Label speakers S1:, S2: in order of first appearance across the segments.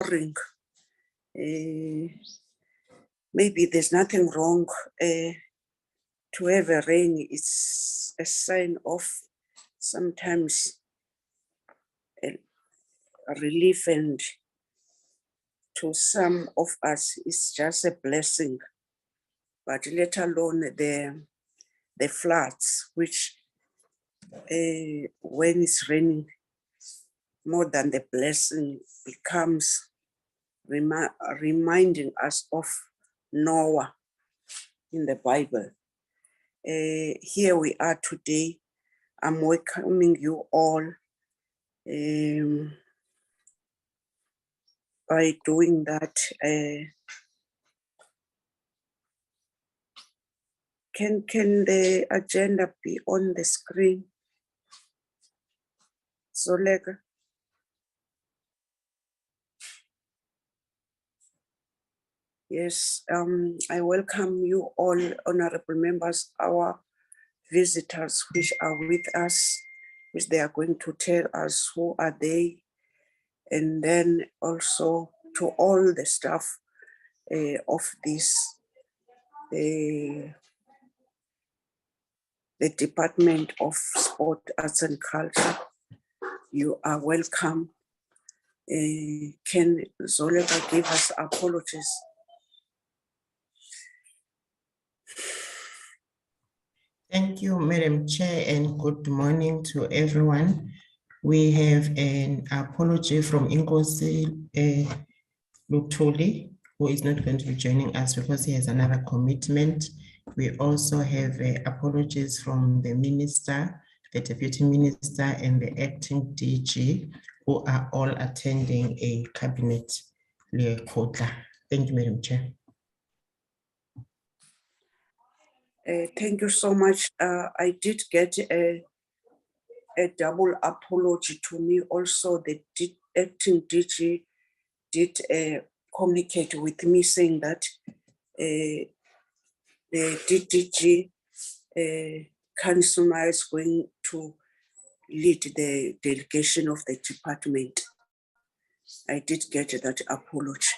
S1: boring. Maybe there's nothing wrong to have a rain. It's a sign of sometimes a relief, and to some of us it's just a blessing, but let alone the floods, which when it's raining, more than the blessing, becomes reminding us of Noah in the Bible. Here we are today. I'm welcoming you all by doing that. Can the agenda be on the screen? Zolega. Yes, I welcome you all, honorable members, our visitors which are with us, which they are going to tell us who are they, and then also to all the staff of this, the Department of Sport, Arts and Culture. You are welcome. Can Zolega give us apologies?
S2: Thank you, Madam Chair, and good morning to everyone. We have an apology from Inkosi Lutuli, who is not going to be joining us because he has another commitment. We also have apologies from the Minister, the Deputy Minister, and the Acting DG, who are all attending a cabinet lekgotla. Thank you, Madam Chair.
S1: Thank you so much. I did get a double apology to me. Also, the acting DG did communicate with me saying that the DDG councillor is going to lead the delegation of the department. I did get that apology.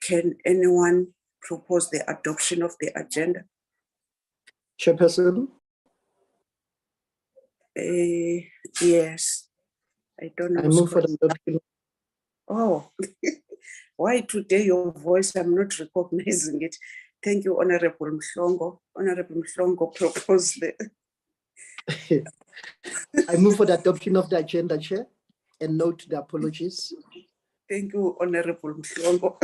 S1: Can anyone propose the adoption of the agenda?
S3: Chairperson?
S1: Yes. I don't know.
S3: I move for the adoption.
S1: Oh, why today your voice? I'm not recognizing it. Thank you, Honorable Mhlongo. Honorable Mhlongo proposed the...
S3: I move for the adoption of the agenda, Chair, and note the apologies.
S1: Thank you, Honorable Mhlongo.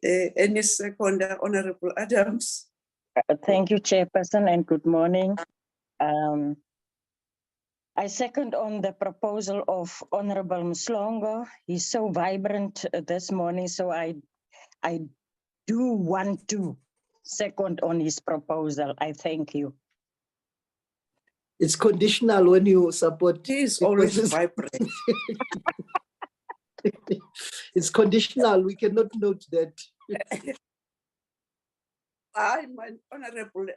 S1: Any second, Honorable Adams?
S4: Thank you, Chairperson, and good morning. I second on the proposal of Honorable Mhlongo. He's so vibrant this morning, so I do want to second on his proposal. I thank you.
S3: It's conditional when you support.
S1: He is always vibrant.
S3: It's conditional. We cannot note that.
S1: I'm an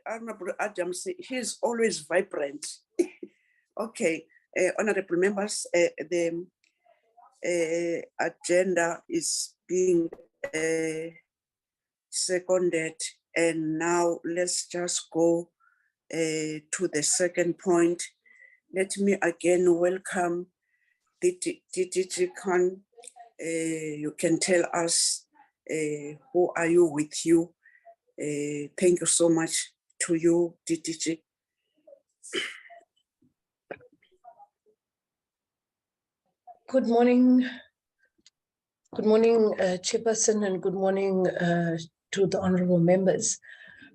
S1: Honorable Adams. He is always vibrant. Okay, honorable members, the agenda is being seconded, and now let's just go to the second point. Let me again welcome the DDG Khan. You can tell us who are you with you. Thank you so much to you, DDG.
S5: Good morning. Good morning, Chairperson, and good morning to the honorable members.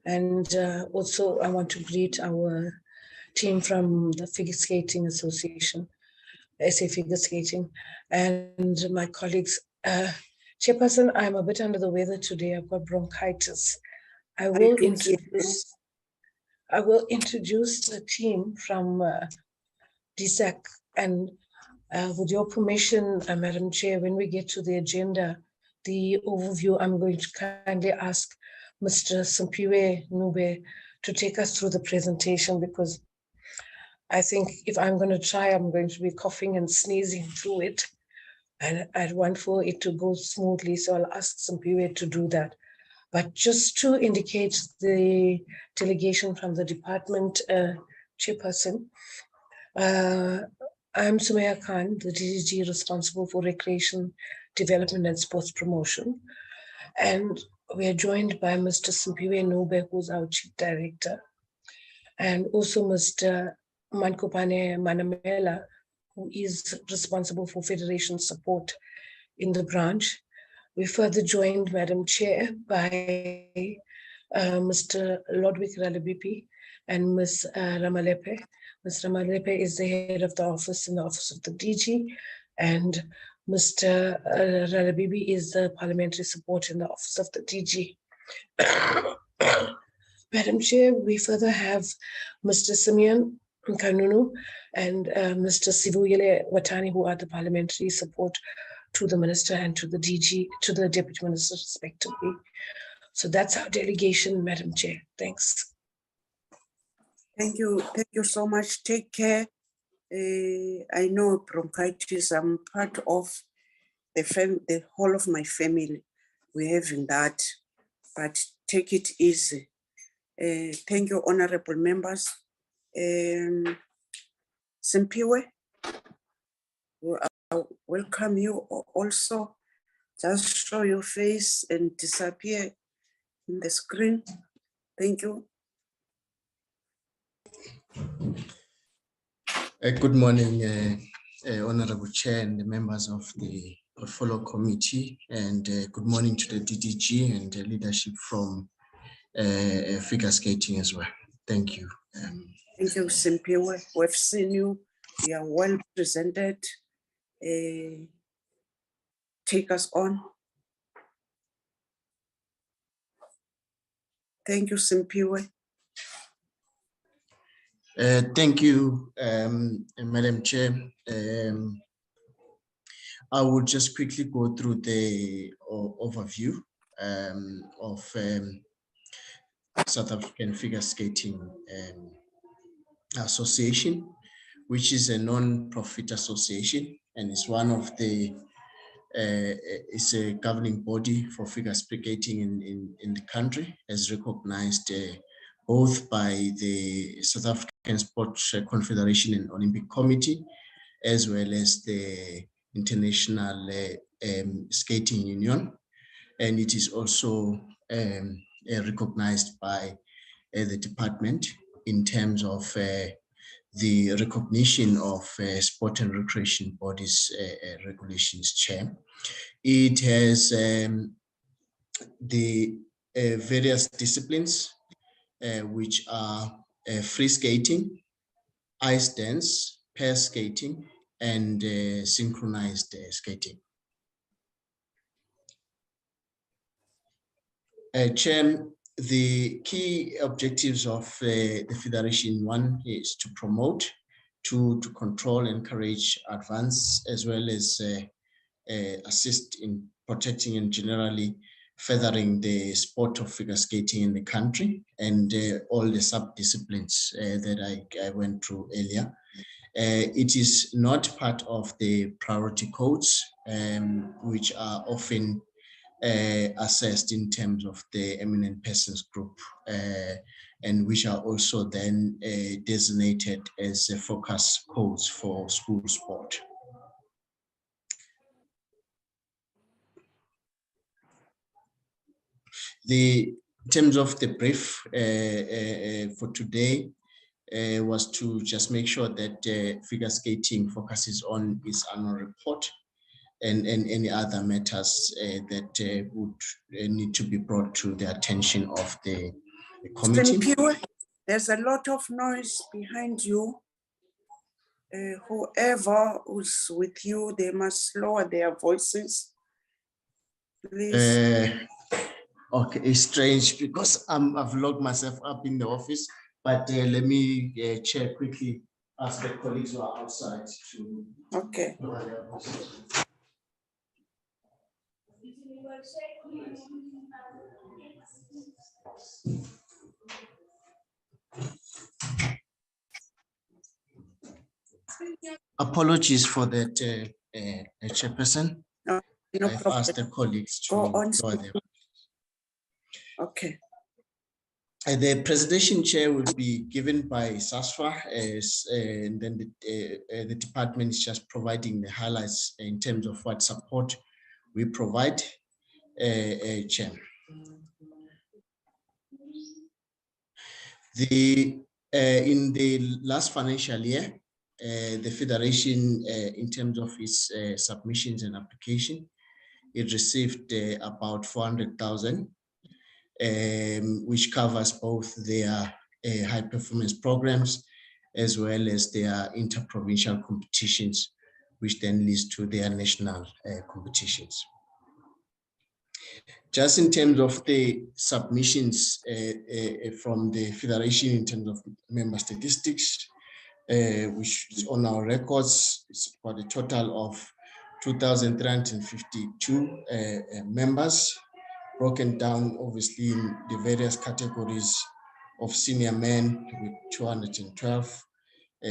S5: And also I want to greet our team from the Figure Skating Association, SA Figure Skating, and my colleagues. Chairperson, I'm a bit under the weather today. I've got bronchitis. I will introduce the team from DSAC, and with your permission, Madam Chair, when we get to the agenda, the overview, I'm going to kindly ask Mr. Simpiwe Nube to take us through the presentation, because I think if I'm going to try, I'm going to be coughing and sneezing through it. and I want for it to go smoothly. So I'll ask Simpiwe to do that. But just to indicate the delegation from the department chairperson, I'm Sumaya Khan, the DDG responsible for recreation, development and sports promotion. And we are joined by Mr. Simpiwe Nobe, who's our chief director, and also Mr. Mankopane Manamela, who is responsible for federation support in the branch. We further joined, Madam Chair, by Mr. Lodwick Ralabipi and Ms. Ramalepe. Ms. Ramalepe is the head of the office in the office of the DG, and Mr. Ralabipi is the parliamentary support in the office of the DG. Madam Chair, we further have Mr. Simeon Kanunu and Mr. Sivuyele Watani, who are the parliamentary support to the minister and to the DG, to the deputy minister respectively. So that's our delegation, Madam Chair. Thanks.
S1: Thank you so much. Take care. I know bronchitis, I'm part of the whole of my family. We're having that, but take it easy. Thank you, honorable members. Simpiwe, I'll welcome you also. Just show your face and disappear in the screen. Thank you.
S6: Good morning, Honorable Chair and the members of the Portfolio Committee, and good morning to the DDG and the leadership from figure skating as well. Thank you.
S1: Thank you, Simpiwe. We've seen you. You are well presented. Take us on. Thank you, Simpiwe.
S6: Thank you, Madam Chair. I will just quickly go through the overview of South African Figure Skating Association, which is a non-profit association, and is one of the it's a governing body for figure skating in the country, as recognized both by the South African Sports Confederation and Olympic Committee, as well as the International Skating Union. And it is also recognized by the department in terms of the recognition of sport and recreation bodies regulations chair. It has the various disciplines which are free skating, ice dance, pair skating, and synchronized skating. Chair, the key objectives of the Federation, one is to promote, to control, encourage, advance, as well as assist in protecting and generally furthering the sport of figure skating in the country, and all the sub-disciplines that I went through earlier. It is not part of the priority codes, which are often assessed in terms of the eminent persons group, and which are also then designated as focus codes for school sport. In terms of the brief for today was to just make sure that figure skating focuses on its annual report and any other matters that would need to be brought to the attention of the committee.
S1: Simpiwe, there's a lot of noise behind you. Whoever who's with you, they must lower their voices. Please.
S6: Okay, it's strange because I've locked myself up in the office, but let me check quickly, ask the colleagues who are outside to.
S1: Okay.
S6: Apologies for that, Chairperson.
S1: No
S6: I've
S1: problem.
S6: asked the colleagues to
S1: Go on.
S6: lower them.
S1: Okay.
S6: The presentation chair will be given by SASFA, and then the department is just providing the highlights in terms of what support we provide. Chair. In the last financial year, the Federation, in terms of its submissions and application, it received about 400,000, which covers both their high performance programs as well as their interprovincial competitions, which then leads to their national competitions. Just in terms of the submissions from the Federation in terms of member statistics, which is on our records, it's about a total of 2,352 members, broken down obviously in the various categories of senior men with 212,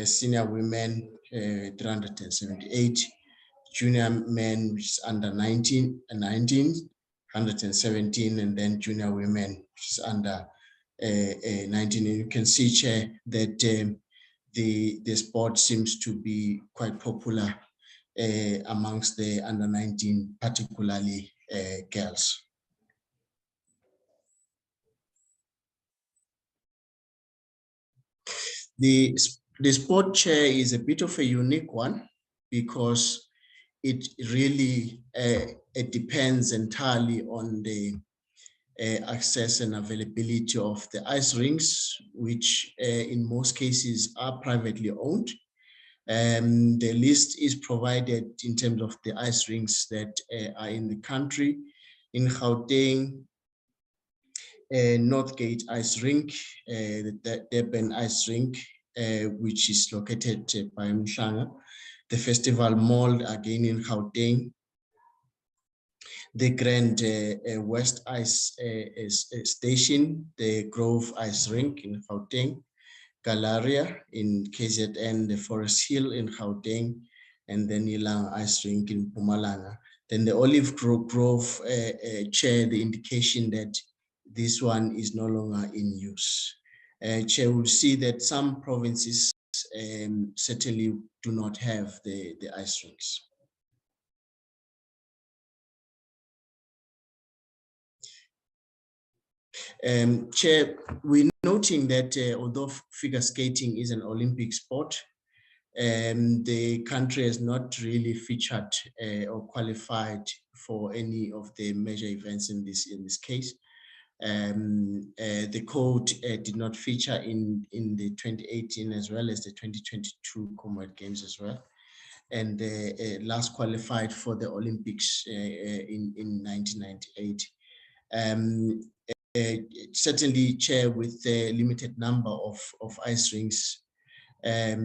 S6: senior women 378, junior men which is under 19, 117, and then junior women which is under 19. And you can see, Chair, that the sport seems to be quite popular amongst the under 19, particularly girls. The sport, Chair, is a bit of a unique one because it really it depends entirely on the access and availability of the ice rinks, which in most cases are privately owned. The list is provided in terms of the ice rinks that are in the country. In Gauteng, Northgate Ice Rink, the Durban Ice Rink, which is located by Mhlanga, the Festival Mall again in Gauteng, the Grand West Ice Station, the Grove Ice Rink in Gauteng, Galeria in KZN, the Forest Hill in Gauteng, and then Ilang Ice Rink in Mpumalanga. Then the Olive Grove Chair, the indication that this one is no longer in use. Chair will see that some provinces certainly do not have the ice rinks. Chair, we're noting that although figure skating is an Olympic sport, the country has not really featured or qualified for any of the major events in this case. The code did not feature in the 2018 as well as the 2022 Commonwealth Games as well, and last qualified for the Olympics in 1998. Certainly, Chair, with the limited number of ice rinks, do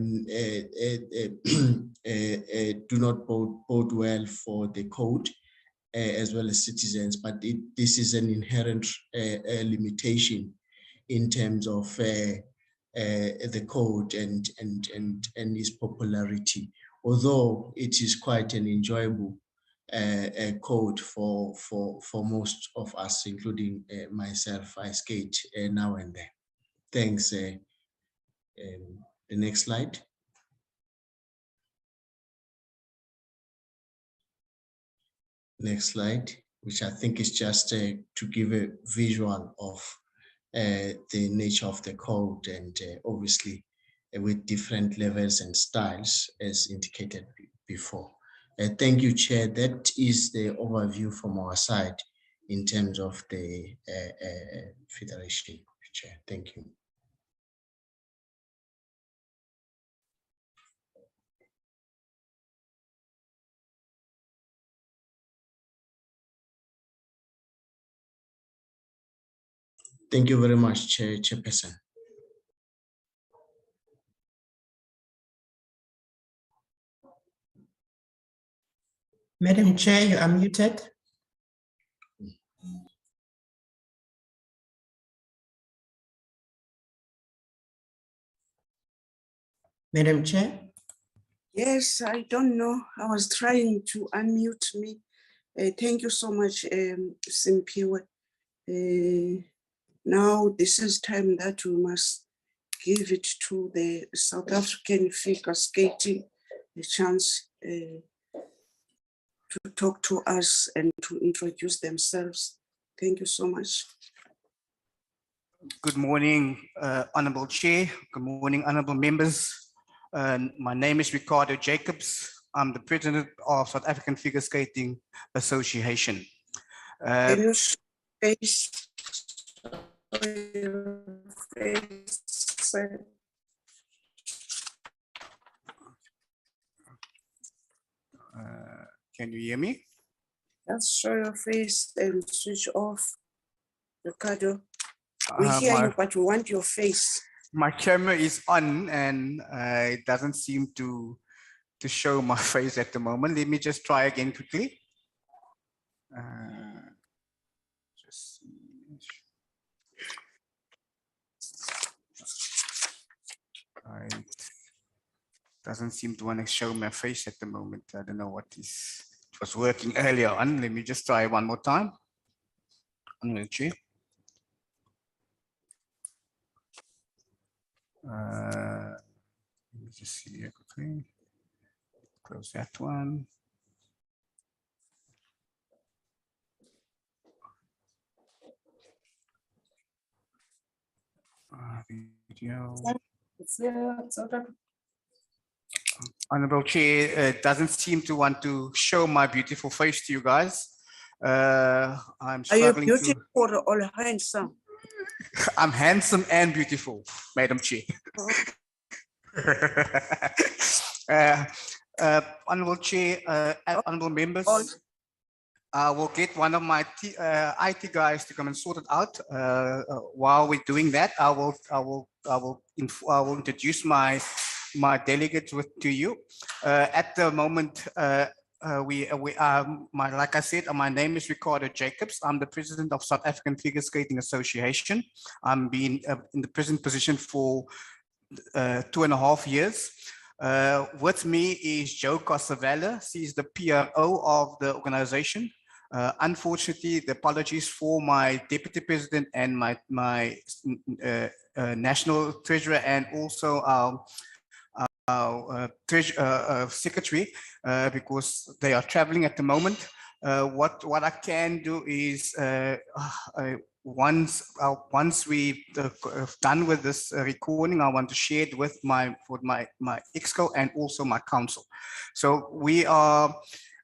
S6: not bode well for the code as well as citizens, but this is an inherent limitation in terms of the code and its popularity, although it is quite an enjoyable code for most of us, including myself. I skate now and then. Thanks. The next slide. Next slide, which I think is just to give a visual of the nature of the code, and obviously with different levels and styles as indicated before. Thank you, Chair. That is the overview from our side in terms of the Federation, Chair. Thank you. Thank you very much, Chairperson.
S2: Madam Chair, you are muted. Madam Chair?
S1: Yes, I don't know. I was trying to unmute me. Thank you so much, Simpiwe. Now this is time that we must give it to the South African figure skating a chance to talk to us and to introduce themselves. Thank you so much.
S7: Good morning, Honourable Chair. Good morning, honourable members. My name is Ricardo Jacobs. I'm the president of South African Figure Skating Association.
S1: Can you face your face?
S7: Can you hear me?
S1: Just show your face and switch off, Ricardo. We hear you, but we want your face.
S7: My camera is on and it doesn't seem to show my face at the moment. Let me just try again quickly. Just see. It doesn't seem to want to show my face at the moment. I don't know what is. It was working earlier on. Let me just try one more time. I'm going to check. Let me just see here quickly. Close that one. Video. Honourable Chair, it doesn't seem to want to show my beautiful face to you guys. I'm struggling.
S1: Are you beautiful or handsome?
S7: I'm handsome and beautiful, Madam Chair. Honourable Chair, honourable members, I will get one of my IT guys to come and sort it out. While we're doing that, I will introduce my delegates to you. At the moment, like I said, my name is Ricardo Jacobs. I'm the president of South African Figure Skating Association. I'm been in the present position for 2.5 years. With me is Joe Cosavella. She's the PRO of the organization. Unfortunately, the apologies for my deputy president and my national treasurer and also our secretary because they are traveling at the moment. What I can do is once we done with this recording, I want to share it with my exco and also my council. So we are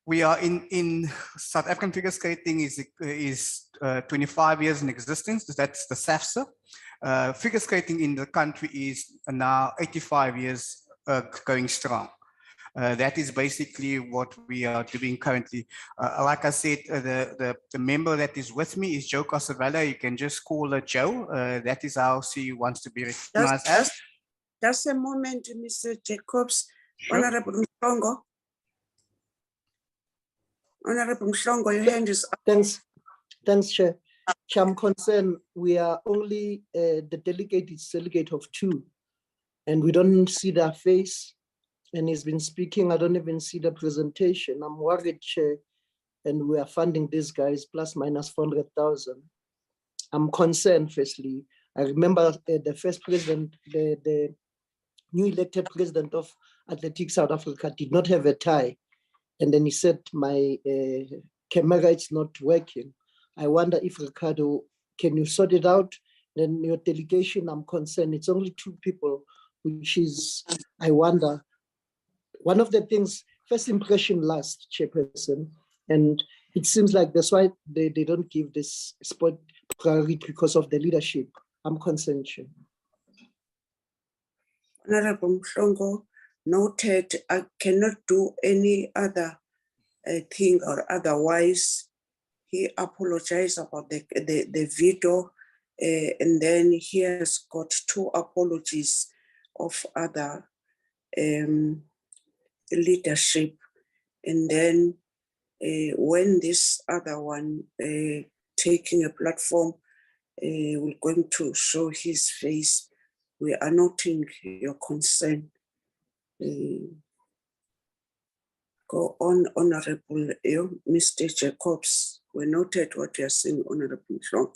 S7: in South African Figure Skating is 25 years in existence. That's the SAFSA. Figure skating in the country is now 85 years going strong. That is basically what we are doing currently. Like I said, the member that is with me is Joe Cosavella. You can just call her Joe. That is how she wants to be recognized as.
S1: Just a moment, Mr. Jacobs.
S7: Sure.
S1: Honorable Mhlongo. Honorable Mhlongo, your hand is up.
S3: Thanks, Chair. I'm concerned we are only the delegate is delegate of 2, and we don't see their face. And he's been speaking. I don't even see the presentation. I'm worried, Chair, and we are funding these guys plus minus 400,000. I'm concerned. Firstly, I remember the first president, the new elected president of Athletics South Africa, did not have a tie, and then he said, "My camera is not working." I wonder if Ricardo, can you sort it out? Then your delegation, I'm concerned. It's only 2 people, which is, I wonder. One of the things, first impression last, Chairperson, and it seems like that's why they don't give this sport priority because of the leadership. I'm concerned, Chair.
S1: Honorable Mhlongo, noted. I cannot do any other thing or otherwise. He apologized about the video, and then he has got 2 apologies of other leadership. And then when this other one taking a platform, we're going to show his face. We are noting your concern. Go on, Honorable Mr. Jacobs. We noted what you are saying, Honorable Strong,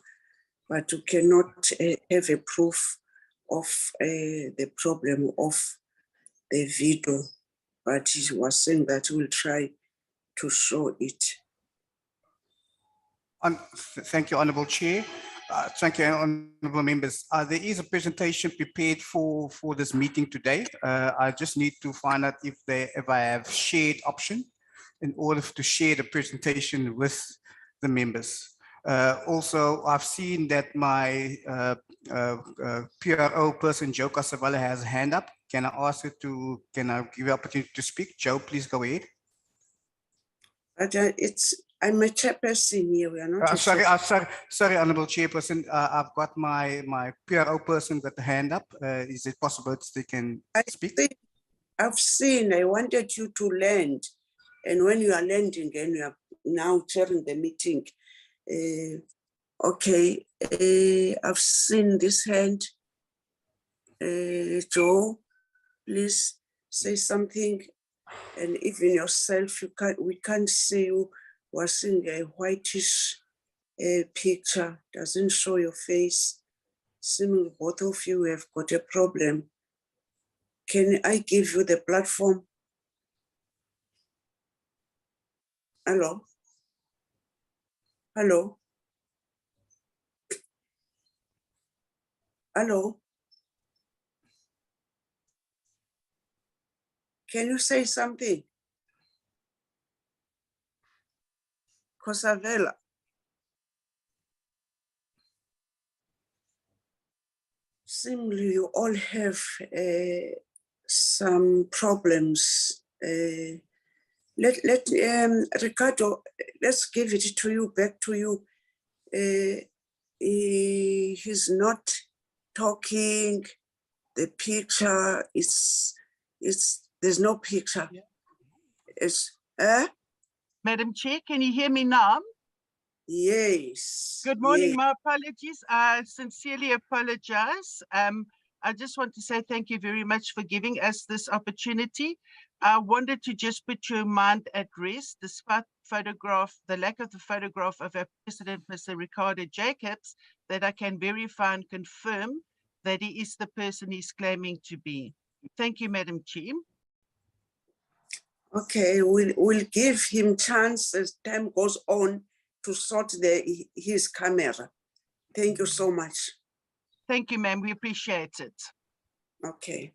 S1: but you cannot have a proof of the problem of the video, but he was saying that we'll try to show it.
S7: Thank you, Honourable Chair. Thank you, honourable members. There is a presentation prepared for this meeting today. I just need to find out if I have shared option in order to share the presentation with the members. Also, I've seen that my PRO person, Joe Casavella, has a hand up. Can I ask you to, can I give you opportunity to speak? Joe, please go ahead.
S1: I'm a chairperson here. We are not.
S7: Sorry, Honourable Chairperson. I've got my PRO person with the hand up. Is it possible that they can speak?
S1: I've seen. I wanted you to land, and when you are landing, and you are now chairing the meeting. Okay. I've seen this hand. Joe, please say something. And even yourself, we can't see you. We're seeing a whitish picture, doesn't show your face. Seemingly both of you have got a problem. Can I give you the platform? Hello? Hello? Hello? Can you say something? Cosavella. Seemingly you all have some problems. Ricardo, let's give it to you, back to you. He's not talking. The picture is there's no picture.
S8: Yeah.
S1: It's
S8: Madam Chair, can you hear me now?
S1: Yes.
S8: Good morning.
S1: Yes.
S8: My apologies. I sincerely apologize. I just want to say thank you very much for giving us this opportunity. I wanted to just put your mind at rest, despite the lack of the photograph of our President, Mr. Ricardo Jacobs, that I can verify and confirm that he is the person he's claiming to be. Thank you, Madam Chair.
S1: Okay, we'll give him chance as time goes on to sort his camera. Thank you so much.
S8: Thank you, ma'am. We appreciate it.
S1: Okay.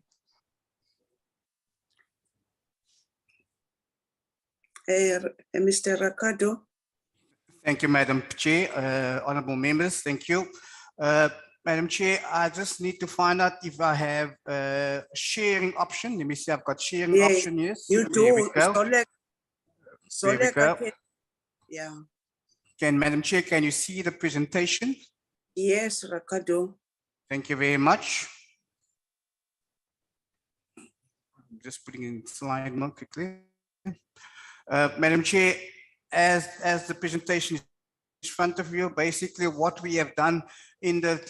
S1: Mr. Ricardo.
S7: Thank you, Madam Chair. Honourable members, thank you. Madam Chair, I just need to find out if I have a sharing option. Let me see, I've got sharing option, yes.
S1: You do.
S7: There we go.
S1: Select
S7: go.
S1: Yeah.
S7: Madam Chair, can you see the presentation?
S1: Yes, Ricardo.
S7: Thank you very much. I'm just putting in slide mode quickly. Madam Chair, as the presentation is in front of you, basically what we have done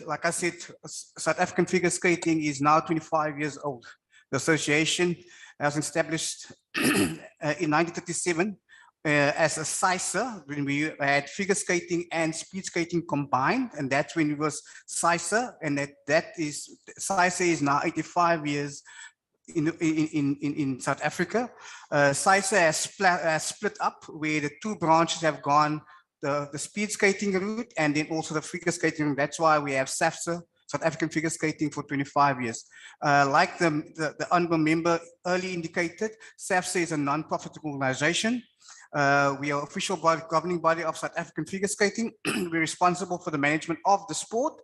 S7: like I said, South African figure skating is now 25 years old. The association was established in 1937 as a CISA, when we had figure skating and speed skating combined, and that's when it was CISA, and CISA is now 85 years in South Africa. CISA has split up, where the two branches have gone the speed skating route and then also the figure skating. That's why we have SAFSA, South African Figure Skating, for 25 years. Like the honourable member early indicated, SAFSA is a non-profit organization. We are official governing body of South African Figure Skating. We're responsible for the management of the sport.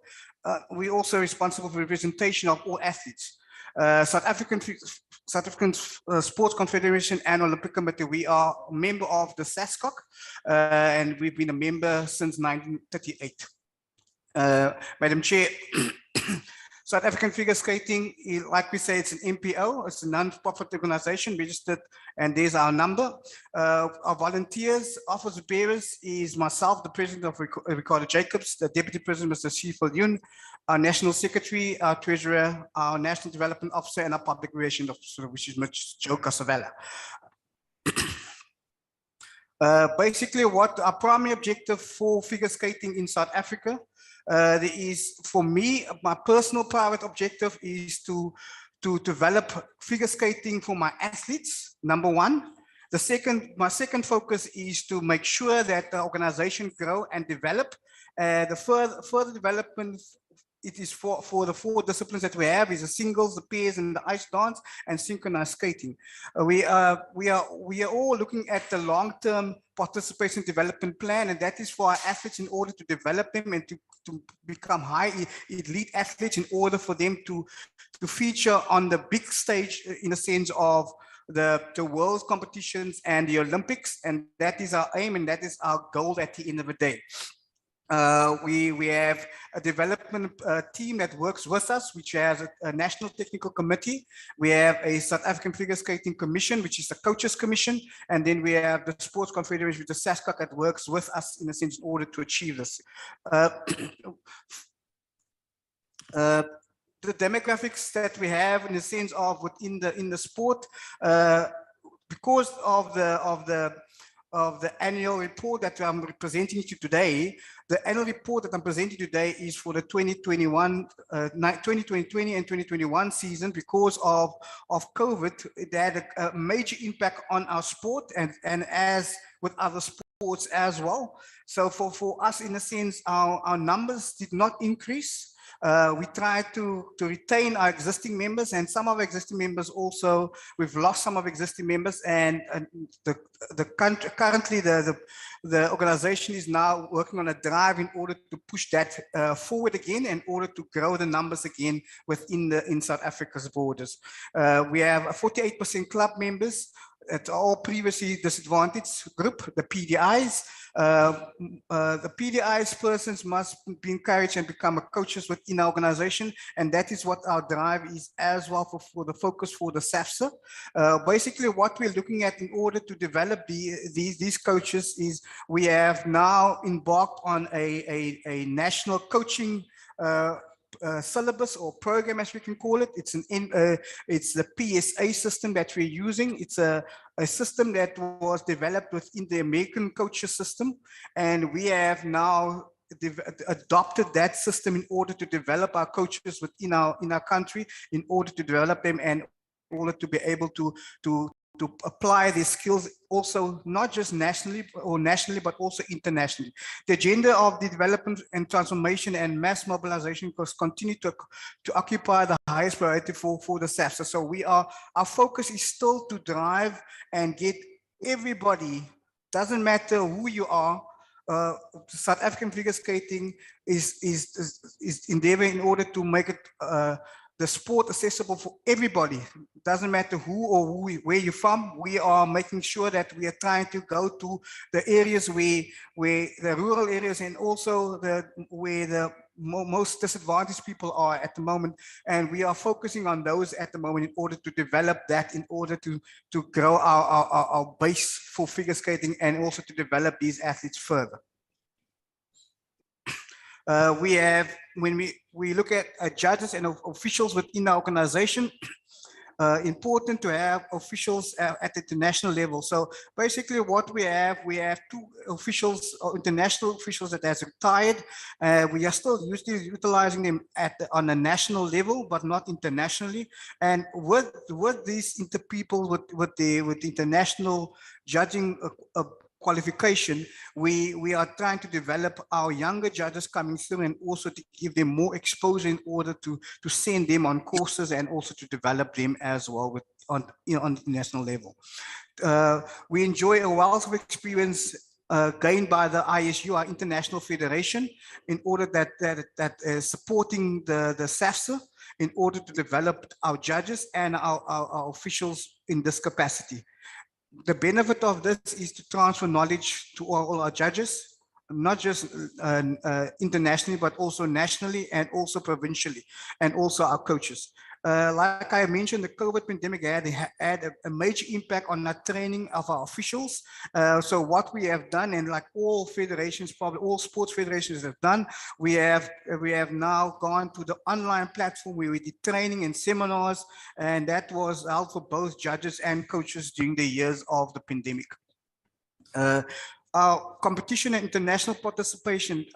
S7: We're also responsible for representation of all athletes. South African Sports Confederation and Olympic Committee, we are a member of the SASCOC, and we've been a member since 1938. Madam Chair, South African Figure Skating, like we say, it's an NPO, it's a non-profit organization registered, and there's our number. Our volunteers, office bearers is myself, the president of Ricardo Jacobs, the deputy president, Mr. Shifal Yun, our national secretary, our treasurer, our national development officer, and our public relations officer, which is Joe Casavella. Basically, what our primary objective for figure skating in South Africa for me, my personal private objective is to develop figure skating for my athletes, number one. My second focus is to make sure that the organization grow and develop. The further development, it is for the 4 disciplines that we have is the singles, the pairs, and the ice dance and synchronized skating. We are all looking at the long-term participation development plan, and that is for our athletes in order to develop them and to become high elite athletes in order for them to feature on the big stage in the sense of the world competitions and the Olympics, and that is our aim and that is our goal at the end of the day. We have a development team that works with us, which has a national technical committee. We have a South African Figure Skating Commission, which is the coaches commission. And then we have the Sports Confederation, which is the SASCOC, that works with us in a sense in order to achieve this. The demographics that we have in the sense of within the sport, because of the annual report that I'm presenting to you today. The annual report that I'm presenting today is for the 2020 and 2021 season. Because of COVID, it had a major impact on our sport and as with other sports as well. So for us, in a sense, our numbers did not increase. We try to retain our existing members, and some of our existing members also, we've lost some of existing members, and currently the organization is now working on a drive in order to push that forward again, in order to grow the numbers again in South Africa's borders. We have 48% club members at all previously disadvantaged group, the PDIs. The PDIs persons must be encouraged and become coaches within our organization, and that is what our drive is as well for the focus for the SAFSA. Basically, what we're looking at in order to develop these coaches is we have now embarked on a national coaching syllabus or program, as we can call it. It's the PSA system that we're using. It's a system that was developed within the American coaches system, and we have now adopted that system in order to develop our coaches within our country, in order to develop them and in order to be able to apply these skills also not just nationally, but also internationally. The agenda of the development and transformation and mass mobilization course continue to occupy the highest priority for the SAFSA. So our focus is still to drive and get everybody, doesn't matter who you are. South African figure skating is endeavoring in order to make it the sport accessible for everybody. Doesn't matter who or where you're from. We are making sure that we are trying to go to the areas where the rural areas and also where the most disadvantaged people are at the moment, and we are focusing on those at the moment in order to develop that, in order to grow our base for figure skating and also to develop these athletes further. We have, when we look at judges and officials within our organization, important to have officials at the international level. So basically what we have 2 officials, international officials that has retired. We are still utilizing them on a national level, but not internationally. And with these people with the international judging qualification, we are trying to develop our younger judges coming through and also to give them more exposure in order to send them on courses and also to develop them as well on the international level. We enjoy a wealth of experience gained by the ISU, our International Federation, in order that is supporting the SAFSA in order to develop our judges and our officials in this capacity. The benefit of this is to transfer knowledge to all our judges, not just internationally, but also nationally and also provincially, and also our coaches. Like I mentioned, the COVID pandemic had a major impact on the training of our officials. So what we have done, and like all federations, probably all sports federations have done, we have now gone to the online platform where we did training and seminars, and that was held for both judges and coaches during the years of the pandemic. Our competition and international participation,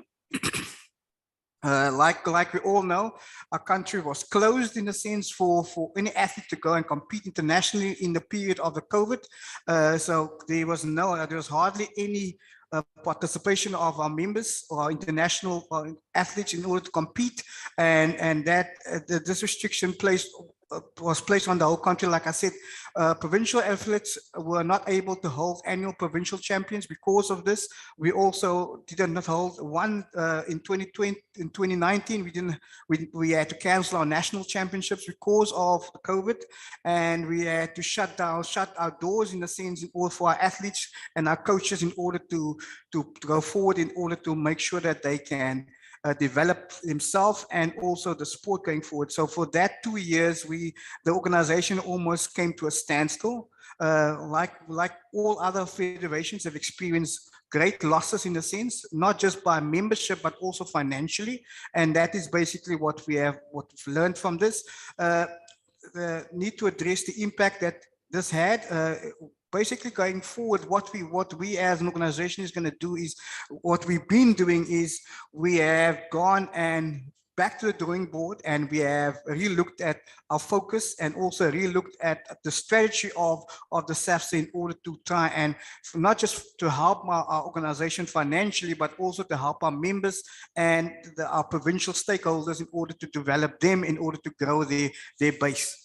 S7: like we all know, our country was closed in a sense for any athlete to go and compete internationally in the period of the COVID. So there was hardly any participation of our members or our international athletes in order to compete, and that this restriction was placed on the whole country. Like I said, provincial athletes were not able to hold annual provincial champions because of this. We also did not hold one in 2020. In 2019, we had to cancel our national championships because of COVID, and we had to shut our doors in a sense in order for our athletes and our coaches in order to go forward, in order to make sure that they can develop themselves and also the sport going forward. So for that 2 years, the organization almost came to a standstill. Like all other federations have experienced great losses in a sense, not just by membership, but also financially. And that is basically what we've learned from this. The need to address the impact that this had. Basically going forward, what we as an organization is going to do is, what we've been doing is, we have gone and back to the drawing board, and we have re-looked at our focus and also re-looked at the strategy of the SAFSA in order to try and not just to help our organization financially, but also to help our members and our provincial stakeholders in order to develop them, in order to grow their base.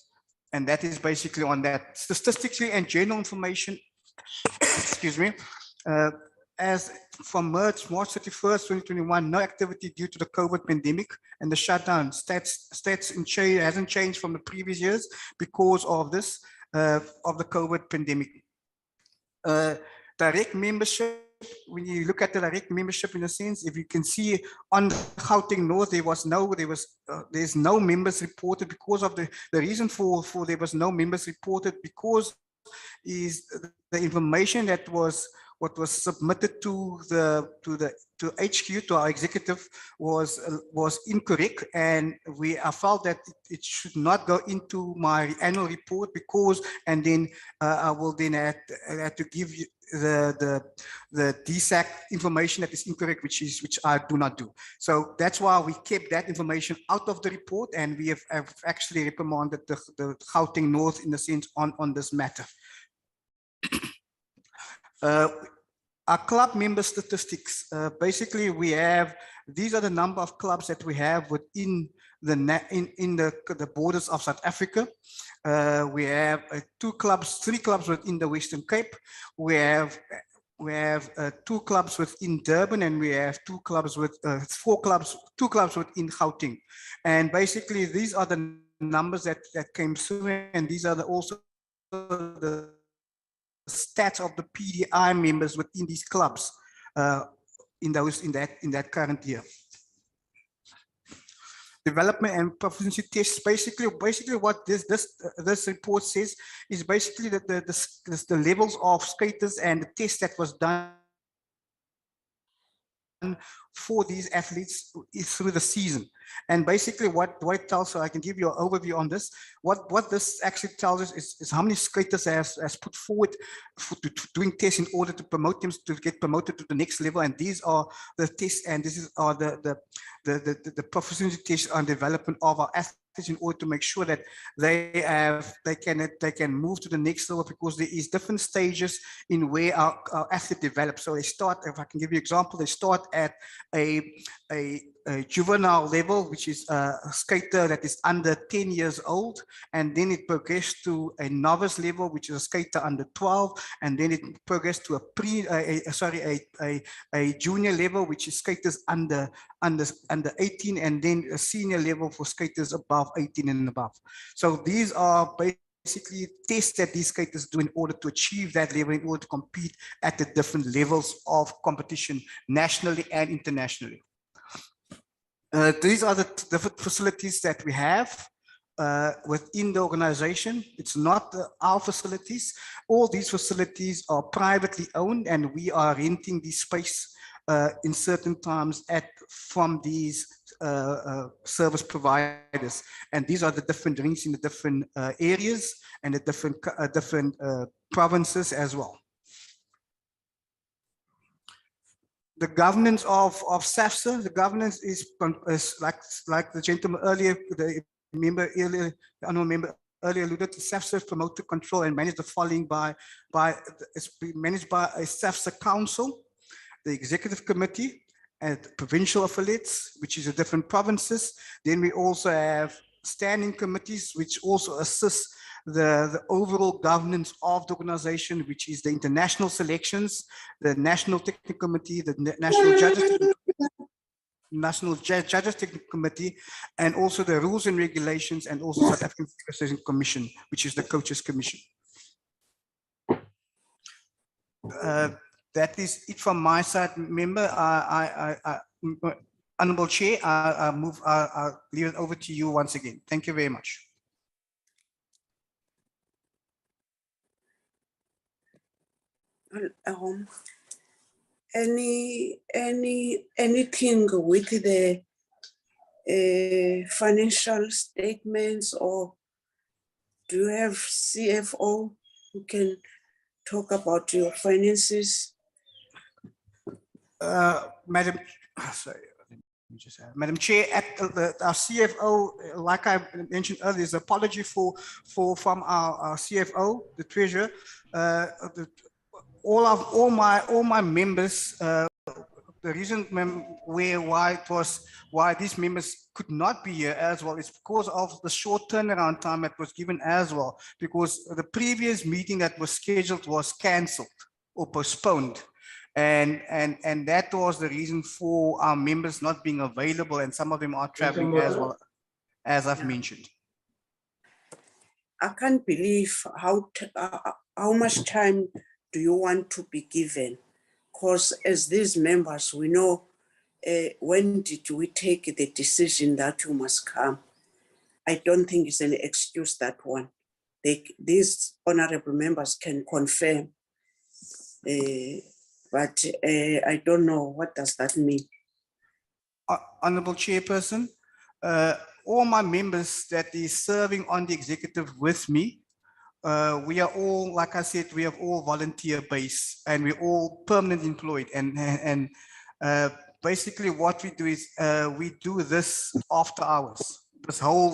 S7: And that is basically on that. Statistically and general information, excuse me, as from March 31st, 2021, no activity due to the COVID pandemic and the shutdown. Stats in Chile hasn't changed from the previous years because of this, of the COVID pandemic. Direct membership, when you look at the direct membership in a sense, if you can see on Gauteng North, there's no members reported because of the reason for there was no members reported, because is the information that was submitted to HQ, to our executive, was incorrect, and I felt that it should not go into my annual report, because, and then I will then have to give you the DSAC information that is incorrect, which I do not do. So that's why we kept that information out of the report, and we have actually reprimanded the Gauteng North in a sense on this matter. Our club member statistics, basically we have, these are the number of clubs that we have within the borders of South Africa. We have 3 clubs within the Western Cape. We have 2 clubs within Durban, and we have 2 clubs with 2 clubs within Gauteng. And basically these are the numbers that came through, and these are also the stats of the PDI members within these clubs in that current year. Development and proficiency tests. Basically what this report says is basically that the levels of skaters and the test that was done for these athletes is through the season. And basically what it tells, so I can give you an overview on this, what this actually tells us is how many skaters has put forward to doing tests in order to promote them, to get promoted to the next level. And these are the tests, and are the proficiency tests on development of our athletes in order to make sure that they can move to the next level, because there is different stages in where our athlete develops. So they start, if I can give you an example, they start at a juvenile level, which is a skater that is under 10 years old, and then it progressed to a novice level, which is a skater under 12, and then it progressed to a junior level, which is skaters under 18, and then a senior level for skaters above 18 and above. So these are basically tests that these skaters do in order to achieve that level, in order to compete at the different levels of competition nationally and internationally. These are the different facilities that we have within the organization. It's not our facilities. All these facilities are privately owned, and we are renting the space in certain times from these service providers. And these are the different rings in the different areas and the different provinces as well. the governance of SAFSA, the governance is like the gentleman earlier, the honourable member earlier alluded to. SAFSA promote, to control and manage the following it's managed by a SAFSA council, the executive committee, and provincial affiliates, which is the different provinces. Then we also have standing committees, which also assist the overall governance of the organization, which is the international selections, the National Technical Committee, the National Judges Technical Committee, and also the Rules and Regulations, and also South African Federation Commission, which is the Coaches Commission. That is it from my side, member. Honourable Chair, I'll leave it over to you once again. Thank you very much.
S1: Anything with the financial statements, or do you have CFO who can talk about your finances?
S7: Madam, sorry, Madam Chair, our CFO, like I mentioned earlier, is apology from our CFO, the treasurer. All my members. The reason why these members could not be here as well is because of the short turnaround time that was given as well, because the previous meeting that was scheduled was cancelled or postponed. And that was the reason for our members not being available, and some of them are traveling as well, as I've mentioned.
S1: I can't believe how much time do you want to be given? Because as these members, we know when did we take the decision that you must come. I don't think it's an excuse, that one. These honorable members can confirm. But I don't know, what does that mean?
S7: Honourable Chairperson, all my members that is serving on the executive with me, we are all, like I said, we have all volunteer based, and we're all permanent employed. And basically what we do is we do this after hours. This whole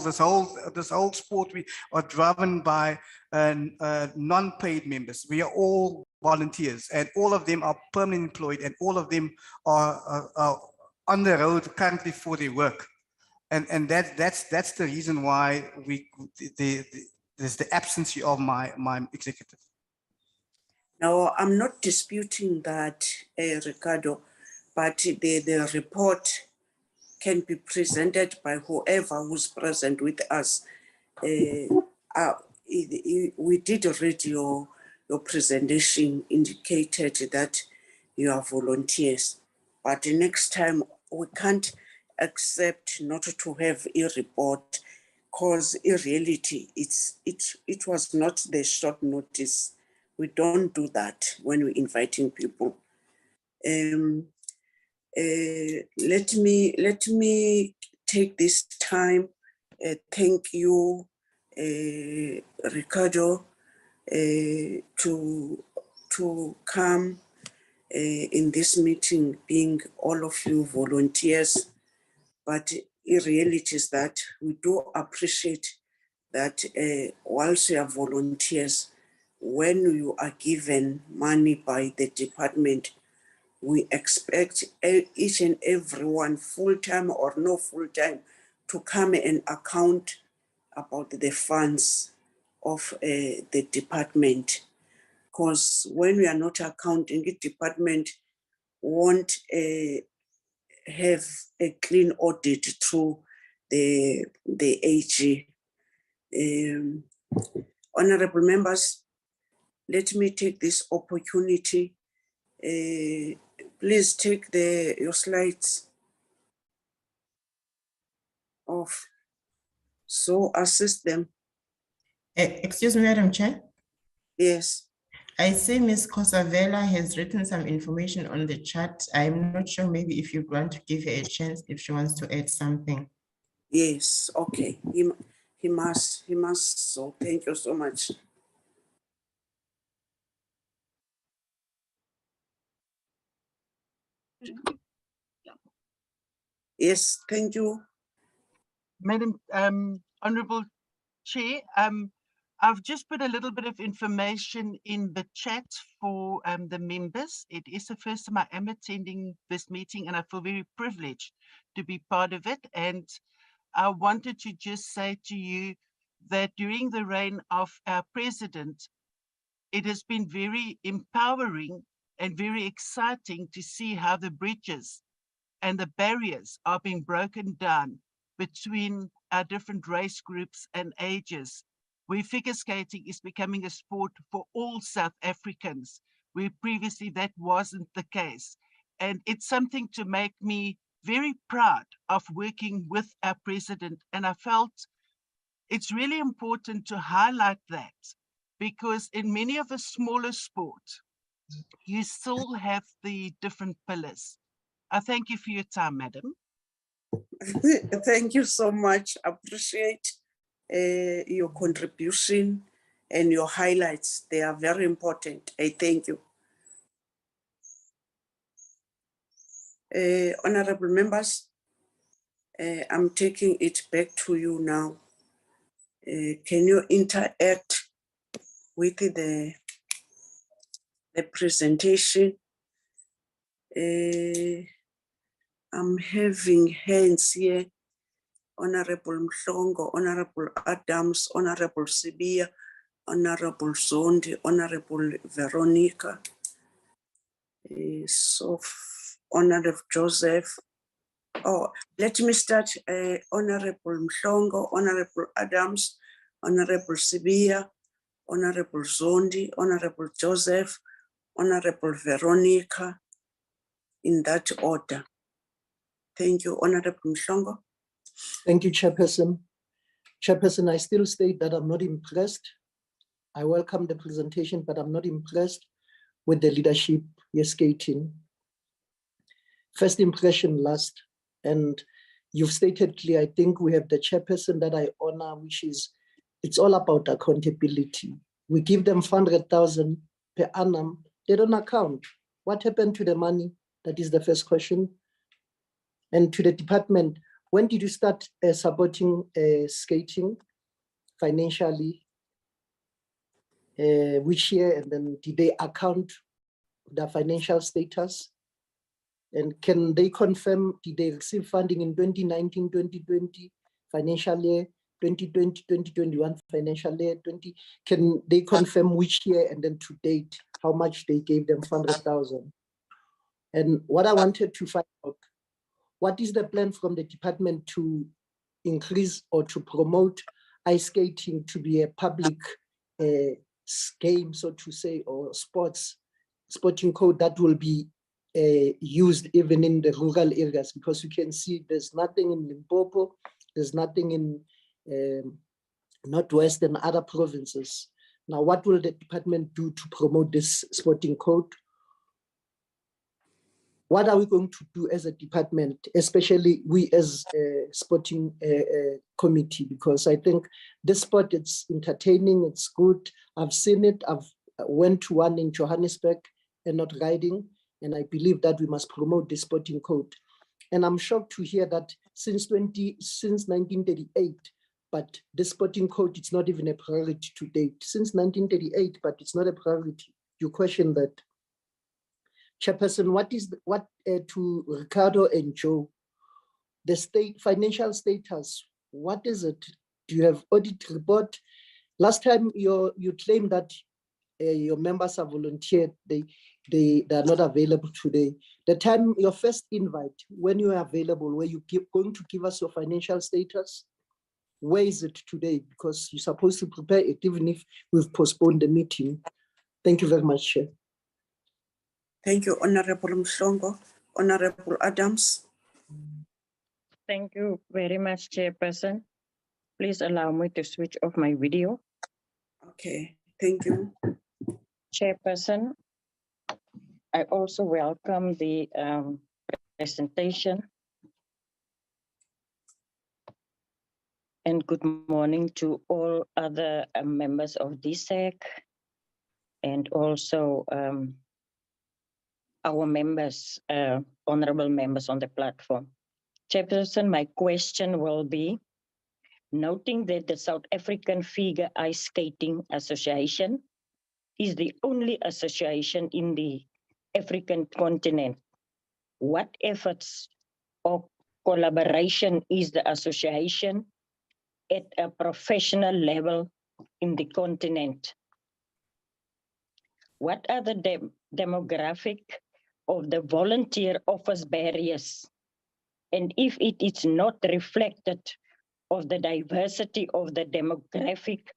S7: sport, we are driven by non-paid members. We are all volunteers, and all of them are permanently employed, and all of them are on the road currently for their work. And that's the reason why there's the absence of my executive.
S1: Now, I'm not disputing that, Ricardo, but the report can be presented by whoever who's present with us. We did read your presentation, indicated that you are volunteers, but the next time we can't accept not to have a report, because in reality, it was not the short notice. We don't do that when we're inviting people. Let me take this time. Thank you, Ricardo, to come in this meeting, being all of you volunteers. But in reality is that we do appreciate that whilst you are volunteers, when you are given money by the department, we expect each and everyone, full-time or no full-time, to come and account about the funds of the department. Because when we are not accounting, the department won't have a clean audit through the AG. Honorable members, let me take this opportunity. Please take your slides off, so assist them.
S2: Excuse me, Madam Chair.
S1: Yes.
S2: I see Ms. Kosavela has written some information on the chat. I'm not sure, maybe if you want to give her a chance, if she wants to add something.
S1: Yes, okay. He must, so thank you so much. Yes, thank you.
S8: Madam Honorable Chair, I've just put a little bit of information in the chat for the members. It is the first time I am attending this meeting and I feel very privileged to be part of it. And I wanted to just say to you that during the reign of our president, it has been very empowering and very exciting to see how the bridges and the barriers are being broken down between our different race groups and ages, where figure skating is becoming a sport for all South Africans, where previously that wasn't the case. And it's something to make me very proud of working with our president. And I felt it's really important to highlight that, because in many of the smaller sports, you still have the different pillars. I thank you for your time, madam.
S1: Thank you so much. Appreciate your contribution and your highlights. They are very important. I thank you. Honorable members, I'm taking it back to you now. Can you interact with the presentation? I'm having hands here. Honorable Mhlongo, Honorable Adams, Honorable Sibia, Honorable Zondi, Honorable Veronica, Honorable Joseph. Oh, let me start. Honorable Mhlongo, Honorable Adams, Honorable Sibia, Honorable Zondi, Honorable Joseph, Honorable Veronica, in that order. Thank you, Honorable Mhlongo.
S3: Thank you, Chairperson. Chairperson, I still state that I'm not impressed. I welcome the presentation, but I'm not impressed with the leadership you're skating. First impression last, and you've stated clear, I think we have the chairperson that I honor, which is, it's all about accountability. We give them 400,000 per annum, they don't account. What happened to the money? That is the first question. And to the department, when did you start supporting skating financially? Which year, and then did they account the financial status? And can they confirm, did they receive funding in 2019, 2020 financial year, 2020, 2021 financial year, can they confirm which year and then to date, how much they gave them 400,000? And what I wanted to find out, what is the plan from the department to increase or to promote ice skating to be a public game, so to say, or sporting code that will be used even in the rural areas? Because you can see there's nothing in Limpopo, there's nothing in Northwest and other provinces. Now, what will the department do to promote this sporting code? What are we going to do as a department, especially we as a sporting committee? Because I think this sport, it's entertaining, it's good. I've seen it. I've went to one in Johannesburg and not riding. And I believe that we must promote the sporting code. And I'm shocked to hear that since 1938, but the sporting code, it's not even a priority to date. Since 1938, but it's not a priority. You question that. Chairperson, to Ricardo and Joe, the state financial status, what is it? Do you have audit report? Last time you claimed that your members are volunteered, they are not available today. The time, your first invite, when you are available, where you going to give us your financial status, where is it today? Because you're supposed to prepare it, even if we've postponed the meeting. Thank you very much, Chair.
S1: Thank you, Honorable Mhlongo. Honorable Adams.
S4: Thank you very much, Chairperson. Please allow me to switch off my video.
S1: Okay, thank you.
S4: Chairperson, I also welcome the presentation. And good morning to all other members of DSEC and also our members, honorable members on the platform. Chairperson, my question will be, noting that the South African Figure Ice Skating Association is the only association in the African continent, what efforts or collaboration is the association at a professional level in the continent? What are the demographic of the volunteer office barriers? And if it is not reflected of the diversity of the demographic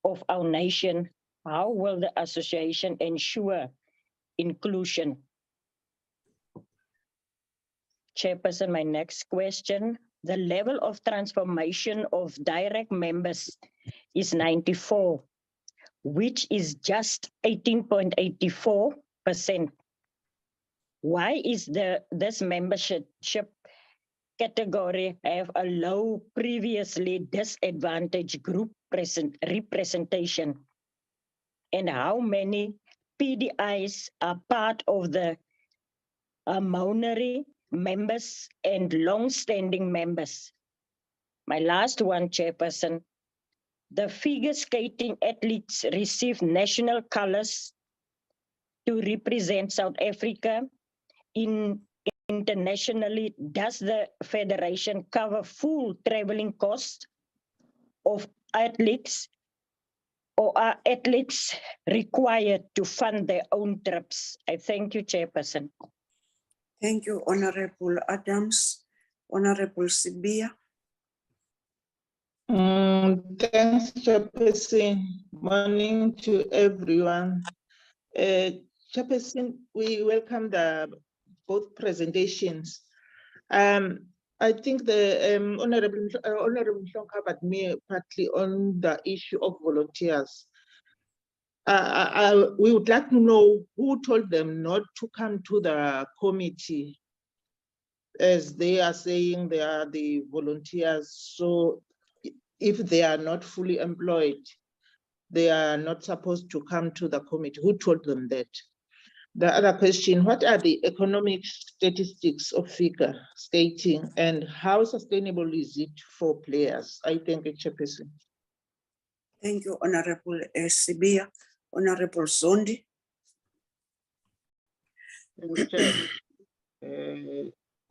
S4: of our nation, how will the association ensure inclusion? Chairperson, my next question, the level of transformation of direct members is 94, which is just 18.84%. Why is this membership category have a low previously disadvantaged group representation? And how many PDIs are part of the honorary members and long-standing members? My last one, Chairperson, the figure skating athletes receive national colors to represent South Africa internationally. Does the federation cover full traveling costs of athletes, or are athletes required to fund their own trips? I thank you, Chairperson.
S1: Thank you, Honorable Adams. Honorable Sibia.
S9: Thanks, Chairperson. Morning to everyone. Chairperson, we welcome both presentations. I think the Honorable Sean covered me partly on the issue of volunteers. We would like to know who told them not to come to the committee, as they are saying they are the volunteers. So if they are not fully employed, they are not supposed to come to the committee. Who told them that? The other question, what are the economic statistics of figure skating and how sustainable is it for players? I thank you, Chairperson.
S1: Thank you, Honorable Sibia. Honorable Zondi.
S10: Thank you, Chair.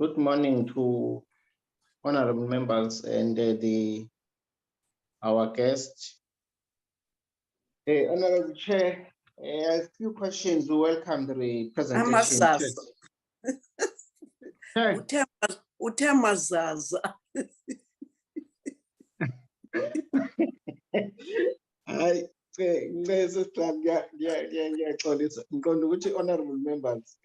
S10: Good morning to honorable members and our guests. Honorable Chair, a few questions to welcome the presentation.
S1: Utemazaza.
S10: Honorable members.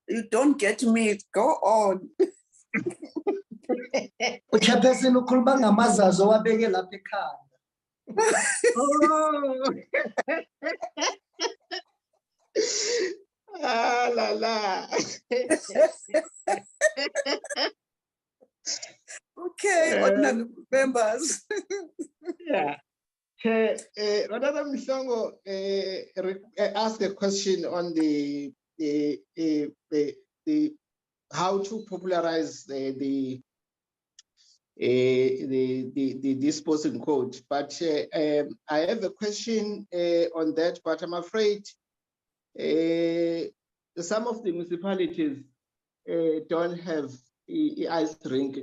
S1: You don't get me. Go on.
S3: Chairperson, ukhuluma ngamazazo wabeke lapha ekhaya.
S10: Oh. Ah, la la.
S1: Okay, honorable members.
S10: Yeah. Honorable Mhlongo asked a question on the how to popularize the disposing code, but I have a question on that, but I'm afraid some of the municipalities don't have ice rink,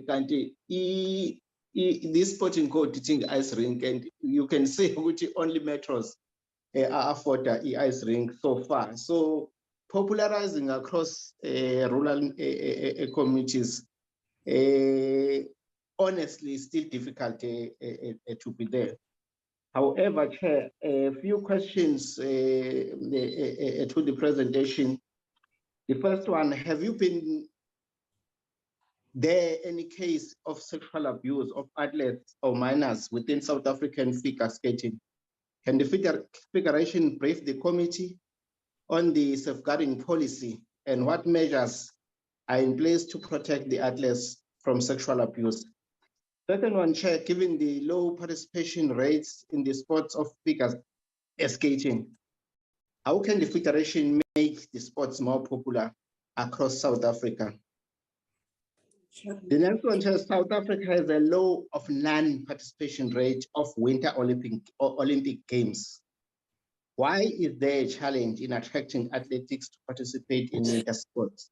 S10: this sporting code teaching ice rink, and you can say which only metros are afford the ice rink so far. So popularizing across rural communities, honestly, still difficult to be there. However, Chair, a few questions to the presentation. The first one, have you been there any case of sexual abuse of athletes or minors within South African figure skating? Can the Federation brief the committee on the safeguarding policy and what measures are in place to protect the athletes from sexual abuse? Second one, Chair, given the low participation rates in the sports of figure skating, How can the Federation make the sports more popular across South Africa? The next one says South Africa has a low of non-participation rate of Winter Olympic Games. Why is there a challenge in attracting athletics to participate in winter sports?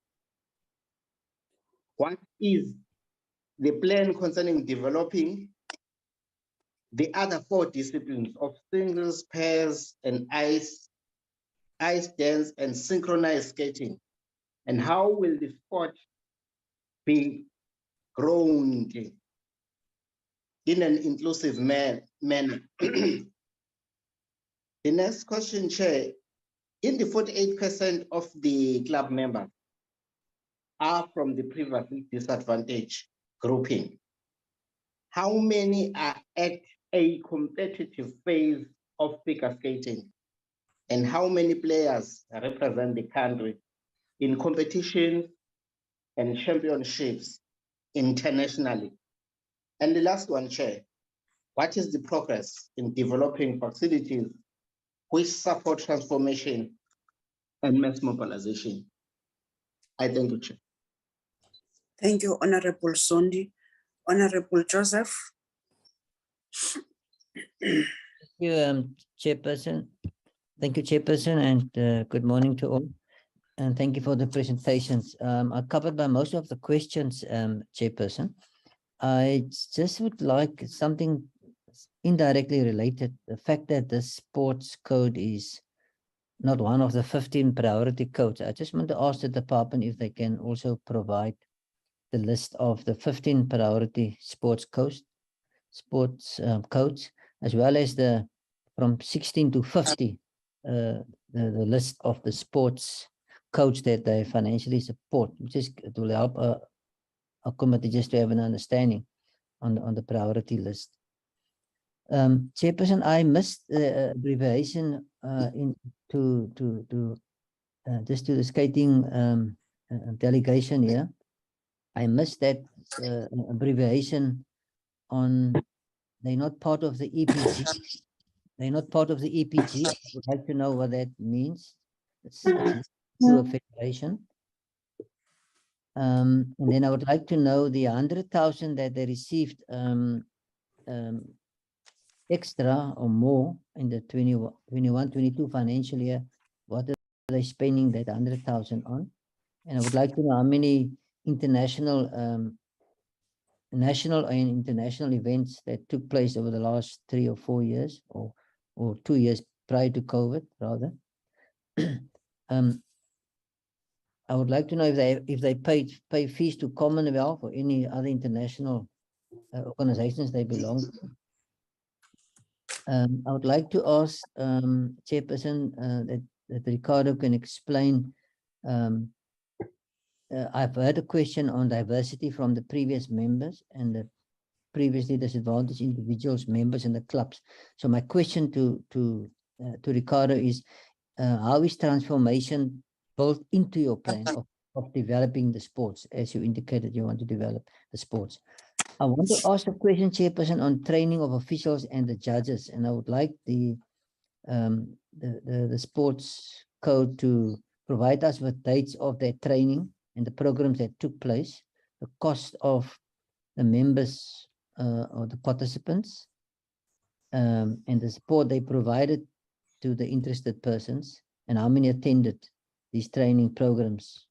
S10: What is the plan concerning developing the other 4 disciplines of singles, pairs, and ice dance, and synchronized skating? And how will the sport be grown in an inclusive manner? The next question, Chair. In the 48% of the club members are from the previously disadvantaged grouping, how many are at a competitive phase of figure skating? And how many players represent the country in competitions and championships internationally? And the last one, Chair, what is the progress in developing facilities which support transformation and mass mobilization? I thank you, Chair.
S1: Thank you, Honorable Sondi. Honorable Joseph.
S11: Thank you, Chairperson. Thank you, Chairperson, and good morning to all. And thank you for the presentations. I covered by most of the questions, Chairperson. I just would like something indirectly related. The fact that the sports code is not one of the 15 priority codes. I just want to ask the department if they can also provide the list of the 15 priority sports codes, as well as the from 16 to 50, the list of the sports codes that they financially support. Just it will help our committee just to have an understanding on the priority list. Chairperson, I missed the abbreviation just to the skating delegation here. I missed that abbreviation on, they're not part of the EPG. They're not part of the EPG. I would like to know what that means. It's through a federation. And then I would like to know the 100,000 that they received extra or more in the 21-22 financial year. What are they spending that 100,000 on? And I would like to know how many international, national and international events that took place over the last 3 or 4 years, or 2 years prior to COVID, rather. I would like to know if they pay fees to Commonwealth or any other international organizations they belong to. I would like to ask Chairperson that Ricardo can explain. I've heard a question on diversity from the previous members and the previously disadvantaged individuals, members in the clubs. So my question to Ricardo is, how is transformation built into your plan of developing the sports, as you indicated you want to develop the sports? I want to ask a question, Chairperson, on training of officials and the judges, and I would like the sports code to provide us with dates of their training and the programs that took place, the cost of the members or the participants, and the support they provided to the interested persons, and how many attended these training programs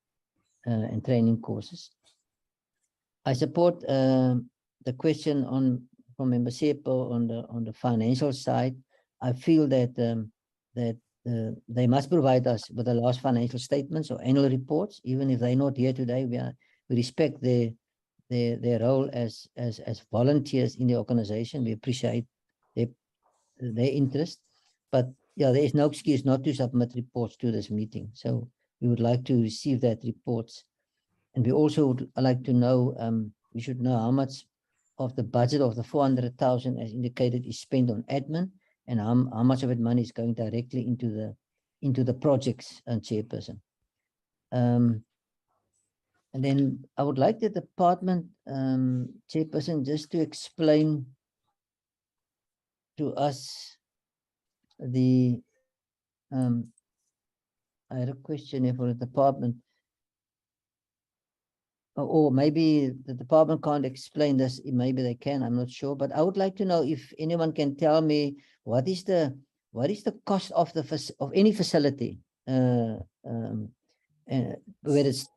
S11: and training courses. I support the question from Member Sepo on the financial side. I feel that they must provide us with the last financial statements or annual reports, even if they're not here today. We respect their role as volunteers in the organization. We appreciate their interest, but yeah, there is no excuse not to submit reports to this meeting. So we would like to receive that reports, and we also would like to know. We should know how much of the budget of the 400,000, as indicated, is spent on admin, and how much of it money is going directly into the projects, and Chairperson. And then I would like the department, Chairperson, just to explain to us the I had a question here for the department. Or maybe the department can't explain this, maybe they can, I'm not sure, but I would like to know if anyone can tell me what is the cost of of any facility, whether it's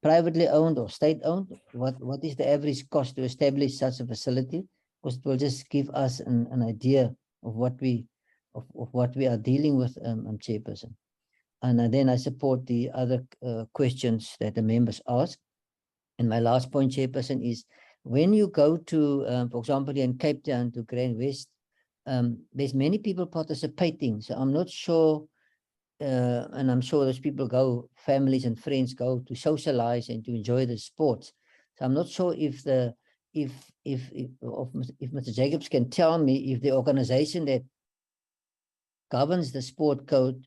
S11: privately owned or state owned, what is the average cost to establish such a facility? Because it will just give us an idea of what we are dealing with, Chairperson. And then I support the other questions that the members ask. And my last point, Chairperson, is when you go to, for example, in Cape Town to Grand West, there's many people participating. So I'm not sure, and I'm sure those people go, families and friends go to socialize and to enjoy the sports. So I'm not sure if Mr. Jacobs can tell me if the organization that governs the sport code,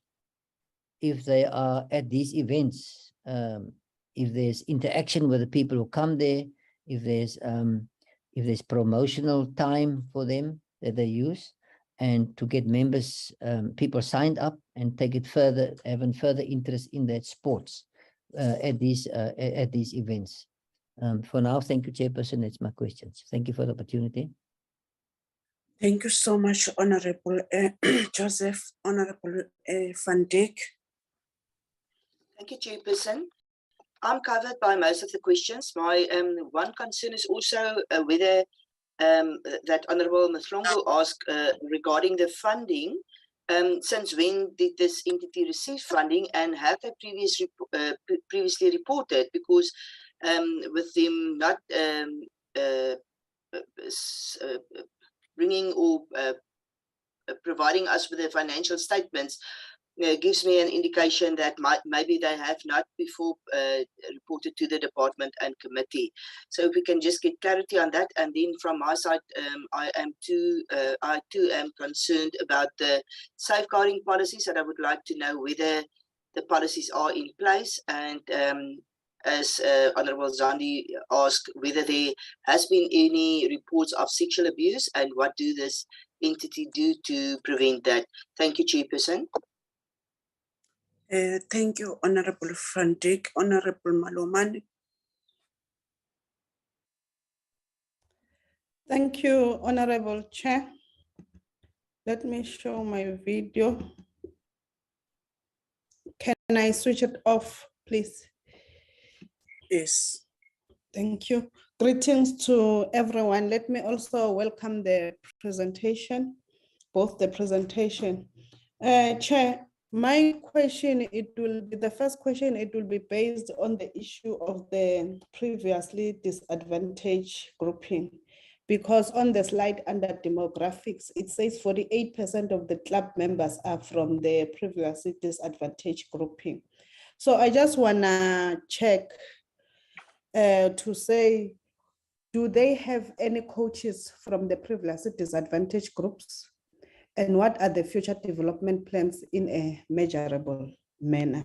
S11: if they are at these events, if there's interaction with the people who come there, if there's promotional time for them that they use, and to get members, people signed up and take it further, having further interest in that sports at these events. For now, thank you, Chairperson. That's my questions. Thank you for the opportunity.
S1: Thank you so much, Honorable Joseph. Honorable Van Dijk.
S12: Thank you, Chairperson. I'm covered by most of the questions. My one concern is also whether that Honorable Mhlongo asked regarding the funding. Since when did this entity receive funding, and have they previously reported? Because with them not bringing or providing us with the financial statements, gives me an indication that maybe they have not before reported to the department and committee. So if we can just get clarity on that. And then from my side, I too am concerned about the safeguarding policies, and I would like to know whether the policies are in place. And as Honorable Zandi asked, whether there has been any reports of sexual abuse, and what do this entity do to prevent that? Thank you, Chairperson.
S1: Thank you, Honorable Van Dijk. Honorable Malomane.
S13: Thank you, Honorable Chair. Let me show my video. Can I switch it off, please?
S1: Yes.
S13: Thank you. Greetings to everyone. Let me also welcome the presentation, both the presentation. Chair, my question, the first question, it will be based on the issue of the previously disadvantaged grouping, because on the slide under demographics, it says 48% of the club members are from the previously disadvantaged grouping. So I just wanna check to say, do they have any coaches from the previously disadvantaged groups? And what are the future development plans in a measurable manner?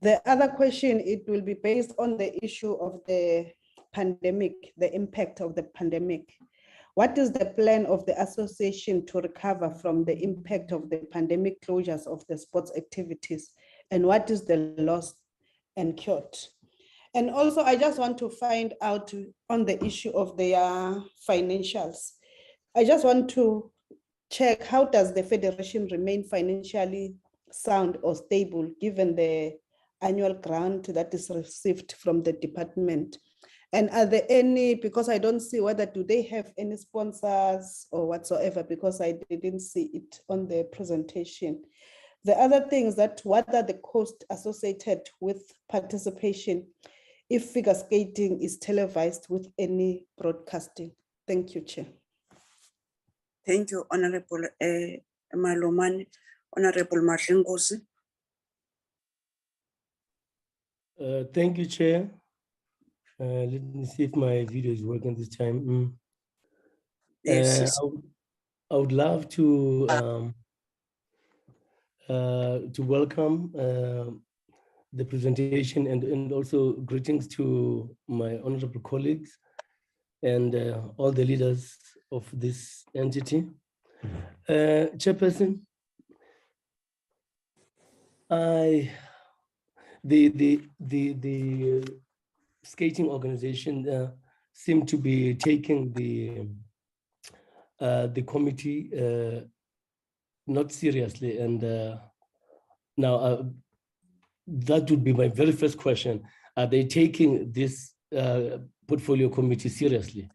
S13: The other question, it will be based on the issue of the pandemic, the impact of the pandemic. What is the plan of the association to recover from the impact of the pandemic closures of the sports activities? And what is the loss incurred? And also, I just want to find out on the issue of their financials. I just want to check, how does the federation remain financially sound or stable given the annual grant that is received from the department? And are there any, because I don't see whether do they have any sponsors or whatsoever, because I didn't see it on the presentation. The other thing is that what are the costs associated with participation if figure skating is televised with any broadcasting? Thank you, Chair.
S1: Thank you, Honorable Malomane. Honorable Mahlengozi.
S14: Thank you, Chair. Let me see if my video is working this time.
S1: Yes.
S14: I would love to welcome the presentation and also greetings to my honorable colleagues and all the leaders of this entity. Chairperson, The skating organization seem to be taking the committee not seriously, and now that would be my very first question. Are they taking this portfolio committee seriously?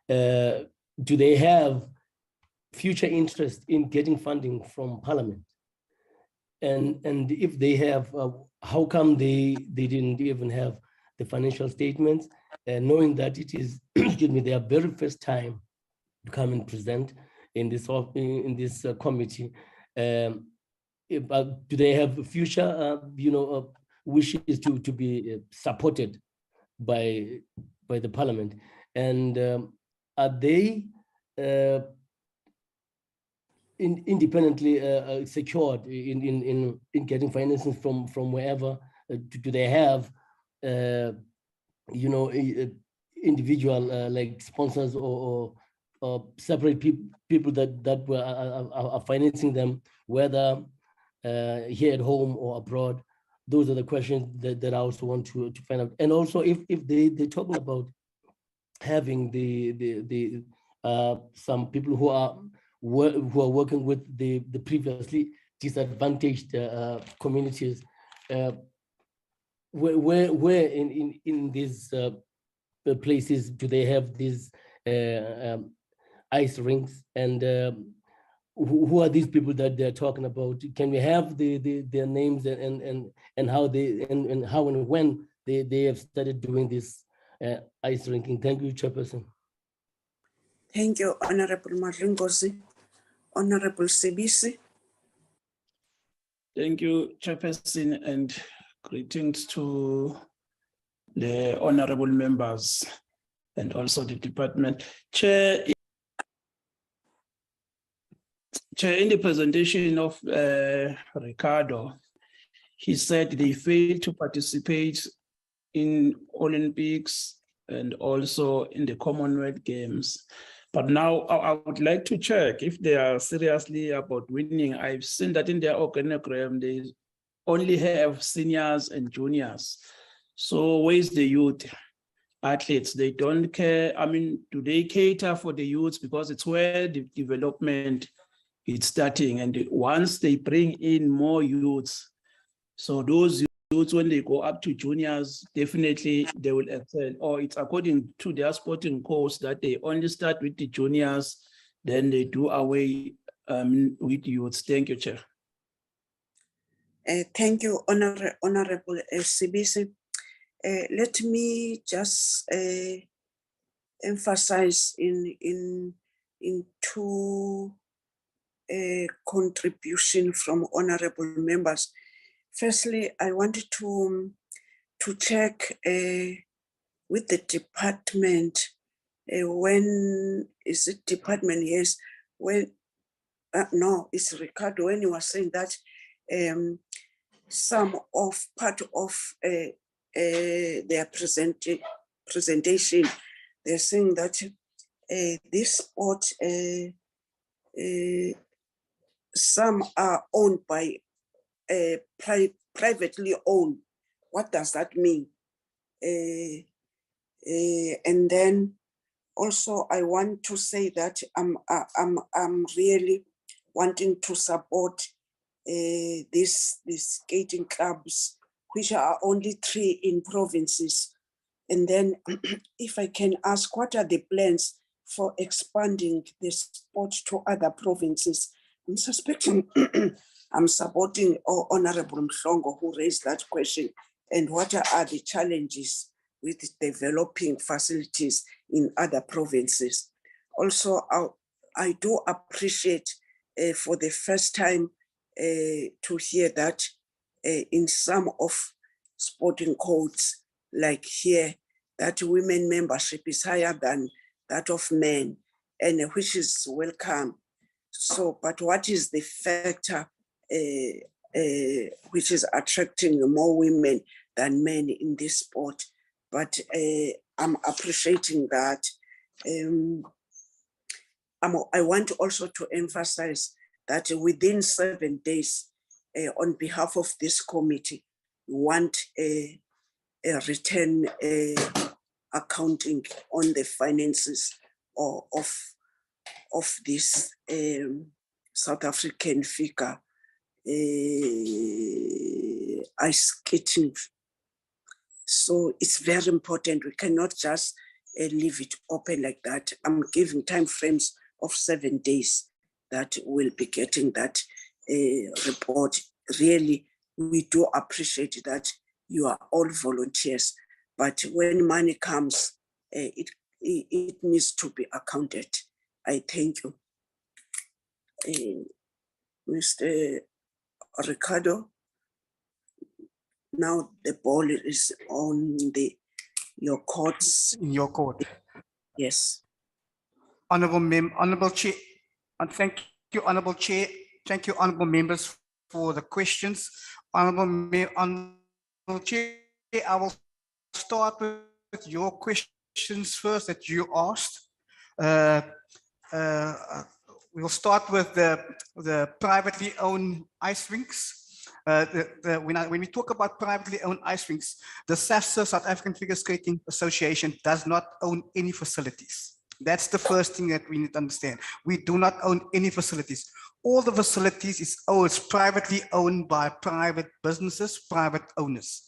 S14: Do they have future interest in getting funding from Parliament? And if they have, how come they didn't even have the financial statements, knowing that it is, excuse me, their very first time to come and present in this committee? Do they have future, wishes to be supported by the Parliament? And are they independently secured in getting financing from wherever? Do they have individual like sponsors or separate people that are financing them, whether here at home or abroad? Those are the questions that I also want to find out. And also, if they're talking about having the some people who are working with the previously disadvantaged communities, where in these places do they have these ice rinks, and who are these people that they're talking about? Can we have their names and how they and how and when they have started doing this ice rinking? Thank you, Chairperson.
S1: Thank you, Honorable Maringozi. Honorable Sibisi.
S15: Thank you, Chairperson, and greetings to the honorable members and also the department. Chair, in the presentation of Ricardo, he said they failed to participate in Olympics and also in the Commonwealth Games. But now I would like to check if they are seriously about winning. I've seen that in their organogram, they only have seniors and juniors. So where's the youth athletes? They don't care. I mean, do they cater for the youths? Because it's where the development is starting. And once they bring in more youths, so those youths, when they go up to juniors, definitely they will excel. Or it's according to their sporting course that they only start with the juniors, then they do away with youths. Thank you, Chair.
S1: Thank you, Honorable Sibisi. Let me just emphasize in two contributions from honorable members. Firstly, I wanted to check with the department. When is it department? Yes. When no, it's Ricardo. When you were saying that some of part of their presentation, they're saying that this sport, some are owned by privately owned. What does that mean? And then also I want to say that I'm really wanting to support these skating clubs, which are only 3 in provinces. And then if I can ask, what are the plans for expanding the sport to other provinces? I'm suspecting I'm supporting Honorable Mhlongo who raised that question. And what are the challenges with developing facilities in other provinces? Also, I do appreciate for the first time to hear that in some of sporting codes, like here, that women membership is higher than that of men, and which is welcome. So, but what is the factor which is attracting more women than men in this sport? But I'm appreciating that. I want also to emphasize that within 7 days, on behalf of this committee, want a written accounting on the finances of this South African figure ice skating. So it's very important. We cannot just leave it open like that. I'm giving time frames of 7 days that we'll be getting that report. Really, we do appreciate that you are all volunteers, but when money comes, it needs to be accounted. I thank you. Mr. Ricardo, now the ball is on your courts.
S7: In your court.
S1: Yes.
S7: Honorable Chair, and thank you, Honorable Chair. Thank you, Honorable members, for the questions. Honorable Chair, I will start with your questions first that you asked. We'll start with the privately owned ice rinks. When we talk about privately owned ice rinks, the SAFSA, South African Figure Skating Association, does not own any facilities. That's the first thing that we need to understand. We do not own any facilities. All the facilities is privately owned by private businesses, private owners.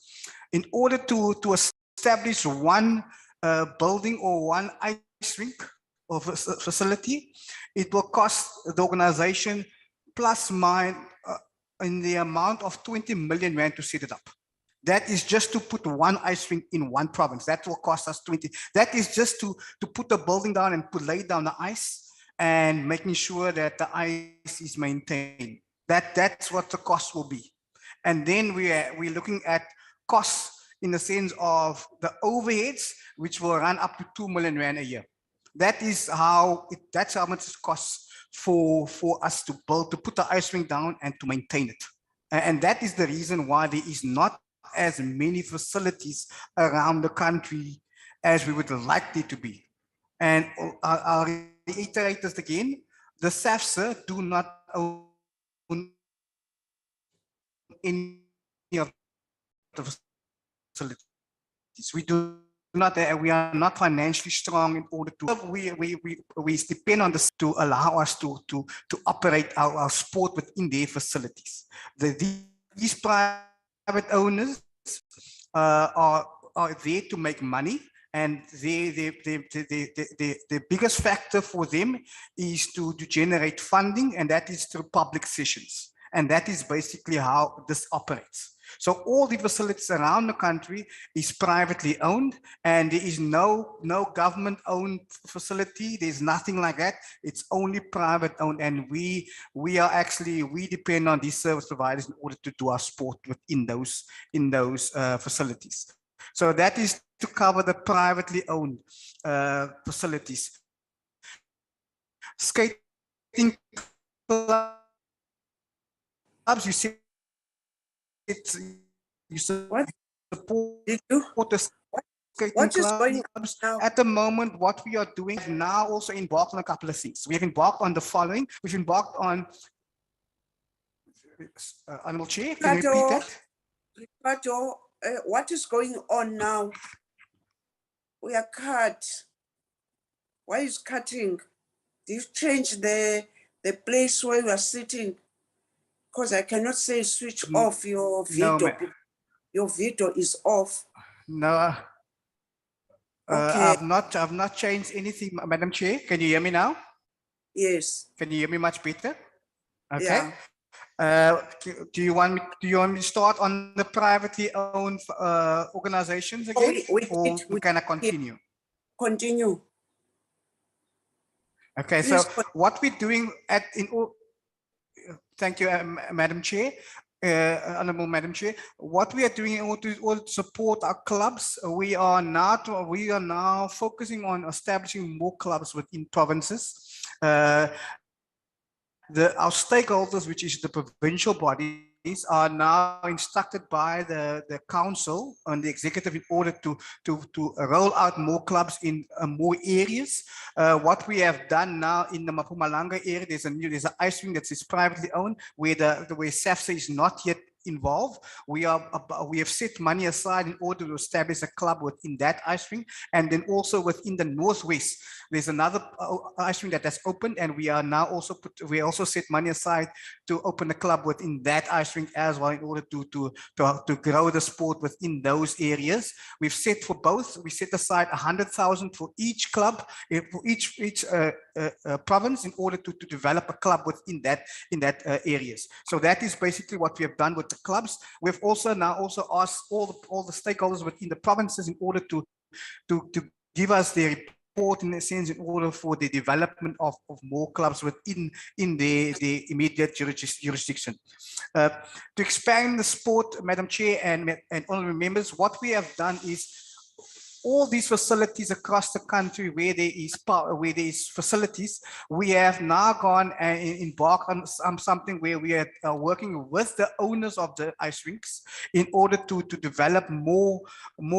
S7: In order to establish one building or one ice rink or facility, it will cost the organization plus mine in the amount of 20 million rand to set it up. That is just to put one ice rink in one province. That will cost us 20. That is just to put the building down and lay down the ice and making sure that the ice is maintained. That's what the cost will be. And then we're looking at costs in the sense of the overheads, which will run up to 2 million rand a year. That's how much it costs for us to put the ice rink down and to maintain it. And that is the reason why there is not as many facilities around the country as we would like there to be. And I'll reiterate this again, the SAFSA do not own any of the facilities. We are not financially strong in order to, we depend on this to allow us to operate our sport within their facilities. These private owners are there to make money, and the biggest factor for them is to generate funding, and that is through public sessions. And that is basically how this operates. So all the facilities around the country is privately owned, and there is no government-owned facility. There's nothing like that. It's only private owned, and we depend on these service providers in order to do our sport within those facilities. So that is to cover the privately owned facilities. Skating clubs, you said you support the skating clubs. At the moment, what we are doing now also embarked on a couple of things. We have embarked on the following. We've embarked on, Honorable Chair, can you repeat that?
S1: Ricardo, what is going on now? We are cut. Why is cutting? Do you change the place where you are sitting? Because I cannot say switch off your video. No, your video is off.
S7: No,
S1: okay.
S7: I've not changed anything, Madam Chair. Can you hear me now?
S1: Yes.
S7: Can you hear me much better? Okay.
S1: Yeah.
S7: Do you want me to start on the privately owned organizations again, or can I continue?
S1: Continue.
S7: Okay.
S1: Please.
S7: So what we're doing thank you, Madam Chair, Honorable Madam Chair. What we are doing in order to support our clubs, we are now focusing on establishing more clubs within provinces. Our stakeholders, which is the provincial body, are now instructed by the council and the executive in order to roll out more clubs in more areas. What we have done now in the Mpumalanga area, there's an ice rink that is privately owned where where SAFSA is not yet involved. We have set money aside in order to establish a club within that ice rink, and then also within the Northwest there's another ice rink that has opened, and we are now also set money aside to open a club within that ice rink as well in order to grow the sport within those areas. We've set for both. We set aside 100,000 for each club, for each province, in order to develop a club within that areas. So that is basically what we have done with the clubs. We've also asked all the stakeholders within the provinces in order to give us their report, in a sense, in order for the development of more clubs within the immediate jurisdiction. To expand the sport, Madam Chair and honorable members, what we have done is all these facilities across the country where there is facilities, we have now gone and embarked on something where we are working with the owners of the ice rinks in order to develop more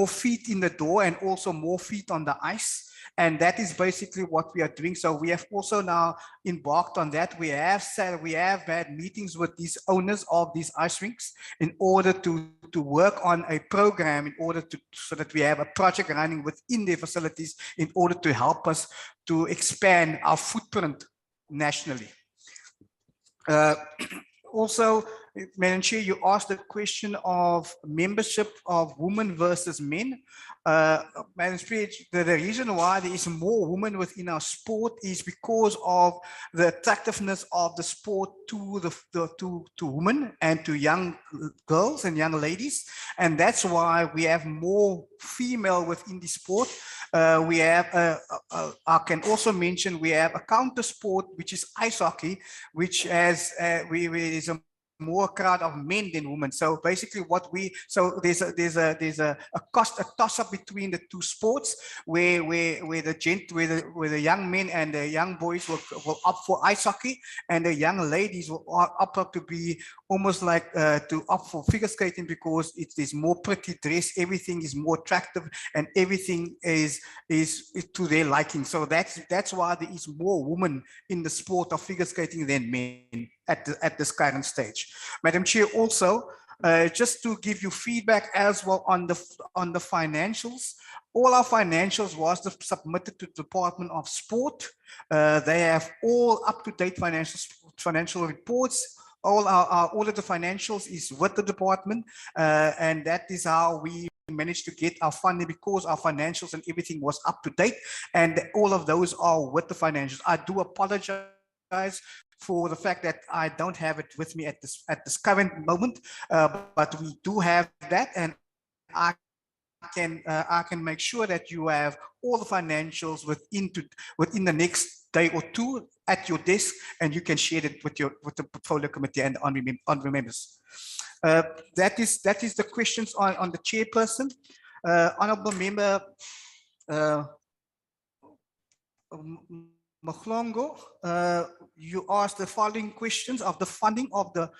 S7: feet in the door and also more feet on the ice. And that is basically what we are doing. So we have also now embarked on that. We have had meetings with these owners of these ice rinks in order to work on a program in order so that we have a project running within their facilities in order to help us to expand our footprint nationally. Also, Madam Chair, you asked the question of membership of women versus men. Madam Chair, the reason why there is more women within our sport is because of the attractiveness of the sport to to women and to young girls and young ladies, and that's why we have more female within the sport. We have, I can also mention, we have a counter sport, which is ice hockey, which has, is a more crowd of men than women. So basically there's a toss up between the two sports where the young men and the young boys will opt for ice hockey, and the young ladies will opt to be almost like to opt for figure skating, because it is more pretty dress, everything is more attractive, and everything is to their liking. So that's why there is more women in the sport of figure skating than men at this current stage. Madam Chair, also just to give you feedback as well on the financials. All our financials was submitted to the Department of Sport. They have all up-to-date financial reports. All our audited financials is with the department, and that is how we managed to get our funding, because our financials and everything was up to date, and all of those are with the financials. I do apologize for the fact that I don't have it with me at this current moment, but we do have that, and I can make sure that you have all the financials within the next day or two at your desk, and you can share it with the portfolio committee and honorable members. That is the questions on the chairperson. Honorable member Mhlongo, you asked the following questions of the funding of the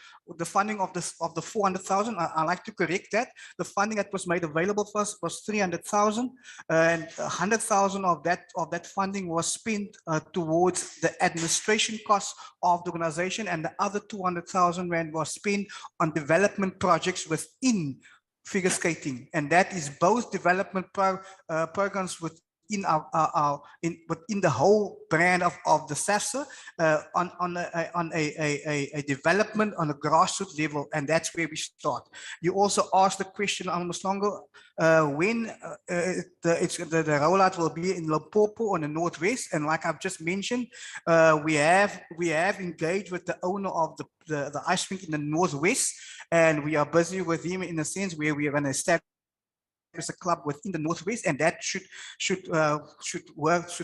S7: 400,000. I like to correct that. The funding that was made available for us was 300,000, and 100,000 of that funding was spent towards the administration costs of the organization, and the other 200,000 rand was spent on development projects within figure skating, and that is both development programs within the whole brand of the SAFSA, on a development on a grassroots level, and that's where we start. You also asked the question, Mhlongo, when the rollout will be in Limpopo on the Northwest, and like I've just mentioned, we have engaged with the owner of the ice rink in the Northwest, and we are busy with him in a sense where we are going to establish a club within the Northwest, and that should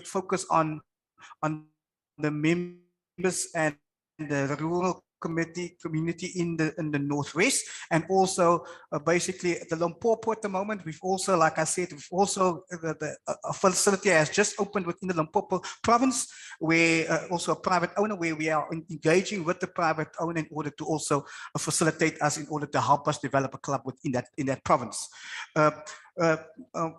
S7: focus on the members and the rural community in the Northwest, and also basically the Limpopo at the moment. We've also, like I said, we've also a facility has just opened within the Limpopo province, where also a private owner, where we are engaging with the private owner in order to also facilitate us in order to help us develop a club within that province.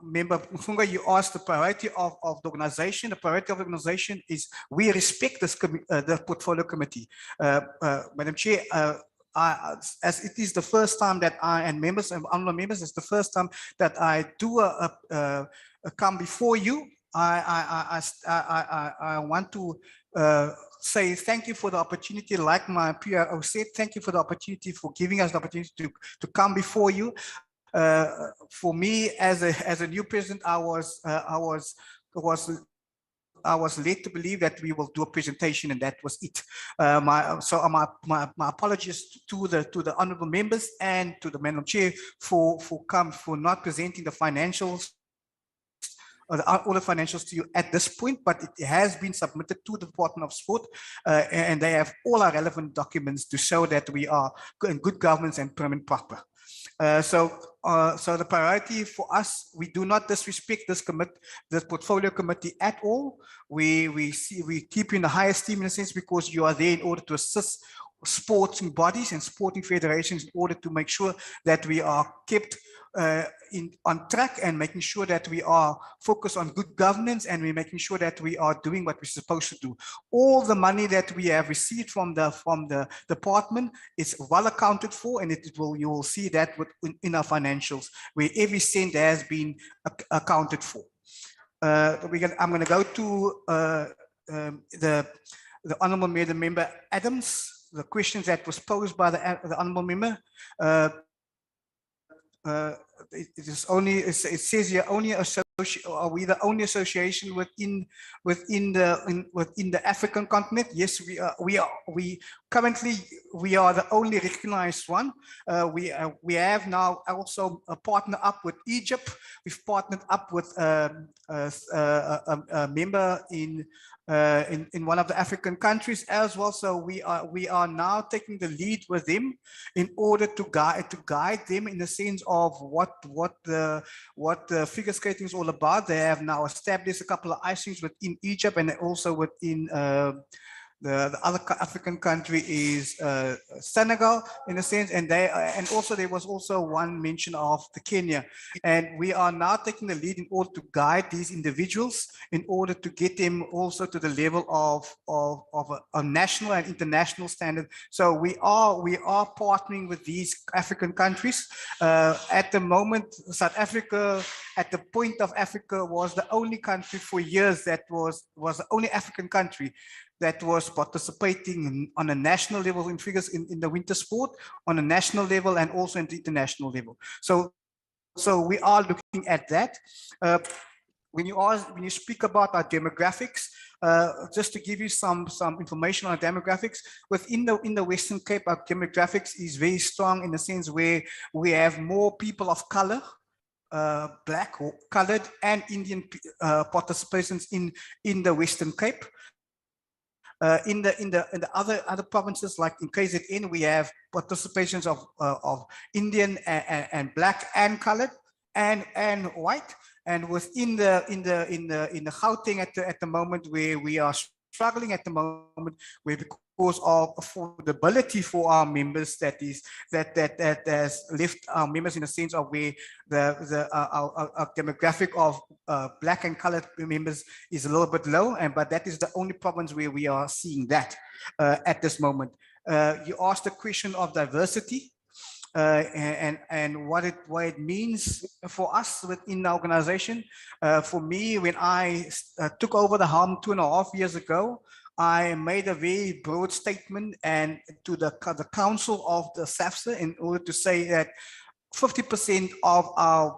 S7: Member Mfunga, you asked the priority of the organization. The priority of the organization is we respect this the portfolio committee. Madam Chair, as it is the first time that I and members and honorable members, it's the first time that I do come before you. I want to say thank you for the opportunity, like my PRO said, thank you for the opportunity, for giving us the opportunity to come before you. For me, as a new president, I was led to believe that we will do a presentation, and that was it. My apologies to the honourable members and to the Madam Chair for not presenting the financials. All the financials to you at this point, but it has been submitted to the Department of Sport, and they have all our relevant documents to show that we are in good governance and prim and proper. So the priority for us, we do not disrespect this portfolio committee at all. We keep you in the highest esteem in a sense, because you are there in order to assist sporting bodies and sporting federations in order to make sure that we are kept on track, and making sure that we are focused on good governance, and we're making sure that we are doing what we're supposed to do. All the money that we have received from the department is well accounted for, and you will see that in our financials, where every cent has been accounted for. I'm going to go to the honourable member Adams. The questions that was posed by the honourable member. It says here only are we the only association within the African continent? Yes, we currently are the only recognized one. We have now also partnered up with Egypt. We've partnered up with a member in one of the African countries as well. So we are now taking the lead with them in order to guide them in the sense of what the figure skating is all about. They have now established a couple of icings within Egypt, and also within the other African country is Senegal in a sense, and also there was also one mention of the Kenya, and we are now taking the lead in order to guide these individuals in order to get them also to the level of a national and international standard. So we are partnering with these African countries. At the moment, South Africa, at the point of Africa, was the only country for years that was the only African country that was participating on a national level in figures in the winter sport, on a national level and also in the international level. So we are looking at that. When you speak about our demographics, just to give you some information on demographics, within the Western Cape, our demographics is very strong in the sense where we have more people of color, black or colored and Indian participations in the Western Cape. In the other provinces, like in KZN, we have participations of Indian and black and colored and white. And within the Gauteng at the moment, where we are struggling at the moment, where because of affordability for our members, that has left our members in a sense of where our demographic of black and colored members is a little bit low, but that is the only province where we are seeing that at this moment. You asked the question of diversity. And what it means for us within the organization. For me, when I took over the helm 2.5 years ago, I made a very broad statement and to the council of the SAFSA in order to say that 50% of our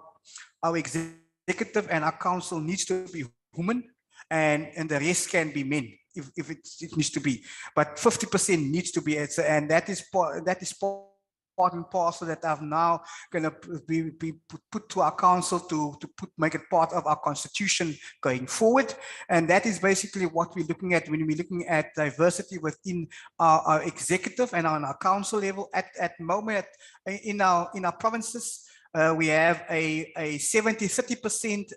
S7: executive and our council needs to be women, and the rest can be men if it needs to be, but 50% needs to be, and that is part and parcel that I've now going to be put to our council to make it part of our constitution going forward. And that is basically what we're looking at when we're looking at diversity within our executive and on our council level. At the moment in our provinces, we have a 70-30%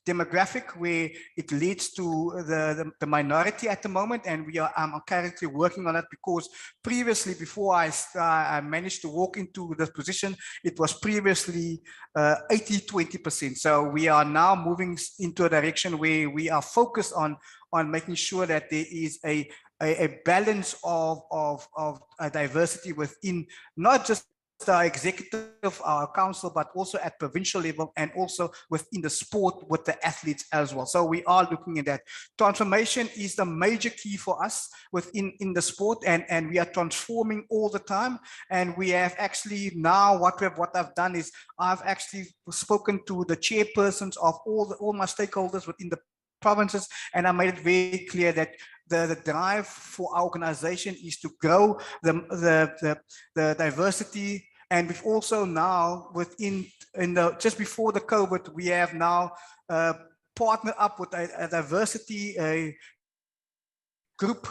S7: demographic where it leads to the minority at the moment, and I'm currently working on it, because previously, before I managed to walk into this position, it was previously 80-20%. So we are now moving into a direction where we are focused on making sure that there is a balance of diversity within not just our executive, our council, but also at provincial level, and also within the sport with the athletes as well. So we are looking at that. Transformation is the major key for us within the sport, and we are transforming all the time. And we have actually now what I've done is I've actually spoken to the chairpersons of all my stakeholders within the provinces, and I made it very clear that the drive for our organization is to grow the diversity. And we've also now just before the COVID, we have now partnered up with a diversity group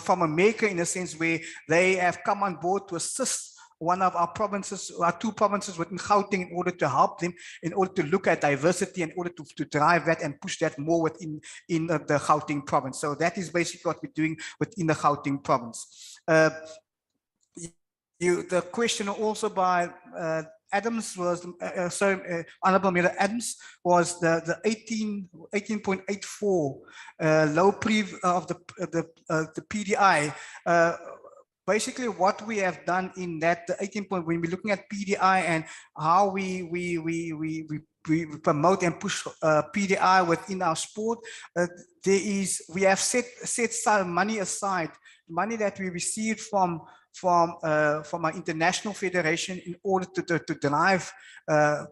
S7: from America, in a sense where they have come on board to assist one of our provinces, our two provinces within Gauteng, in order to help them, in order to look at diversity, in order to drive that and push that more within the Gauteng province. So that is basically what we're doing within the Gauteng province. The question also by Adams was, Honorable Mayor Adams, was the 18.84 low prev of the PDI. Basically, what we have done in that 18 point, when we're looking at PDI and how we promote and push PDI within our sport, we have set some money aside, money that we received from our international federation in order to drive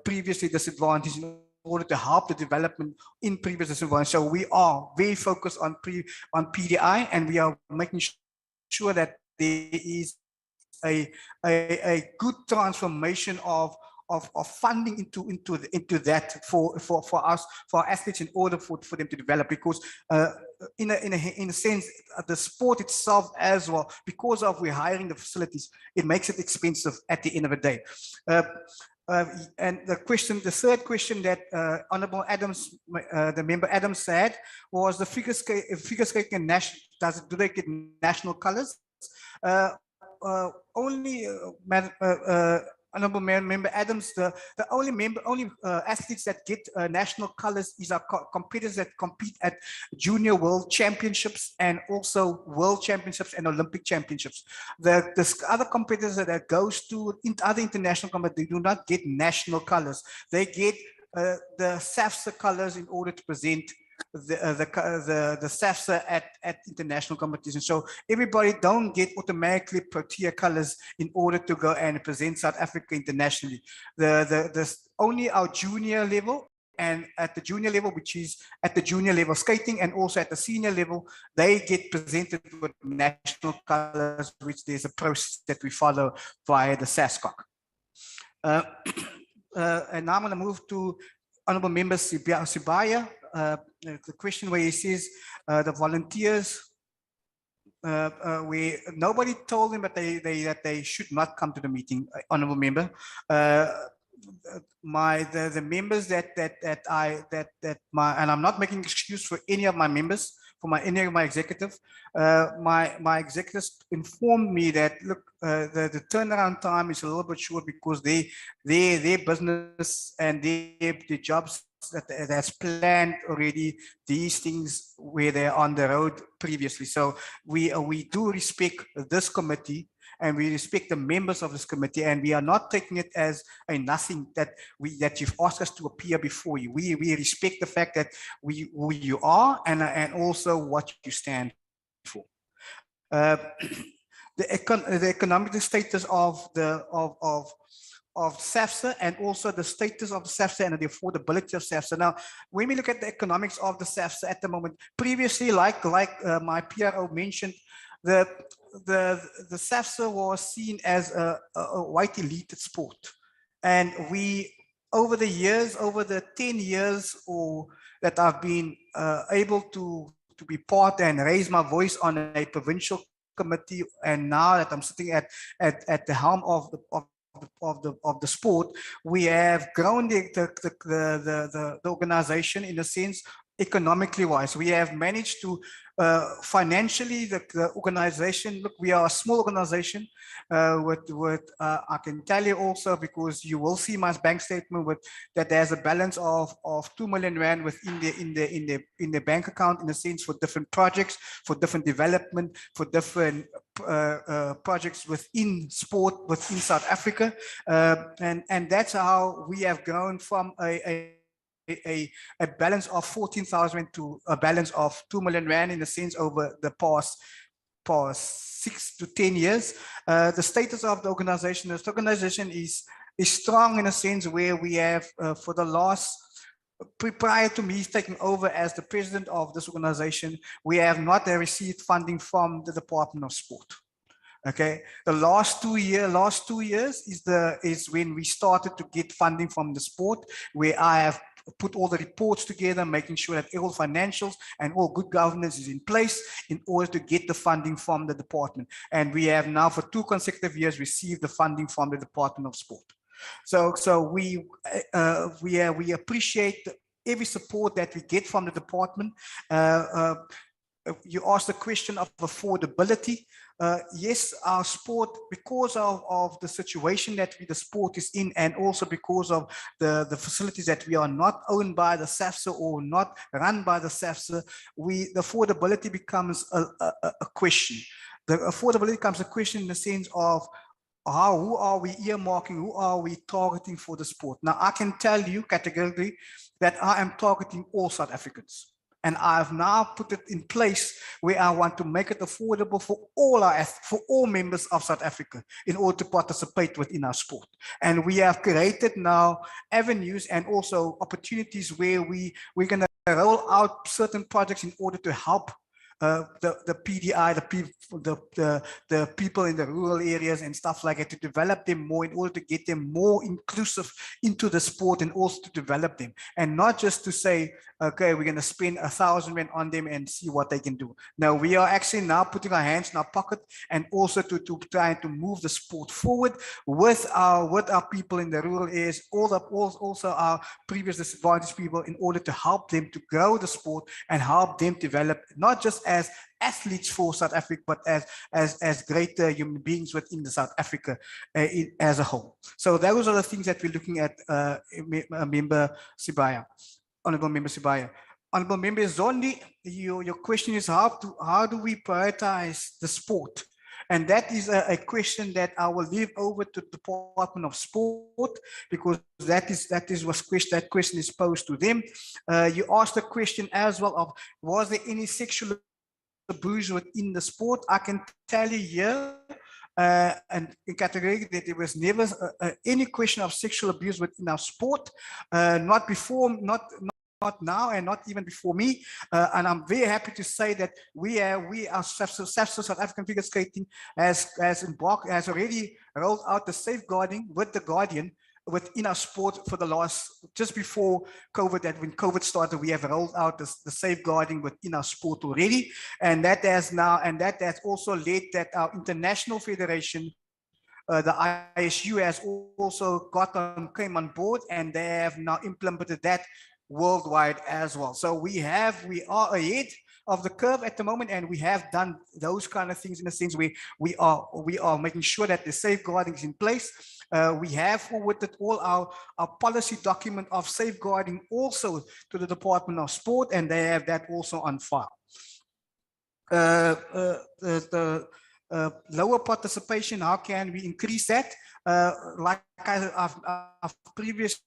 S7: previously disadvantaged, in order to help the development in previous disadvantaged. So we are very focused on PDI, and we are making sure that there is a good transformation of funding into that for us, for our athletes, in order for them to develop, because in a sense, the sport itself as well, because of we're hiring the facilities, it makes it expensive at the end of the day. And the third question that Honorable Adams, the member Adams said, was the figure skating national, do they get national colors? Only Honorable Member Adams, the only athletes that get national colors is our competitors that compete at junior world championships and also world championships and Olympic championships. The other competitors that goes to other international competitions, they do not get national colors. They get the SAFSA colors in order to present the SAFSA at international competition. So everybody don't get automatically Protea colors in order to go and present South Africa internationally. The only our junior level, and at the junior level, which is at the junior level skating, and also at the senior level, they get presented with national colors, which there's a process that we follow via the SASCOC. And now I'm going to move to Honorable Member Sibaya. The question where he says the volunteers, nobody told them that they should not come to the meeting. Honorable Member, the members and I'm not making excuse for any of my members, for any of my executive, my executives informed me that look, the turnaround time is a little bit short, because their business and their jobs that's planned already, these things where they're on the road previously. So we do respect this committee, and we respect the members of this committee, and we are not taking it as a nothing that you've asked us to appear before you. We respect the fact that who you are, and also what you stand for. The economic status of SAFSA, and also the status of the SAFSA and the affordability of SAFSA. Now, when we look at the economics of the SAFSA at the moment, previously, like my PRO mentioned, the SAFSA was seen as a white elite sport. And we, over the years, over the 10 years or that I've been able to be part and raise my voice on a provincial committee, and now that I'm sitting at the helm of the sport, we have grown the organization in a sense, economically wise. We have managed to financially, the organization, look, we are a small organization I can tell you also, because you will see my bank statement with that there's a balance of 2 million rand within the bank account, in a sense, for different projects, for different development, for different projects within sport within South Africa, and that's how we have grown from a balance of 14,000 to a balance of 2 million rand, in a sense, over the past 6 to 10 years. The status of the organization is strong, in a sense where we have for the last, prior to me taking over as the president of this organization, we have not received funding from the Department of Sport. Okay, the last 2 years is when we started to get funding from the sport, where I have put all the reports together, making sure that all financials and all good governance is in place in order to get the funding from the department. And we have now for 2 consecutive years received the funding from the Department of Sport. So we appreciate every support that we get from the department. You asked the question of affordability. Yes, our sport, because of the situation that the sport is in, and also because of the facilities that we are not owned by the SAFSA or not run by the SAFSA, the affordability becomes a question. The affordability becomes a question in the sense of who are we earmarking, who are we targeting for the sport? Now, I can tell you categorically that I am targeting all South Africans. And I've now put it in place where I want to make it affordable for all members of South Africa in order to participate within our sport. And we have created now avenues and also opportunities where we're going to roll out certain projects in order to help the PDI, the people in the rural areas and stuff like that, to develop them more in order to get them more inclusive into the sport, and also to develop them, and not just to say, okay, we're going to spend 1,000 rand on them and see what they can do. Now we are actually now putting our hands in our pocket, and also to try to move the sport forward with our people in the rural areas, also our previous disadvantaged people, in order to help them to grow the sport and help them develop, not just as athletes for South Africa, but as greater human beings within the South Africa as a whole. So those are the things that we're looking at, Member Sibaya, Honorable Member Sibaya. Honorable Member Zondi, your question is how do we prioritize the sport? And that is a question that I will leave over to the Department of Sport, because that question is posed to them. You asked the question as well of, was there any sexual abuse within the sport? I can tell you here, and in category, that there was never any question of sexual abuse within our sport, not before, not now, and not even before me. And I'm very happy to say that we are SAFSA, South African Figure Skating, has already rolled out the safeguarding with the Guardian within our sport for the last, just before COVID, that when COVID started, we have rolled out the safeguarding within our sport already. And that has also led that our international federation, the ISU, has also came on board, and they have now implemented that worldwide as well. So we are ahead of the curve at the moment, and we have done those kind of things in a sense where we are making sure that the safeguarding is in place. We have forwarded all our policy document of safeguarding also to the Department of Sport, and they have that also on file. The lower participation, how can we increase that? Like I've previously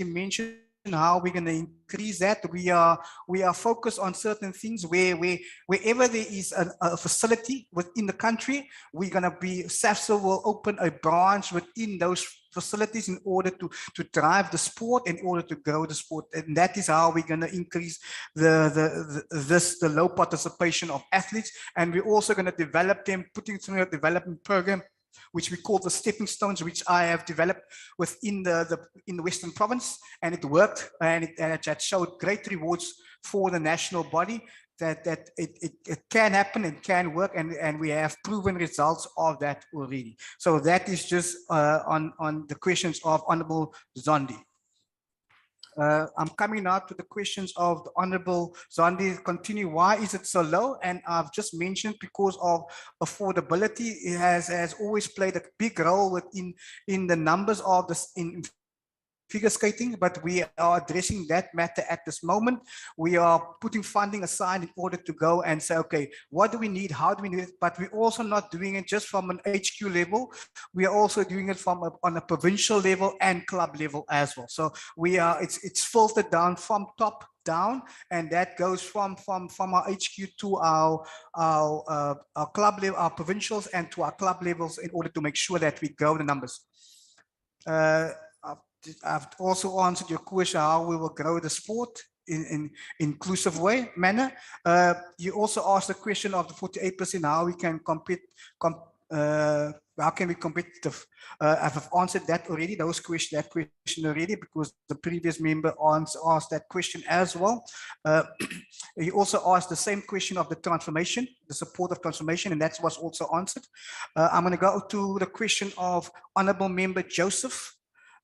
S7: mentioned, how we're going to increase that. We are focused on certain things wherever there is a facility within the country, we're going to be, SAFSA will open a branch within those facilities in order to drive the sport, in order to grow the sport. And that is how we're going to increase the low participation of athletes. And we're also going to develop them, putting through a development program, which we call the stepping stones, which I have developed within in the Western Province, and it worked, and it showed great rewards for the national body, that it can happen and can work, and we have proven results of that already. So that is just on the questions of Honorable Zondi. I'm coming now to the questions of the Honorable Zondi. Continue. Why is it so low? And I've just mentioned because of affordability. It has always played a big role within the numbers of this in figure skating, but we are addressing that matter at this moment. We are putting funding aside in order to go and say, okay, what do we need? How do we need it? But we're also not doing it just from an HQ level. We are also doing it from on a provincial level and club level as well. So we are, it's filtered down from top down, and that goes from our HQ to our club level, our provincials, and to our club levels in order to make sure that we grow the numbers. I've also answered your question how we will grow the sport in inclusive manner. You also asked the question of the 48%, how we can compete, how can we competitive? I've answered that already, that question already, because the previous member asked that question as well. You also asked the same question of the transformation, the support of transformation, and that was also answered. I'm going to go to the question of Honorable Member Joseph.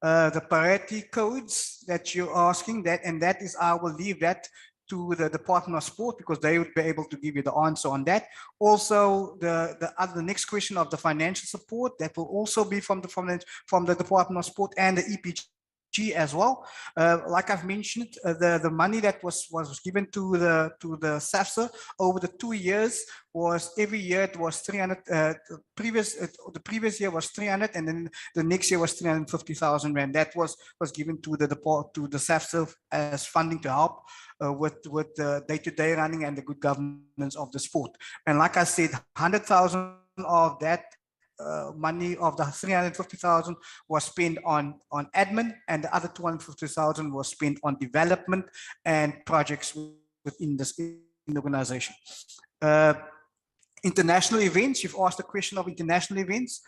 S7: The priority codes that you're asking, that is, I will leave that to the Department of Sport, because they would be able to give you the answer on that. Also, the next question of the financial support, that will also be from the Department of Sport and the EPG as well. Like I've mentioned, the money that was given to the SAFSA over the 2 years was, every year it was 300. The previous year was 300, and then the next year was 350,000 rand. That was given to the SAFSA as funding to help with the day-to-day running and the good governance of the sport. And like I said, 100,000 of that money of the 350,000 was spent on admin, and the other 250,000 was spent on development and projects within the organization. International events, you've asked the question of international events,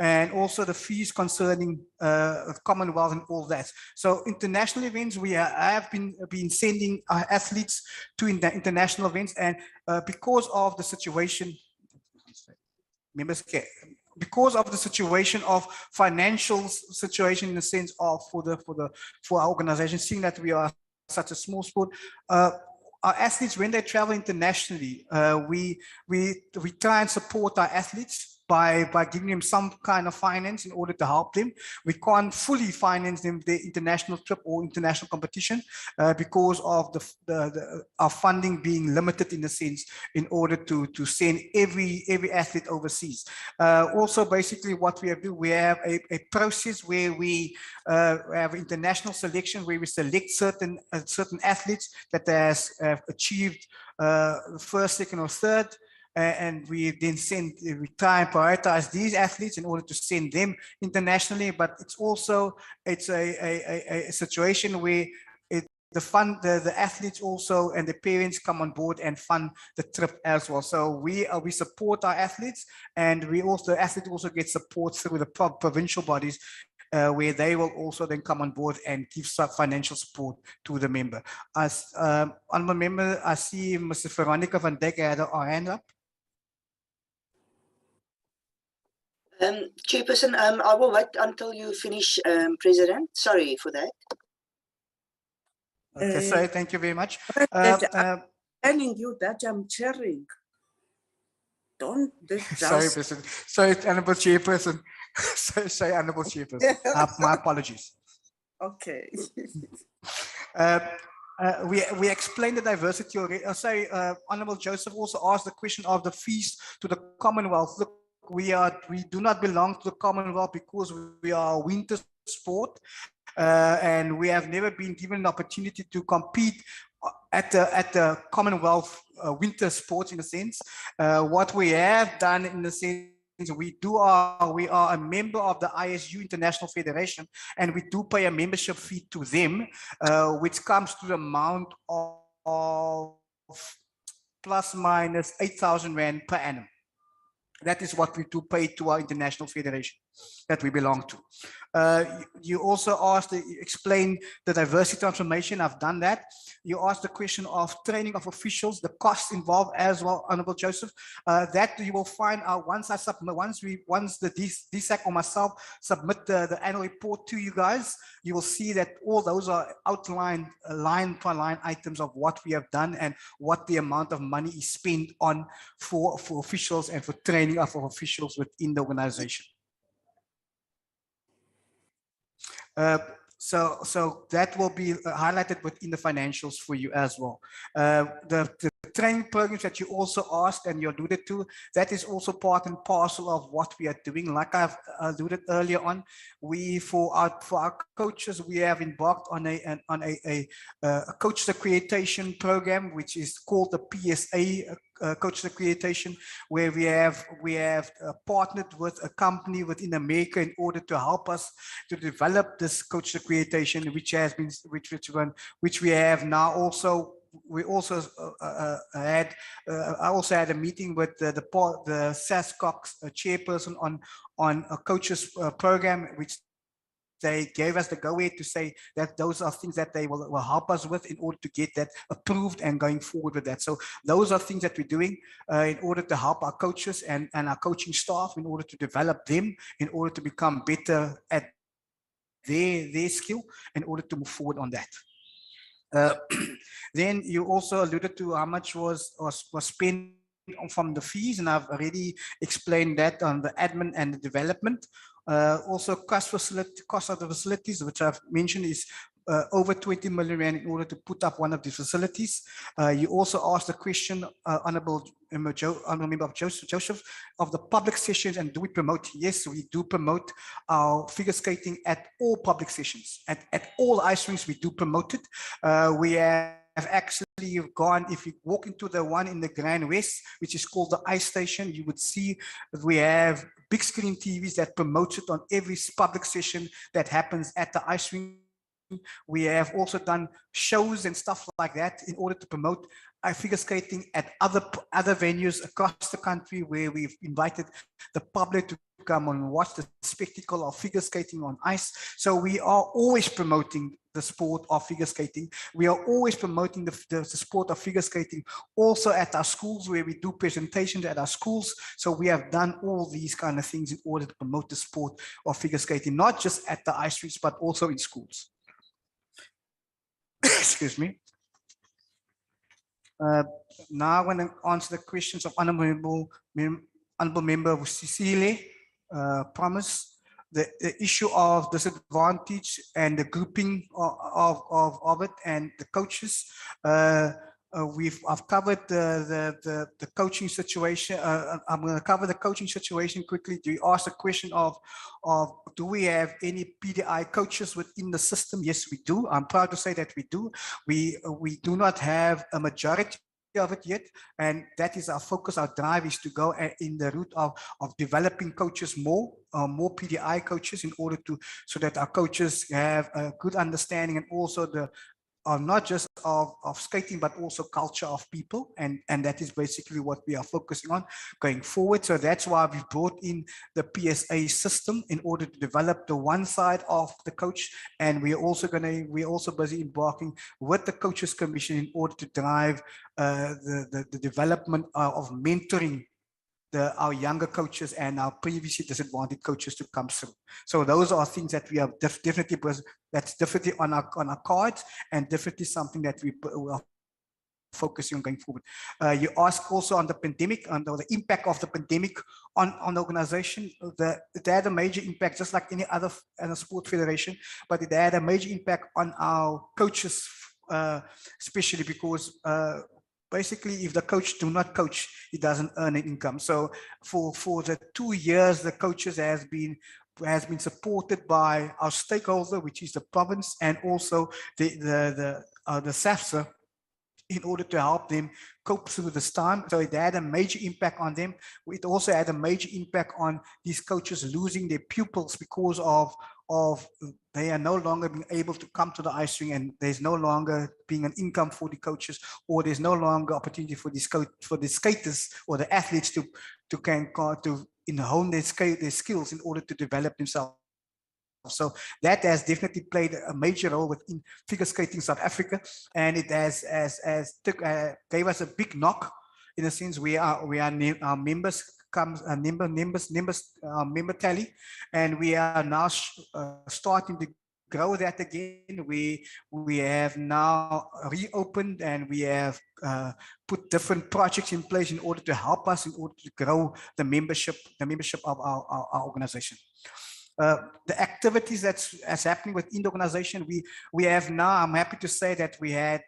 S7: and also the fees concerning Commonwealth and all that. So international events, we have been sending our athletes to international events, and because of the situation, because of the situation of financial situation, in the sense of for our organization, seeing that we are such a small sport, our athletes, when they travel internationally, we try and support our athletes by giving them some kind of finance in order to help them. We can't fully finance them the international trip or international competition because of our funding being limited, in the sense, in order to send every athlete overseas. Also, basically what we have a process where we have international selection, where we select certain athletes that has achieved first, second, or third. And we then we try and prioritize these athletes in order to send them internationally. But it's a situation where the athletes also and the parents come on board and fund the trip as well. So we support our athletes, and athletes also get support through the provincial bodies, where they will also then come on board and give some financial support to the member. As honorable member, I see Mr. Veronica van Dijk had her hand up.
S12: Chairperson, I will wait until you finish, President. Sorry for that.
S7: Okay, sorry, thank you very much.
S1: I'm telling you that I'm chairing. Don't just...
S7: Sorry, President. Sorry, Honorable Chairperson. Sorry, Honorable Chairperson. My apologies.
S1: Okay.
S7: We explained the diversity already. Honorable Joseph also asked the question of the fees to the Commonwealth. Look, we do not belong to the Commonwealth because we are a winter sport. and we have never been given an opportunity to compete at the Commonwealth winter sports, in a sense. What we have done, in the sense, we are a member of the ISU International Federation, and we do pay a membership fee to them, which comes to the amount of plus minus 8,000 Rand per annum. That is what we do pay to our international federation that we belong to. You also asked, explain the diversity transformation. I've done that. You asked the question of training of officials, the costs involved as well, Honorable Joseph. That you will find out once I submit, once the DSAC or myself submit the annual report to you guys. You will see that all those are outlined line by line items of what we have done and what the amount of money is spent on for officials and for training of officials within the organization. So that will be highlighted within the financials for you as well. The training programs that you also asked and you alluded to, that is also part and parcel of what we are doing. Like I've alluded earlier on, for our coaches, we have embarked on a coach accreditation program, which is called the Psa Coach Accreditation, where we have partnered with a company within America in order to help us to develop this coach accreditation, which we have now also. We also I also had a meeting with the Psa chairperson on a coaches program, which they gave us the go-ahead to say that those are things that they will help us with in order to get that approved and going forward with that. So those are things that we're doing in order to help our coaches and our coaching staff, in order to develop them, in order to become better at their skill, in order to move forward on that. Then you also alluded to how much was spent from the fees, and I've already explained that on the admin and the development. Also cost of the facilities, which I've mentioned, is over 20 million Rand in order to put up one of these facilities. You also asked the question, Honorable Member of Joseph, of the public sessions, and do we promote? Yes, we do promote our figure skating at all public sessions. At all ice rinks, we do promote it. We have actually gone, if you walk into the one in the Grand West, which is called the Ice Station, you would see that we have big screen TVs that promote it on every public session that happens at the ice rink. We have also done shows and stuff like that in order to promote figure skating at other venues across the country, where we've invited the public to come and watch the spectacle of figure skating on ice. So we are always promoting the sport of figure skating. We are always promoting the sport of figure skating also at our schools, where we do presentations at our schools. So we have done all these kind of things in order to promote the sport of figure skating, not just at the ice rinks, but also in schools. Excuse me. Now I want to answer the questions of Honorable Member Cecilia Promise. The issue of disadvantage and the grouping of it and the coaches. I've covered the coaching situation. I'm going to cover the coaching situation quickly. Do you ask the question of do we have any PDI coaches within the system? Yes, we do. I'm proud to say that we do. We do not have a majority of it yet, and that is our focus. Our drive is to go in the route of developing coaches more PDI coaches, in order to, so that our coaches have a good understanding, and also not just of skating, but also culture of people, and that is basically what we are focusing on going forward. So that's why we brought in the PSA system, in order to develop the one side of the coach, and we're also busy embarking with the Coaches Commission in order to drive the development of mentoring our younger coaches and our previously disadvantaged coaches to come through. So those are things that we are definitely on our cards, and definitely something that we are focusing on going forward. You ask also on the pandemic, on the impact of the pandemic on the organization. It had a major impact, just like any other sport federation, but it had a major impact on our coaches, especially because basically, if the coach do not coach, he doesn't earn an income. So for the 2 years, the coaches has been has been supported by our stakeholder, which is the province, and also the SAFSA, in order to help them cope through this time. So it had a major impact on them. It also had a major impact on these coaches losing their pupils because of they are no longer being able to come to the ice ring, and there's no longer being an income for the coaches, or there's no longer opportunity for the skaters or the athletes to hone their skills in order to develop themselves. So that has definitely played a major role within figure skating South Africa, and it gave us a big knock in a sense. Our members comes member tally, and we are now starting to grow that again. We have now reopened, and we have put different projects in place in order to help us in order to grow the membership of our organization. The activities that's happening within the organization, we have now, I'm happy to say that we had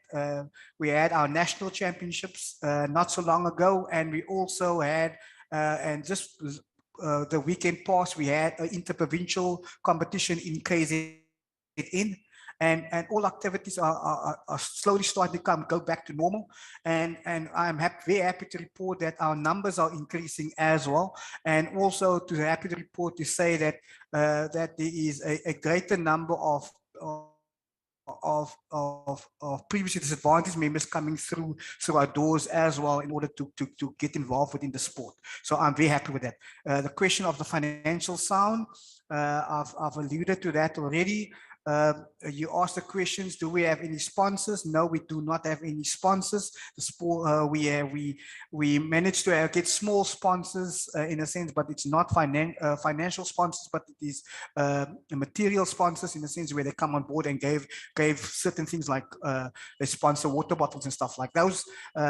S7: our national championships not so long ago, and we also had and just the weekend past, we had an interprovincial competition in KZN. And all activities are slowly starting to go back to normal, and I'm very happy to report that our numbers are increasing as well, and also happy to report to say that that there is a greater number of previously disadvantaged members coming through our doors as well in order to get involved within the sport. So I'm very happy with that. The question of the financial sound, I've alluded to that already. You asked the questions, do we have any sponsors? No, we do not have any sponsors. The sport, we managed to get small sponsors in a sense, but it's not financial sponsors, but it is material sponsors in a sense where they come on board and gave certain things like they sponsor water bottles and stuff like those.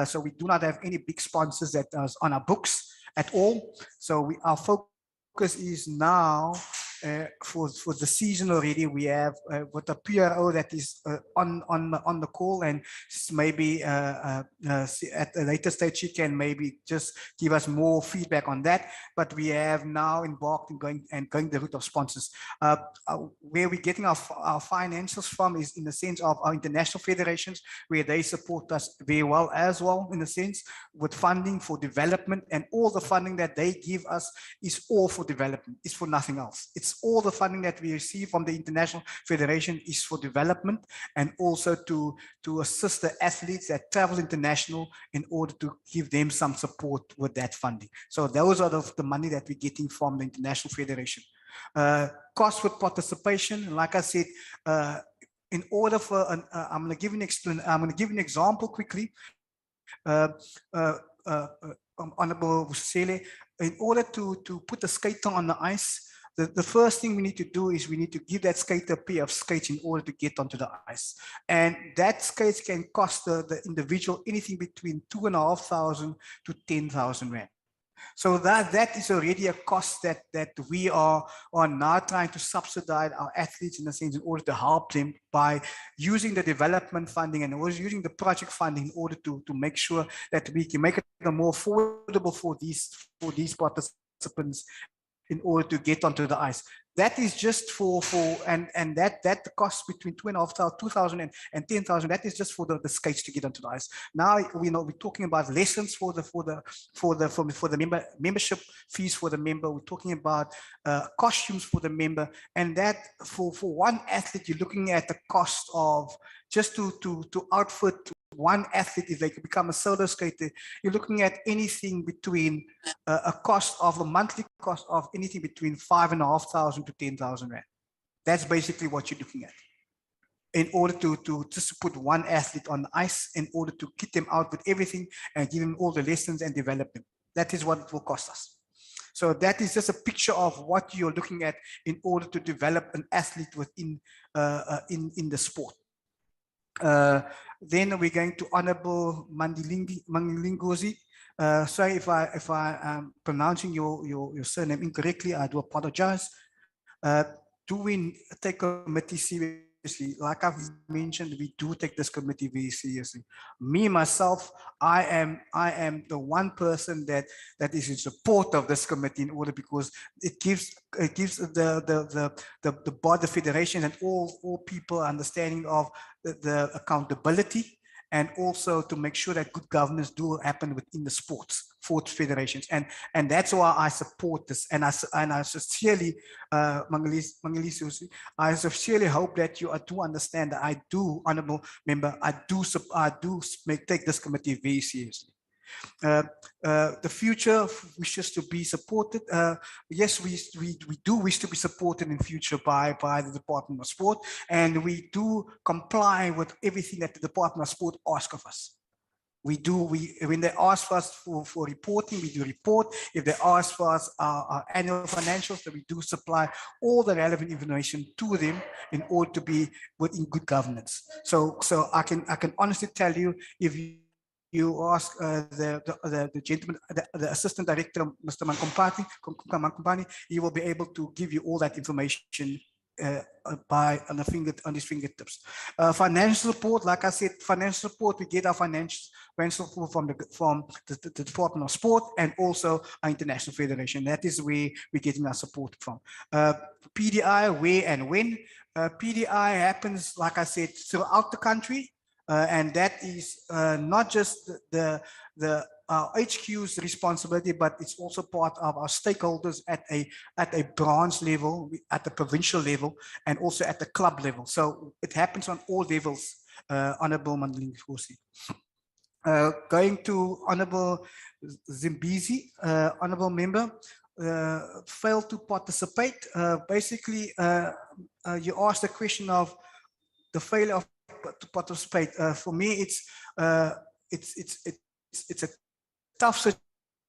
S7: So we do not have any big sponsors that are on our books at all. So our focus is now for the season already. We have with a PRO that is on the call, and maybe at a later stage she can maybe just give us more feedback on that. But we have now embarked in going the route of sponsors. Where we're getting our financials from is in the sense of our international federations, where they support us very well as well, in a sense, with funding for development, and all the funding that they give us is all for development. It's for nothing else. It's all the funding that we receive from the International Federation is for development, and also to assist the athletes that travel international in order to give them some support with that funding. So those are the money that we're getting from the International Federation. Cost for participation, like I said, in order for I'm going to give an example quickly. Honorable Sele, in order to put the skater on the ice, the first thing we need to do is we need to give that skater a pair of skates in order to get onto the ice. And that skates can cost the individual anything between 2,500 to 10,000 Rand. So that is already a cost that we are now trying to subsidize our athletes in a sense, in order to help them by using the development funding and also using the project funding in order to make sure that we can make it more affordable for these participants in order to get onto the ice. That is just for and that costs between 2,500 and 10,000. That is just for the skates to get onto the ice. Now we're talking about lessons for the membership fees for the member. We're talking about costumes for the member, and that for one athlete you're looking at the cost of just to outfit one athlete. If they could become a solo skater, you're looking at anything between a monthly cost of anything between 5,500 to 10,000 Rand. That's basically what you're looking at in order to just put one athlete on the ice, in order to get them out with everything and give them all the lessons and develop them. That is what it will cost us. So that is just a picture of what you're looking at in order to develop an athlete within in the sport. Then we're going to Honorable Mangilingozi. Sorry if I am pronouncing your surname incorrectly. I do apologize. Do we take committee seriously like I've mentioned, we do take this committee very seriously. Me, myself, I am the one person that is in support of this committee in order because it gives the board, the federation, and all people understanding of the accountability, and also to make sure that good governance do happen within the sports federations, and that's why I support this, and I sincerely, Mangaliso, I sincerely hope that you do understand that I do, honourable member, I do take this committee very seriously. The future wishes to be supported. Yes, we do wish to be supported in future by the Department of Sport, and we do comply with everything that the Department of Sport asks of us. When they ask us for reporting, we do report. If they ask for us our annual financials, then we do supply all the relevant information to them in order to be within good governance. So I can honestly tell you, if you ask the gentleman, the assistant director, Mr. Mankompani, he will be able to give you all that information on his fingertips. Financial support, like I said, financial support, we get our financial support from the Department of Sport and also our international federation. That is where we're getting our support from. PDI, where and when. PDI happens, like I said, throughout the country. And that is not just the HQ's responsibility, but it's also part of our stakeholders at a branch level, at the provincial level, and also at the club level. So it happens on all levels, Honourable Mandling Khosi. Going to Honourable Zimbizi, Honourable Member, failed to participate. Basically, you asked the question of the failure of to participate. For me, it's a tough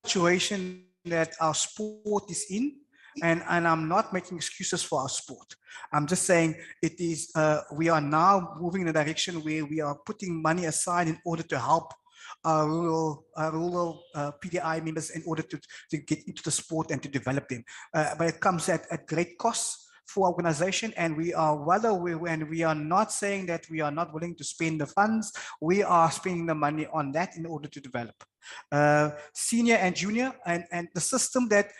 S7: situation that our sport is in, and I'm not making excuses for our sport. I'm just saying it is. We are now moving in a direction where we are putting money aside in order to help our rural PDI members in order to get into the sport and to develop them. But it comes at great cost for organization, and we are well aware, and we are not saying that we are not willing to spend the funds. We are spending the money on that in order to develop senior and junior, and the system that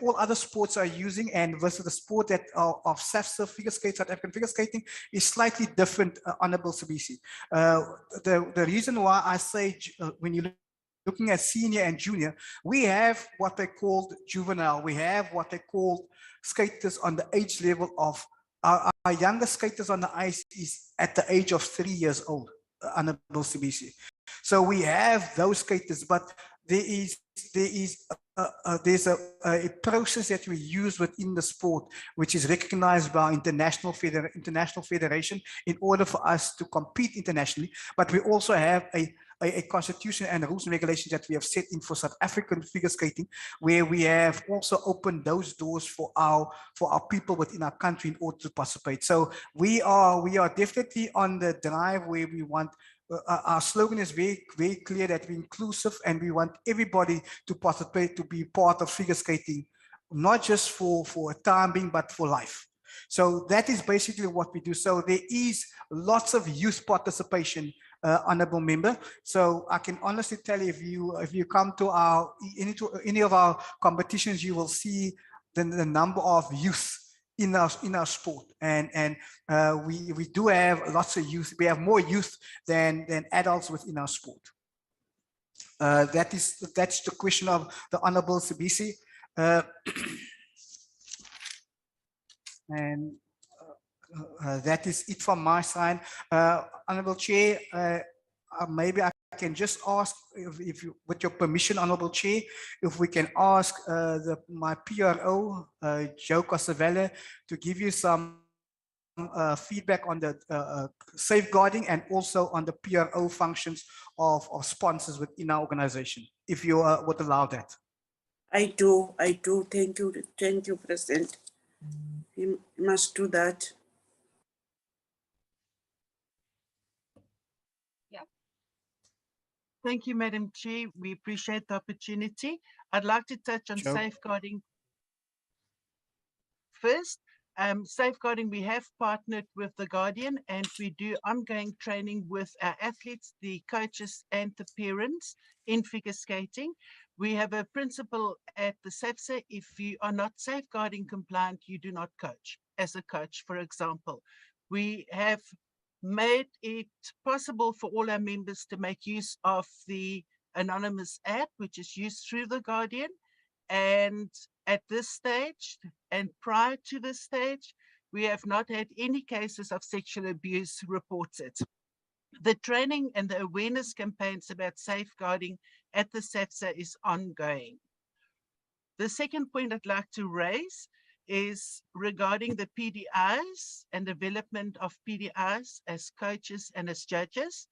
S7: all other sports are using, and versus the sport that of SAFSA figure skating, South African figure skating, is slightly different, Honourable Sabisi. The reason why I say when you looking at senior and junior, we have what they call juvenile. We have what they call skaters on the age level of our youngest skaters on the ice is at the age of 3 years old, Honourable Sabisi. So we have those skaters, but there's a process that we use within the sport, which is recognized by our international federation in order for us to compete internationally. But we also have a constitution and rules and regulations that we have set in for South African figure skating, where we have also opened those doors for our people within our country in order to participate. So we are definitely on the drive where we want. Our slogan is very, very clear that we're inclusive and we want everybody to participate, to be part of figure skating, not just for a time being, but for life. So that is basically what we do. So there is lots of youth participation, Honourable Member. So I can honestly tell you, if you come to any of our competitions, you will see the number of youth in our sport, and we do have lots of youth. We have more youth than adults within our sport. That's the question of the Honourable Sabisi, and that is it from my side. Honourable Chair, maybe I can just ask, if you, with your permission, Honourable Chair, if we can ask my PRO, Joe Cosavella, to give you some feedback on the safeguarding and also on the PRO functions of sponsors within our organization, if you would allow that.
S1: I do. Thank you, President. You must do that.
S8: Thank you, Madam Chair. We appreciate the opportunity. I'd like to touch on safeguarding first. Safeguarding, we have partnered with the Guardian, and we do ongoing training with our athletes, the coaches, and the parents in figure skating. We have a principle at the SAPSA: if you are not safeguarding compliant, you do not coach. As a coach, for example, we have made it possible for all our members to make use of the anonymous app, which is used through the Guardian. And at this stage, and prior to this stage, we have not had any cases of sexual abuse reported. The training and the awareness campaigns about safeguarding at the SAPSA is ongoing. The second point I'd like to raise is regarding the PDIs and development of PDIs as coaches and as judges.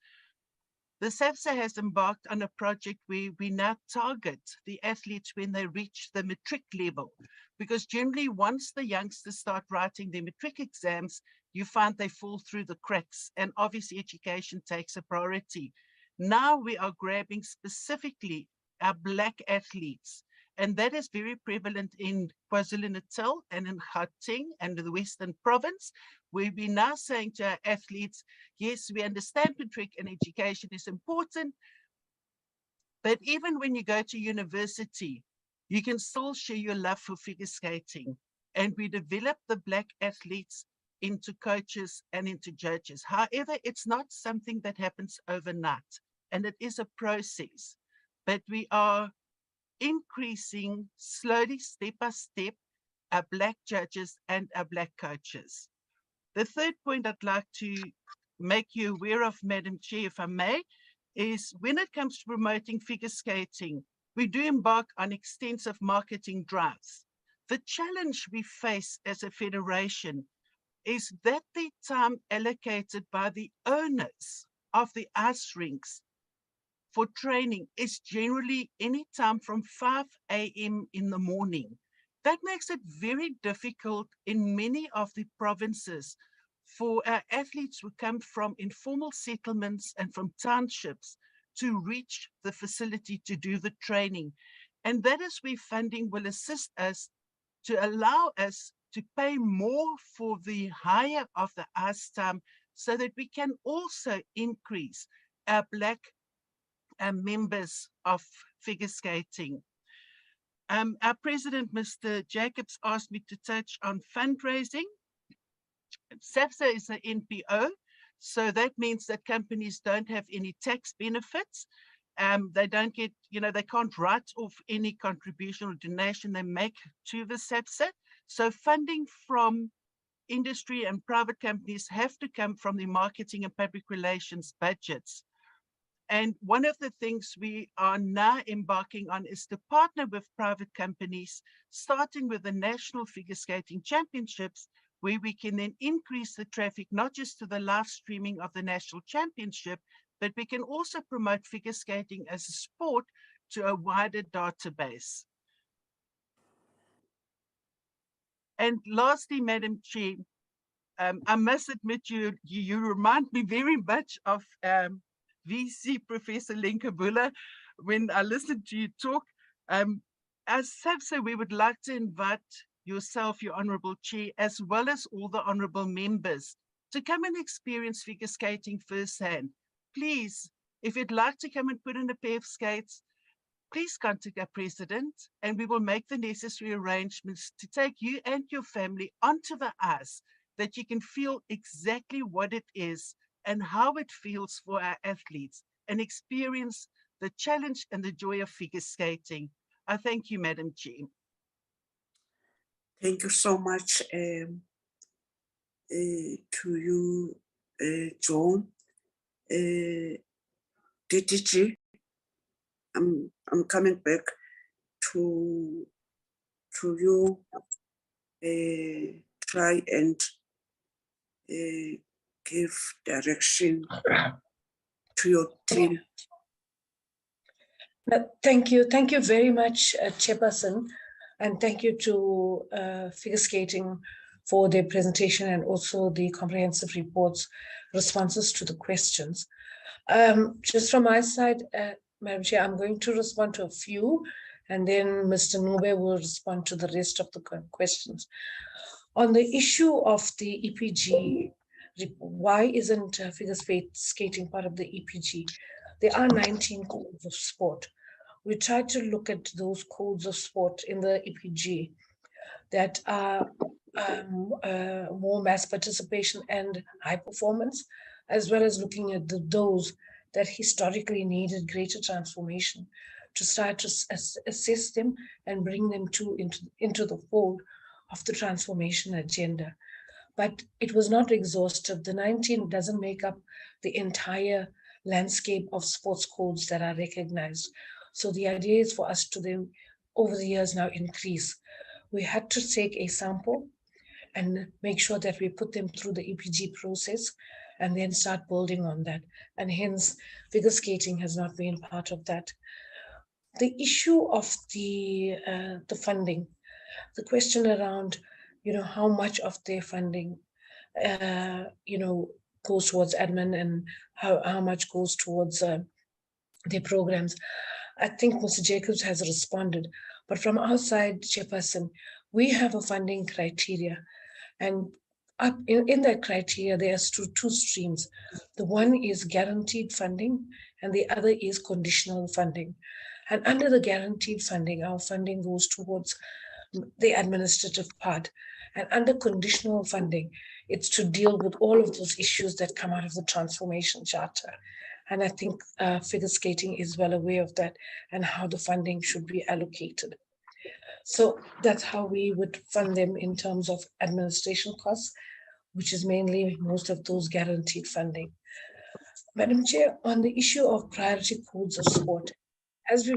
S8: The SAPSA has embarked on a project where we now target the athletes when they reach the matric level, because generally once the youngsters start writing their matric exams, you find they fall through the cracks, and obviously education takes a priority. Now we are grabbing specifically our Black athletes, and that is very prevalent in KwaZulu-Natal and in Gauteng and the Western Province, where we're now saying to our athletes, yes, we understand matric and education is important, but even when you go to university, you can still share your love for figure skating. And we develop the Black athletes into coaches and into judges. However, it's not something that happens overnight, and it is a process, but we are increasing slowly, step by step, our Black judges and our Black coaches. The third point I'd like to make you aware of, Madam Chair, if I may, is when it comes to promoting figure skating, we do embark on extensive marketing drives. The challenge we face as a federation is that the time allocated by the owners of the ice rinks for training is generally any time from 5 a.m. in the morning. That makes it very difficult in many of the provinces for our athletes who come from informal settlements and from townships to reach the facility to do the training. And that is where funding will assist us to allow us to pay more for the hire of the ice time, so that we can also increase our Black members of figure skating. Our president, Mr. Jacobs, asked me to touch on fundraising. SAPSA is an NPO, so that means that companies don't have any tax benefits. They don't get, they can't write off any contribution or donation they make to the SAPSA. So funding from industry and private companies have to come from the marketing and public relations budgets. And one of the things we are now embarking on is to partner with private companies, starting with the National Figure Skating Championships, where we can then increase the traffic, not just to the live streaming of the National Championship, but we can also promote figure skating as a sport to a wider database. And lastly, Madam Chair, I must admit you remind me very much of VC Professor Lenkabula when I listened to you talk. As SAPSA, we would like to invite yourself, your Honourable Chair, as well as all the Honourable members, to come and experience figure skating firsthand. Please, if you'd like to come and put in a pair of skates, please contact our president and we will make the necessary arrangements to take you and your family onto the ice, that you can feel exactly what it is and how it feels for our athletes, and experience the challenge and the joy of figure skating. I thank you, Madam Chair.
S1: Thank you so much to you, John. DDG, I'm coming back to you. Try and give direction to your team.
S5: Thank you very much, Chairperson, and thank you to Figure Skating for their presentation and also the comprehensive reports, responses to the questions. Just from my side, Madam Chair, I'm going to respond to a few, and then Mr. Nube will respond to the rest of the questions. On the issue of the EPG, why isn't figure skating part of the EPG? There are 19 codes of sport. We try to look at those codes of sport in the EPG that are more mass participation and high performance, as well as looking at those that historically needed greater transformation, to start to assess them and bring them into the fold of the transformation agenda. But it was not exhaustive. The 19 doesn't make up the entire landscape of sports codes that are recognized. So the idea is for us to then, over the years now, increase. We had to take a sample and make sure that we put them through the EPG process and then start building on that. And hence, figure skating has not been part of that. The issue of the funding, the question around, how much of their funding, goes towards admin and how much goes towards their programs. I think Mr. Jacobs has responded, but from our side, Chairperson, we have a funding criteria, and up in that criteria, there's two streams. The one is guaranteed funding, and the other is conditional funding. And under the guaranteed funding, our funding goes towards the administrative part. And under conditional funding, it's to deal with all of those issues that come out of the transformation charter. And I think figure skating is well aware of that and how the funding should be allocated. So that's how we would fund them in terms of administration costs, which is mainly most of those guaranteed funding. Madam Chair, on the issue of priority codes of sport, as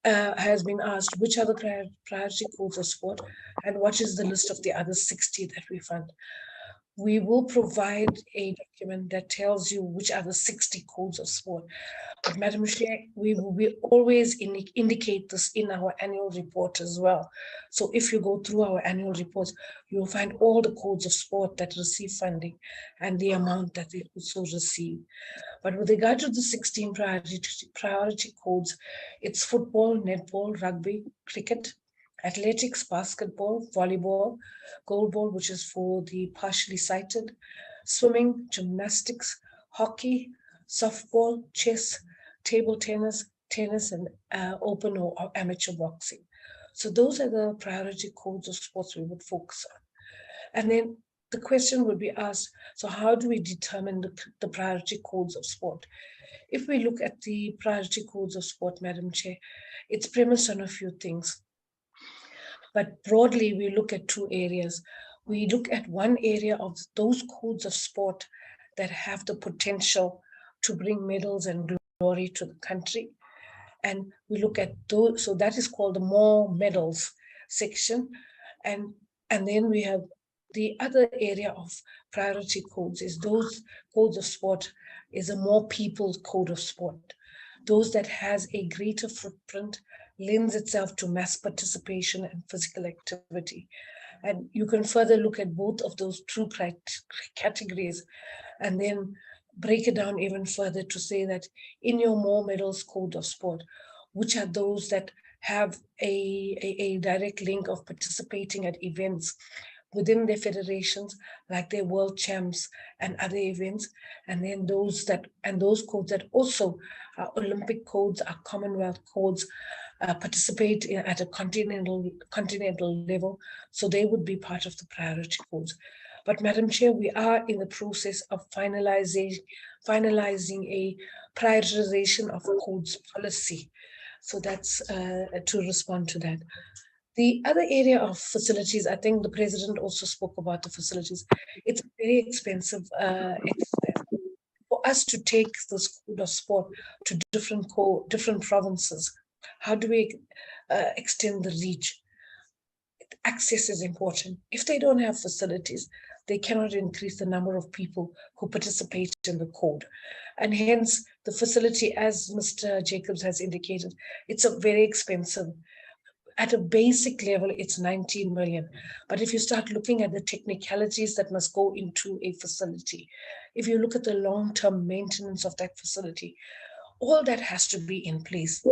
S5: has been asked, which are the priority codes of sport and what is the list of the other 60 that we fund? We will provide a document that tells you which are the 60 codes of sport. But Madam Chair, we will always indicate this in our annual report as well. So if you go through our annual reports, you will find all the codes of sport that receive funding and the amount that they also receive. But with regard to the 16 priority codes, it's football, netball, rugby, cricket, athletics, basketball, volleyball, goalball, which is for the partially sighted, swimming, gymnastics, hockey, softball, chess, table tennis, and open or amateur boxing. So those are the priority codes of sports we would focus on. And then the question would be asked, so how do we determine the priority codes of sport? If we look at the priority codes of sport, Madam Chair, it's premised on a few things. But broadly, we look at two areas. We look at one area of those codes of sport that have the potential to bring medals and glory to the country. And we look at those, so that is called the more medals section. And then we have the other area of priority codes is those codes of sport is a more people's code of sport. Those that has a greater footprint, lends itself to mass participation and physical activity. And you can further look at both of those two categories and then break it down even further to say that in your more medals code of sport, which are those that have a direct link of participating at events within their federations, like their world champs and other events, and then those codes that also are Olympic codes, are Commonwealth codes, participate at a continental level, so they would be part of the priority codes. But Madam Chair, we are in the process of finalizing a prioritization of codes policy. So that's to respond to that. The other area of facilities, I think the President also spoke about the facilities. It's very expensive for us to take this code of sport to different provinces. How do we extend the reach? Access is important. If they don't have facilities, they cannot increase the number of people who participate in the code. And hence the facility, as Mr. Jacobs has indicated, it's a very expensive. At a basic level, it's 19 million. But if you start looking at the technicalities that must go into a facility, if you look at the long-term maintenance of that facility, all that has to be in place.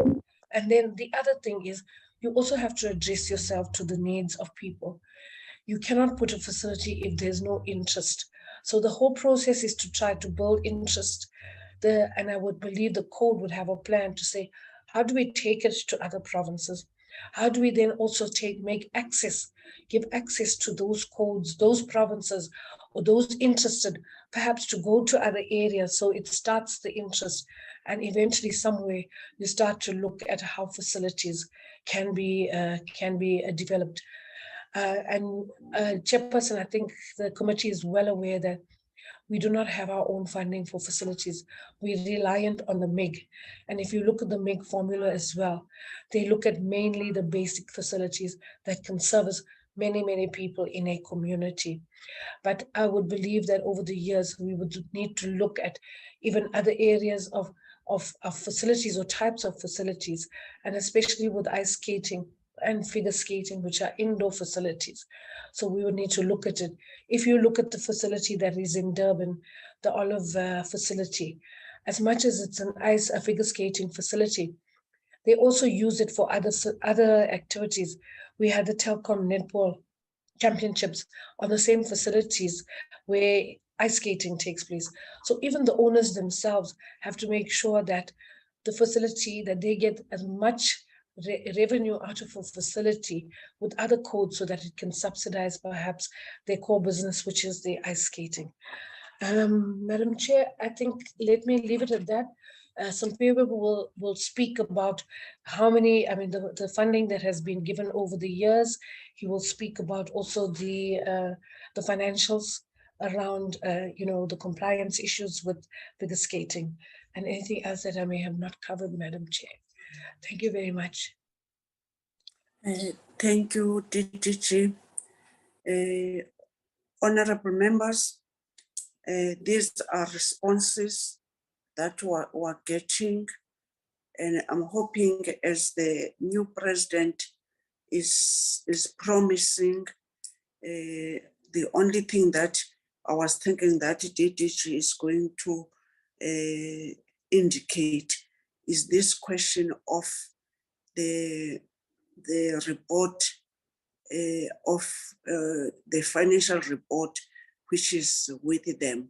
S5: And then the other thing is, you also have to address yourself to the needs of people. You cannot put a facility if there's no interest. So the whole process is to try to build interest. And I would believe the code would have a plan to say, how do we take it to other provinces? How do we then also give access to those codes, those provinces, or those interested, perhaps to go to other areas, so it starts the interest, and eventually somewhere you start to look at how facilities can be developed. Chairperson, I think the committee is well aware that we do not have our own funding for facilities. We're reliant on the MIG. And if you look at the MIG formula as well, they look at mainly the basic facilities that can service many, many people in a community. But I would believe that over the years, we would need to look at even other areas of facilities or types of facilities, and especially with ice skating and figure skating, which are indoor facilities. So we would need to look at it. If you look at the facility that is in Durban, the Olive facility, as much as it's a figure skating facility, they also use it for other activities. We had the Telkom Netball Championships on the same facilities where ice skating takes place. So even the owners themselves have to make sure that the facility, that they get as much revenue out of a facility with other codes so that it can subsidize perhaps their core business, which is the ice skating. Madam Chair, I think let me leave it at that. Some people will speak about how many, the funding that has been given over the years. He will speak about also the financials around, the compliance issues with figure skating, and anything else that I may have not covered, Madam Chair. Thank you very much.
S1: Thank you, DDG. Honorable members, these are responses that we're getting, and I'm hoping, as the new president is promising, the only thing that I was thinking that DDG is going to indicate is this question of the report of the financial report, which is with them.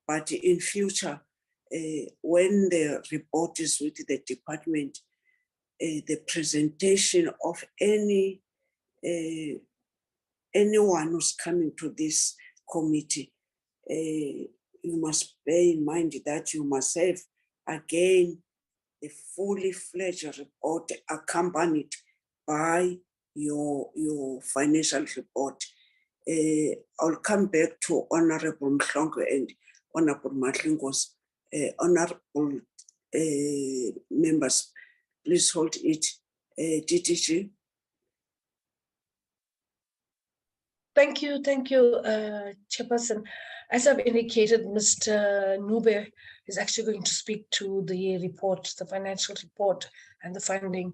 S1: But in future, when the report is with the department, the presentation of anyone who's coming to this committee, you must bear in mind that you must have again a fully fledged report accompanied by your financial report. I'll come back to Honorable Mhlongo and Honorable Matlingos. Honorable members, please hold it. DDG.
S5: Thank you, Chairperson. As I've indicated, Mr. Nube is actually going to speak to the report, the financial report and the funding.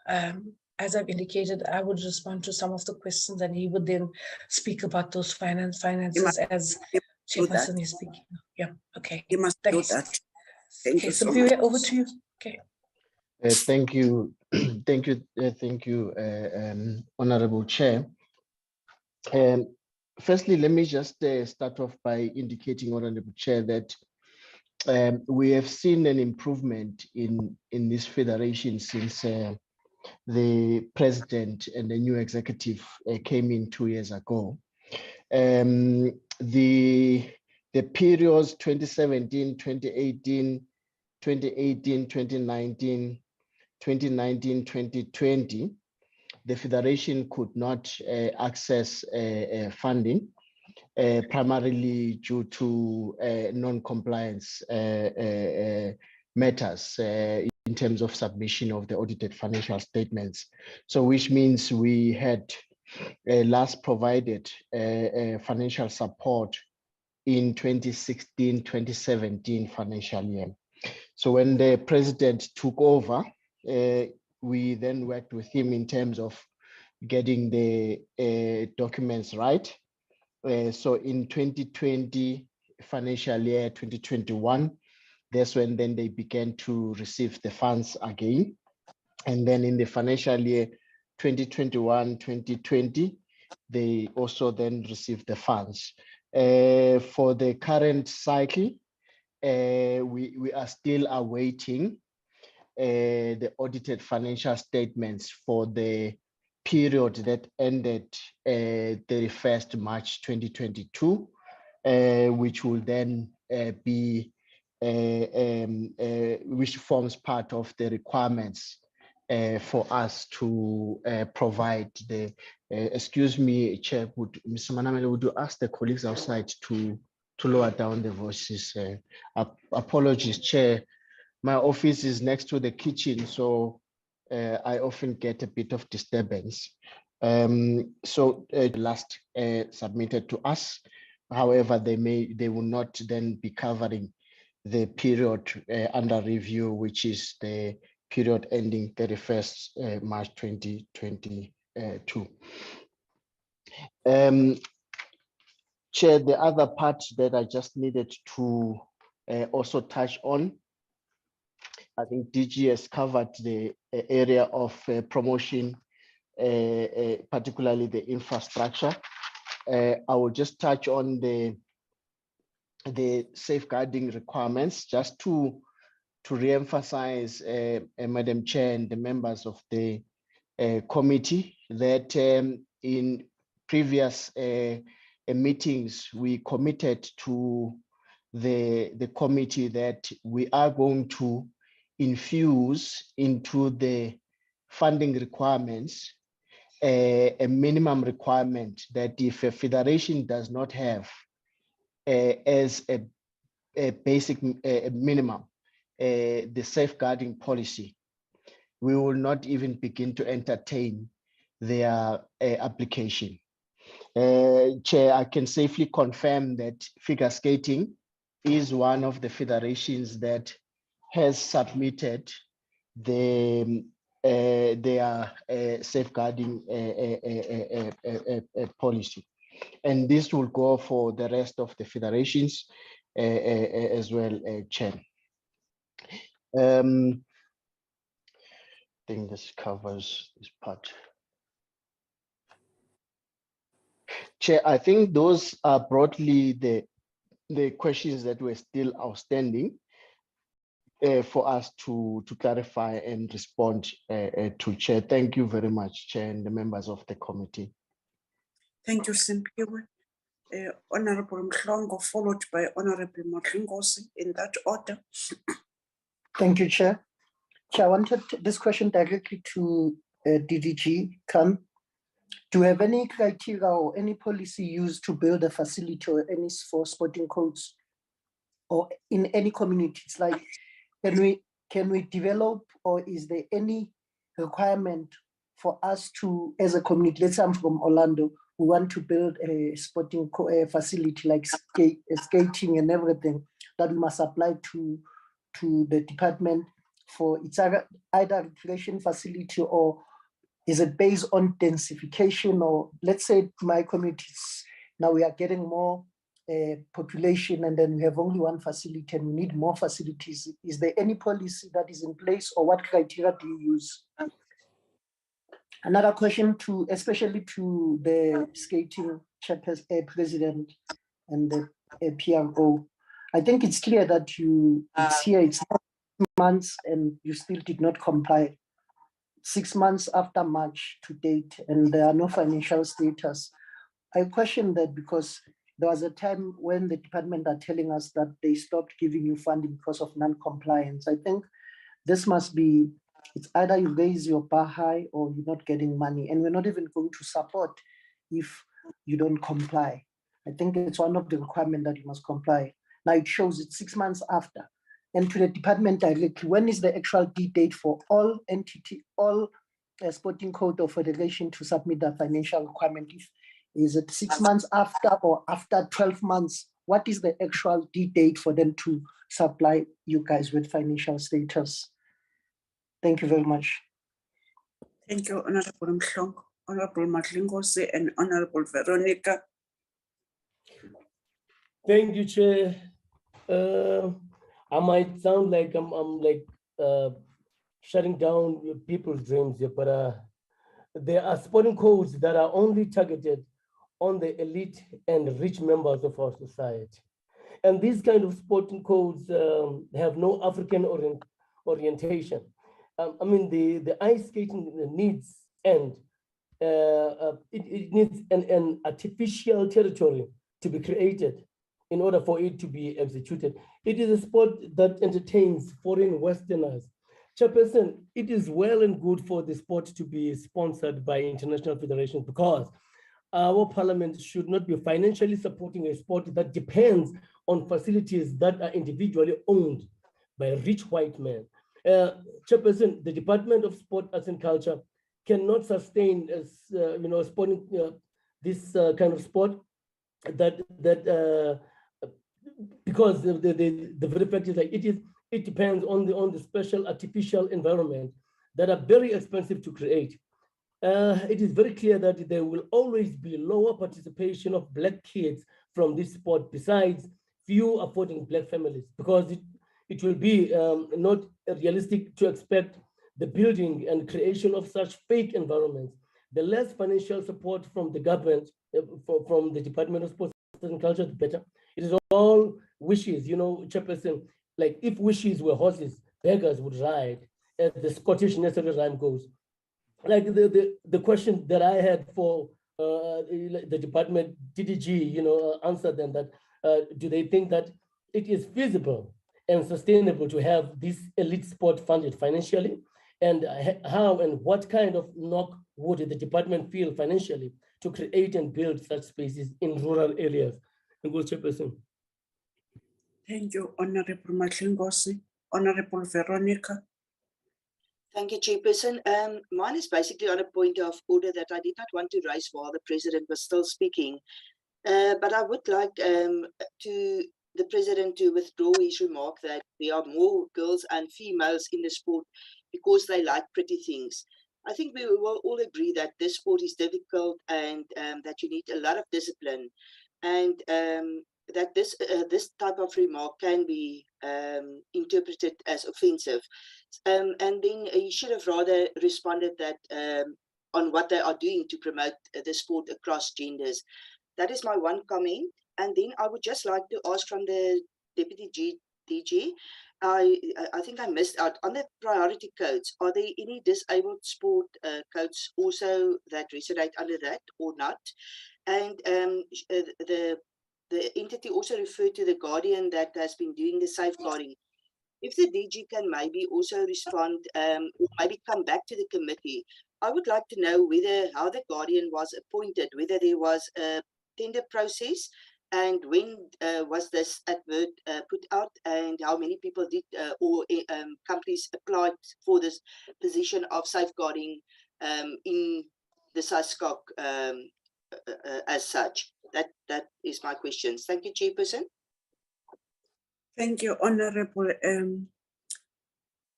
S5: As I've indicated, I would respond to some of the questions and he would then speak about those finances as Chairperson is speaking. Yeah, okay.
S1: You must do that. Thank you so much.
S5: Over to you. Okay.
S6: Thank you, Honorable Chair. Firstly, let me just start off by indicating, Honorable Chair, that we have seen an improvement in this federation since the president and the new executive came in 2 years ago. The periods 2017, 2018, 2019, 2020, the federation could not access funding, primarily due to non-compliance matters in terms of submission of the audited financial statements. So which means we had last provided financial support in 2016-2017 financial year. So when the president took over, we then worked with him in terms of getting the documents right. So in 2020 financial year, 2021, that's when then they began to receive the funds again. And then in the financial year 2021-2020, they also then receive the funds. For the current cycle, we are still awaiting the audited financial statements for the period that ended 31st March 2022, which will then be which forms part of the requirements for us to provide the, excuse me, Chair, Mr. Manamele, would you ask the colleagues outside to lower down the voices? Apologies, Chair. My office is next to the kitchen, so I often get a bit of disturbance. So last submitted to us. However, they will not then be covering the period under review, which is the period ending 31st March 2022. Chair, the other part that I just needed to also touch on, I think DG has covered the area of promotion, particularly the infrastructure. I will just touch on the safeguarding requirements, just to re-emphasize, Madam Chair and the members of the committee, that in previous meetings, we committed to the committee that we are going to infuse into the funding requirements a minimum requirement that if a federation does not have as a basic minimum, the safeguarding policy, we will not even begin to entertain their application. Chair, I can safely confirm that figure skating is one of the federations that has submitted their safeguarding policy. And this will go for the rest of the federations as well, Chair. I think this covers this part. Chair, I think those are broadly the questions that were still outstanding for us to clarify and respond to, Chair. Thank you very much, Chair, and the members of the committee.
S1: Thank you, Simpiwe. Honorable Mhlongo, followed by Honorable Motlingosi, in that order.
S3: Thank you, Chair. Chair, I wanted this question directly to DDG. Do you have any criteria or any policy used to build a facility or any for sporting codes or in any communities? Like, can we develop, or is there any requirement for us to, as a community, let's say I'm from Orlando, we want to build a sporting facility like skating and everything, that we must apply to the department for it's either recreation facility, or is it based on densification? Or let's say my communities, now we are getting more population and then we have only one facility and we need more facilities. Is there any policy that is in place, or what criteria do you use? Another question especially to the skating president and the PRO. I think it's clear that it's here, it's 6 months and you still did not comply. 6 months after March to date, and there are no financial status. I question that because there was a time when the department are telling us that they stopped giving you funding because of non-compliance. I think this must be, it's either you raise your bar high or you're not getting money, and we're not even going to support if you don't comply. I think it's one of the requirements that you must comply. Now it shows it's 6 months after. And to the department directly, when is the actual date for all sporting code or federation to submit the financial requirement? Is it 6 months after or after 12 months? What is the actual date for them to supply you guys with financial status? Thank you very much.
S1: Thank you, Honorable Mhlongo, Honorable Motlingosi, and Honorable Veronica.
S14: Thank you, Chair. I might sound like I'm like shutting down people's dreams here, but there are sporting codes that are only targeted on the elite and rich members of our society. And these kind of sporting codes have no African orientation. I mean, the ice skating needs it needs an artificial territory to be created in order for it to be executed. It is a sport that entertains foreign Westerners. Chairperson, it is well and good for the sport to be sponsored by international federations because our parliament should not be financially supporting a sport that depends on facilities that are individually owned by rich white men. Chairperson, the Department of Sport, Arts and Culture cannot sustain sporting this kind of sport because the very fact is like it depends on the special artificial environment that are very expensive to create. It is very clear that there will always be lower participation of Black kids from this sport, besides few affording Black families, because it will be not realistic to expect the building and creation of such fake environments. The less financial support from the government, from the Department of Sports and Culture, the better. It is all wishes, Chairperson. Like if wishes were horses, beggars would ride, as the Scottish nursery rhyme goes. Like the question that I had for the department, DDG, answered them that do they think that it is feasible and sustainable to have this elite sport funded financially? And how and what kind of knock would the department feel financially to create and build such spaces in rural areas? And go, Chairperson.
S1: Thank you, Honorable Mahlingosi. Honorable Veronica.
S12: Thank you, Chairperson. Mine is basically on a point of order that I did not want to raise while the President was still speaking. But I would like the President to withdraw his remark that there are more girls and females in the sport because they like pretty things. I think we will all agree that this sport is difficult and that you need a lot of discipline, and that this type of remark can be interpreted as offensive. And then he should have rather responded that on what they are doing to promote the sport across genders. That is my one comment. And then I would just like to ask from the Deputy DG, I think I missed out on the priority codes. Are there any disabled sport codes also that resonate under that or not? And the entity also referred to the guardian that has been doing the safeguarding. If the DG can maybe also respond or maybe come back to the committee, I would like to know how the guardian was appointed, whether there was a tender process, and when was this advert put out, and how many people did or companies applied for this position of safeguarding in the SASCOC as such. That is my questions. Thank you, Chairperson.
S1: Thank you, Honorable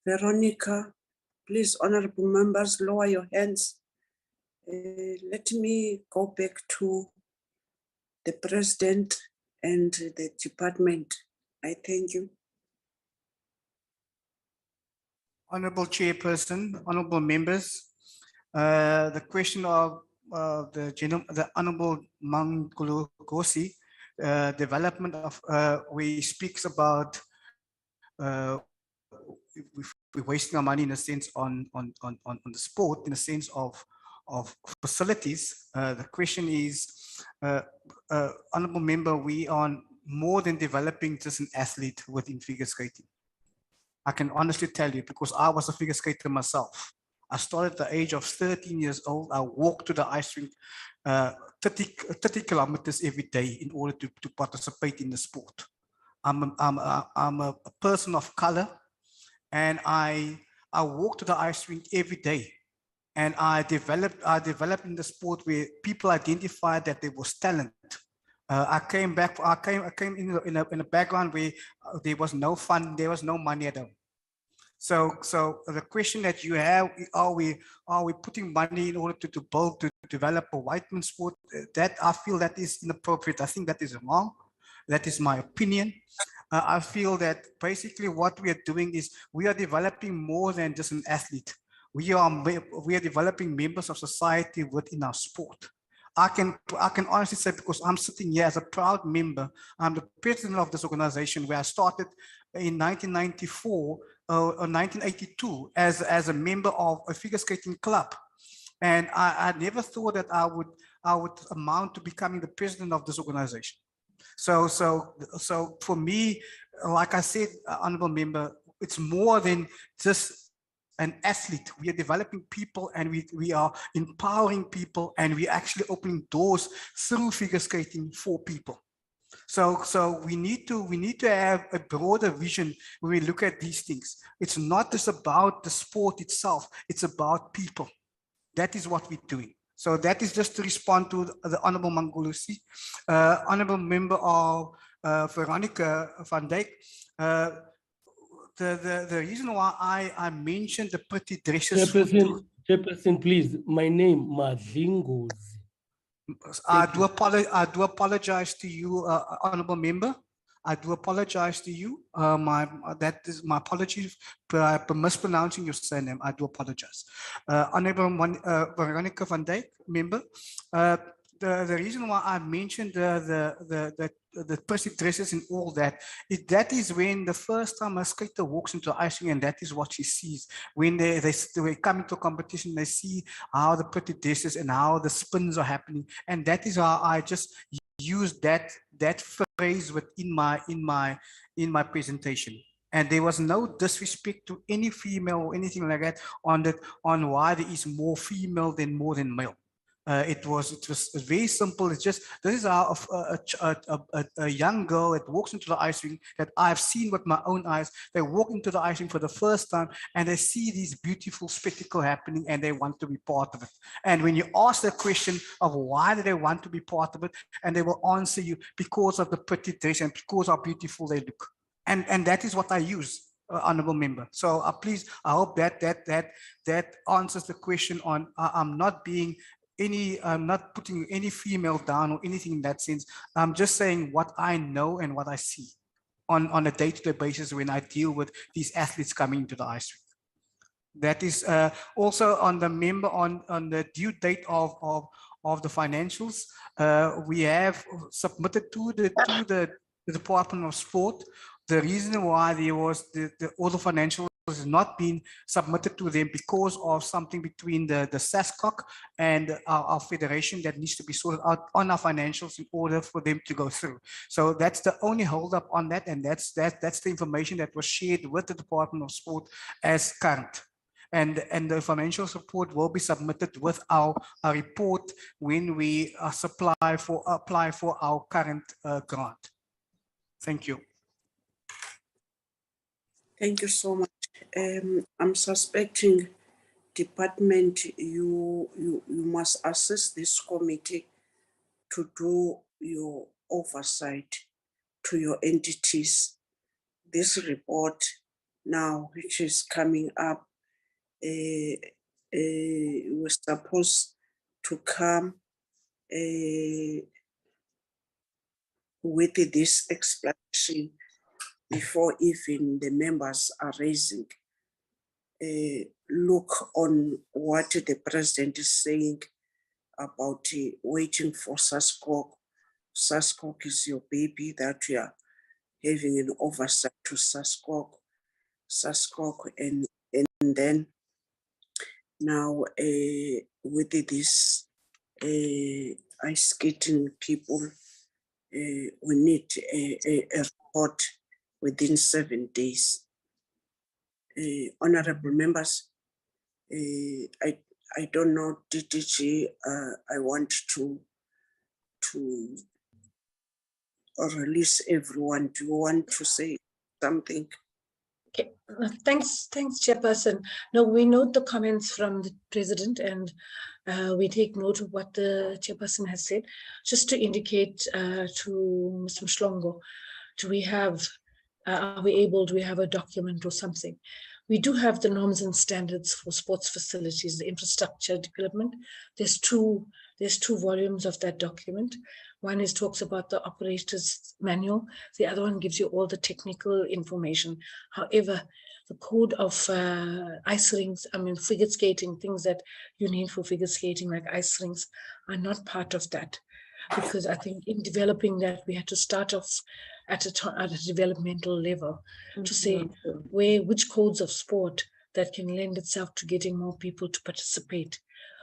S1: Veronica. Please, honorable members, lower your hands. Let me go back to the President and the department. I thank you.
S7: Honorable Chairperson, honorable members, the question of the Honorable Mahlingosi, development of where he speaks about we're wasting our money in a sense on the sport, in a sense of facilities. The question is, honorable member, we are more than developing just an athlete within figure skating. I can honestly tell you, because I was a figure skater myself. I started at the age of 13 years old. I walked to the ice rink 30 kilometers every day in order to participate in the sport. I'm a person of color, and I walk to the ice rink every day, and I developed in the sport where people identified that there was talent. I came in a background where there was no fun, there was no money at all. So the question that you have, are we putting money in order to develop a white man's sport? That I feel that is inappropriate. I think that is wrong. That is my opinion. I feel that basically what we are doing is we are developing more than just an athlete. We are developing members of society within our sport. I can honestly say, because I'm sitting here as a proud member, I'm the president of this organization, where I started in 1994 or 1982 as a member of a figure skating club. And I never thought that I would amount to becoming the president of this organization. So for me, like I said, honorable member, it's more than just an athlete. We are developing people, and we are empowering people, and we're actually opening doors through figure skating for people. So we need to have a broader vision when we look at these things. It's not just about the sport itself, it's about people. That is what we're doing. So that is just to respond to the Honorable Mangulusi. Honorable Member of Veronica van Dijk. The reason why I mentioned the pretty dresses.
S14: Chairperson, please, my name, Madlingozi.
S7: I do apologize to you, Honorable Member. I do apologize to you. That is my apologies for mispronouncing your surname. I do apologize. Honorable Veronica van Dijk, member. The reason why I mentioned the plastic dresses and all that is when the first time a skater walks into the ice rink, and that is what she sees. When they come into a competition, they see how the pretty dresses and how the spins are happening, and that is how I just use that phrase within my presentation. And there was no disrespect to any female or anything like that on why there is more female than more than male. It was very simple. It's just, this is how a young girl that walks into the ice rink that I've seen with my own eyes. They walk into the ice rink for the first time and they see this beautiful spectacle happening and they want to be part of it. And when you ask the question of why do they want to be part of it, and they will answer you because of the pretty dress and because how beautiful they look. And that is what I use, honorable member. So please, I hope that answers the question on, I'm not putting any female down or anything in that sense. I'm just saying what I know and what I see on a day-to-day basis when I deal with these athletes coming into the ice rink. That is also on the member on the due date of the financials. We have submitted to the Department of Sport. The reason why there was all the financials has not been submitted to them because of something between the SASCOC and our federation that needs to be sorted out on our financials in order for them to go through. So that's the only holdup on that, and that's the information that was shared with the Department of Sport as current. And the financial support will be submitted with our report when we apply for our current grant. Thank you.
S1: Thank you so much. I'm suspecting department, you must assist this committee to do your oversight to your entities. This report now, which is coming up, was supposed to come with this explanation before even the members are raising. Look on what the president is saying about waiting for SASCOC. SASCOC is your baby, that we are having an oversight to SASCOC, and then now with this ice skating people, we need a report within 7 days. Honorable members, I don't know, DDG, I want to release everyone. Do you want to say something?
S5: Okay, thanks, Chairperson. No, we note the comments from the President and we take note of what the Chairperson has said. Just to indicate to Mr. Mhlongo, do we have a document or something? We do have the norms and standards for sports facilities, the infrastructure development. There's two volumes of that document. One talks about the operator's manual. The other one gives you all the technical information. However, the code of ice rinks, figure skating, things that you need for figure skating like ice rinks are not part of that. Because I think in developing that, we had to start off at a developmental level to say which codes of sport that can lend itself to getting more people to participate.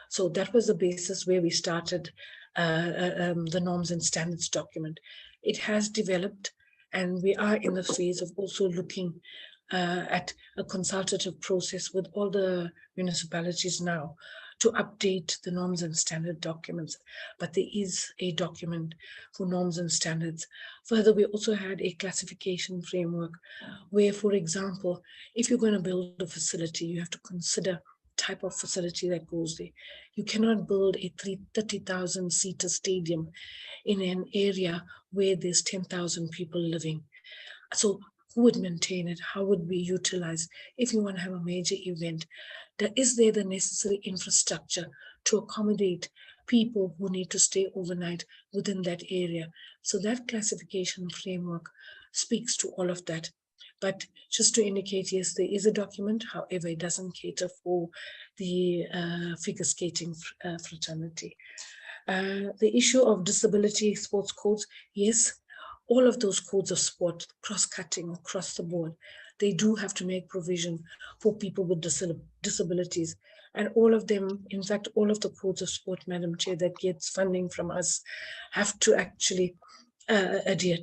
S5: So that was the basis where we started the norms and standards document. It has developed, and we are in the phase of also looking at a consultative process with all the municipalities now to update the norms and standard documents. But there is a document for norms and standards. Further, we also had a classification framework where, for example, if you're going to build a facility, you have to consider type of facility that goes there. You cannot build a 30,000 seater stadium in an area where there's 10,000 people living. So who would maintain it? How would we utilize? If you want to have a major event, is there the necessary infrastructure to accommodate people who need to stay overnight within that area? So that classification framework speaks to all of that. But just to indicate, yes, there is a document. However, it doesn't cater for the figure skating fraternity. The issue of disability sports codes, yes, all of those codes of sport, cross-cutting across the board, they do have to make provision for people with disabilities. And all of them, in fact, all of the codes of sport, Madam Chair, that gets funding from us have to actually adhere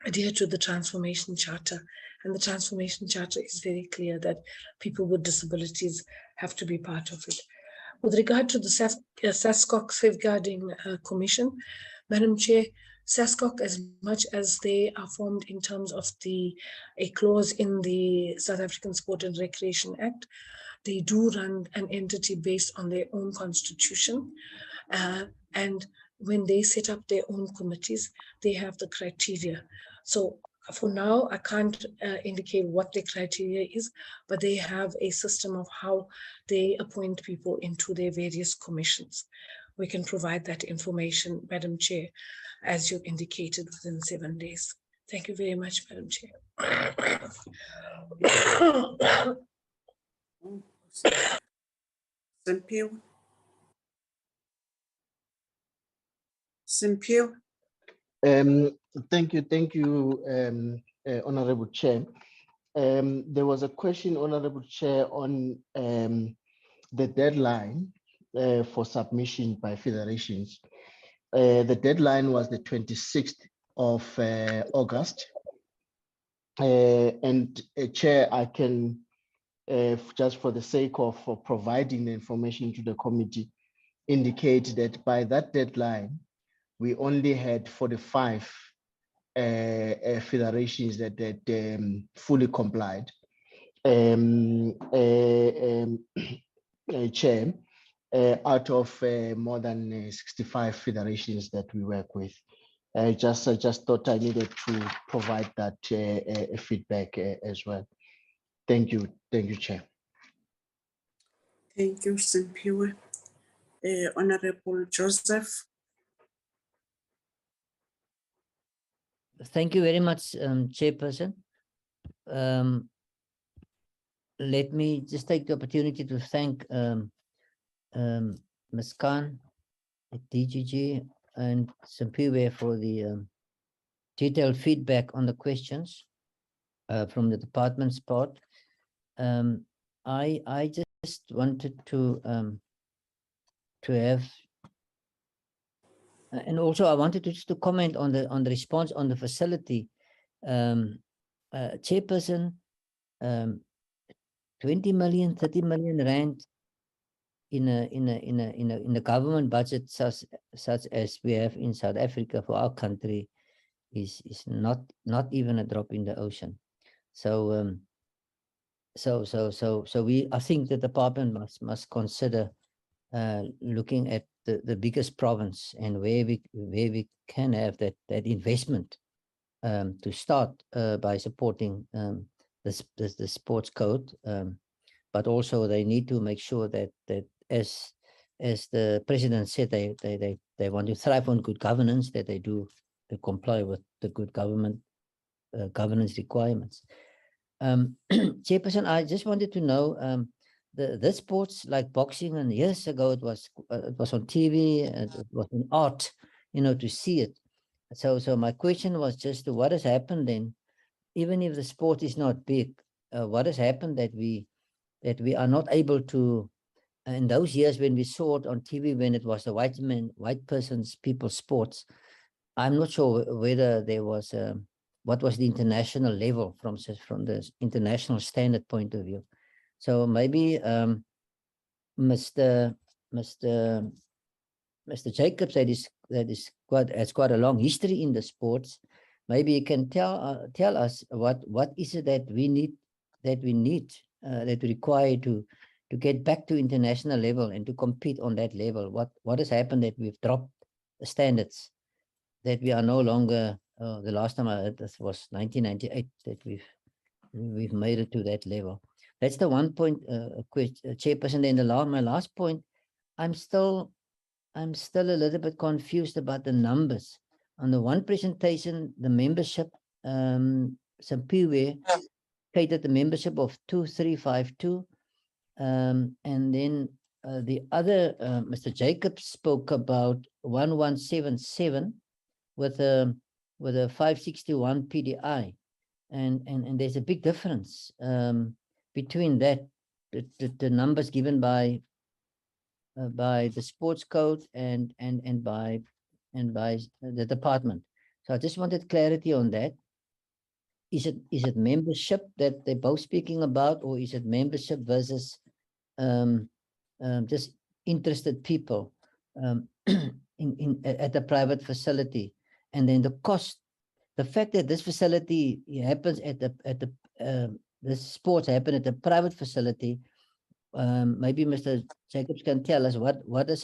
S5: to the Transformation Charter. And the Transformation Charter is very clear that people with disabilities have to be part of it. With regard to the SASCOC Safeguarding Commission, Madam Chair, SASCOC, as much as they are formed in terms of a clause in the South African Sport and Recreation Act, they do run an entity based on their own constitution. And when they set up their own committees, they have the criteria. So for now, I can't indicate what the criteria is, but they have a system of how they appoint people into their various commissions. We can provide that information, Madam Chair, as you indicated, within 7 days. Thank you very much, Madam Chair.
S1: Simpiu.
S6: Thank you, Honorable Chair. There was a question, Honorable Chair, on the deadline for submission by federations. The deadline was the 26th of August. And Chair, I can, just for the sake of providing the information to the committee, indicate that by that deadline, we only had 45 federations that fully complied. Chair, out of more than 65 federations that we work with. I just thought I needed to provide that feedback as well. Thank you, Chair.
S1: Thank you, Simpiu. Honorable Joseph.
S11: Thank you very much, Chairperson. Let me just take the opportunity to thank Ms. Khan at DGG and Simpiwe for the detailed feedback on the questions from the department's part. I just wanted to have, and also I wanted to just to comment on the response on the facility. Chairperson, 20 million, 30 million rand in a government budget such as we have in South Africa for our country is not even a drop in the ocean. So I think the department must consider looking at the biggest province and where we can have that investment to start by supporting the sports code but also they need to make sure that as the president said, they want to thrive on good governance, that they comply with the good governance requirements. Chairperson, I just wanted to know, the sports like boxing, and years ago it was on TV, and it was an art, to see it. So my question was just what has happened then, even if the sport is not big, what has happened that we are not able to, in those years when we saw it on TV, when it was the white person's people's sports, I'm not sure whether there was what was the international level from the international standard point of view. So maybe Mr. Jacobs, has quite a long history in the sports. Maybe you can tell us what is it that we require to get back to international level and to compete on that level. What has happened that we've dropped the standards, that we are no longer, the last time I heard this was 1998, that we've made it to that level. That's the one point, Chairperson. Then my last point, I'm still a little bit confused about the numbers. On the one presentation, the membership, Sampiwe stated the membership of 2352, and then the other, Mr. Jacobs spoke about 1177 with a 561 PDI, and there's a big difference between that, the numbers given by the sports code and by the department. So I just wanted clarity on that. Is it membership that they're both speaking about, or is it membership versus just interested people at the private facility? And then the cost, the fact that this facility happens this sports happen at the private facility, maybe Mr. Jacobs can tell us what is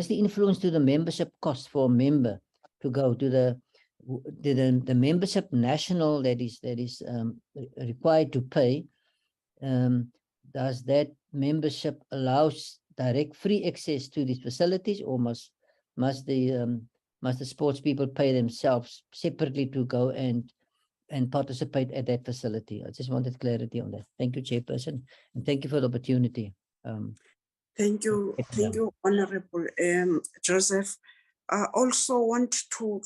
S11: the influence to the membership cost for a member to go to the membership national that is required to pay. Does that membership allows direct free access to these facilities, or must the sports people pay themselves separately to go and participate at that facility? I just wanted clarity on that. Thank you, Chairperson, and thank you for the opportunity.
S1: Thank you, Honorable Joseph. I also want to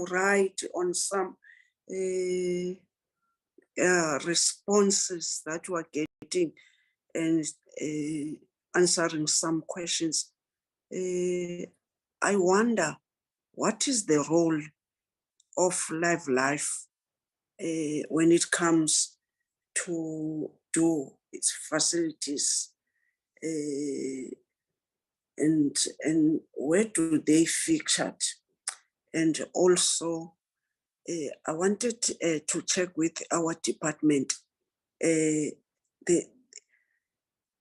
S1: write on some responses that you are getting and answering some questions. I wonder, what is the role of Live Life when it comes to do its facilities, and where do they feature? And also, I wanted to check with our department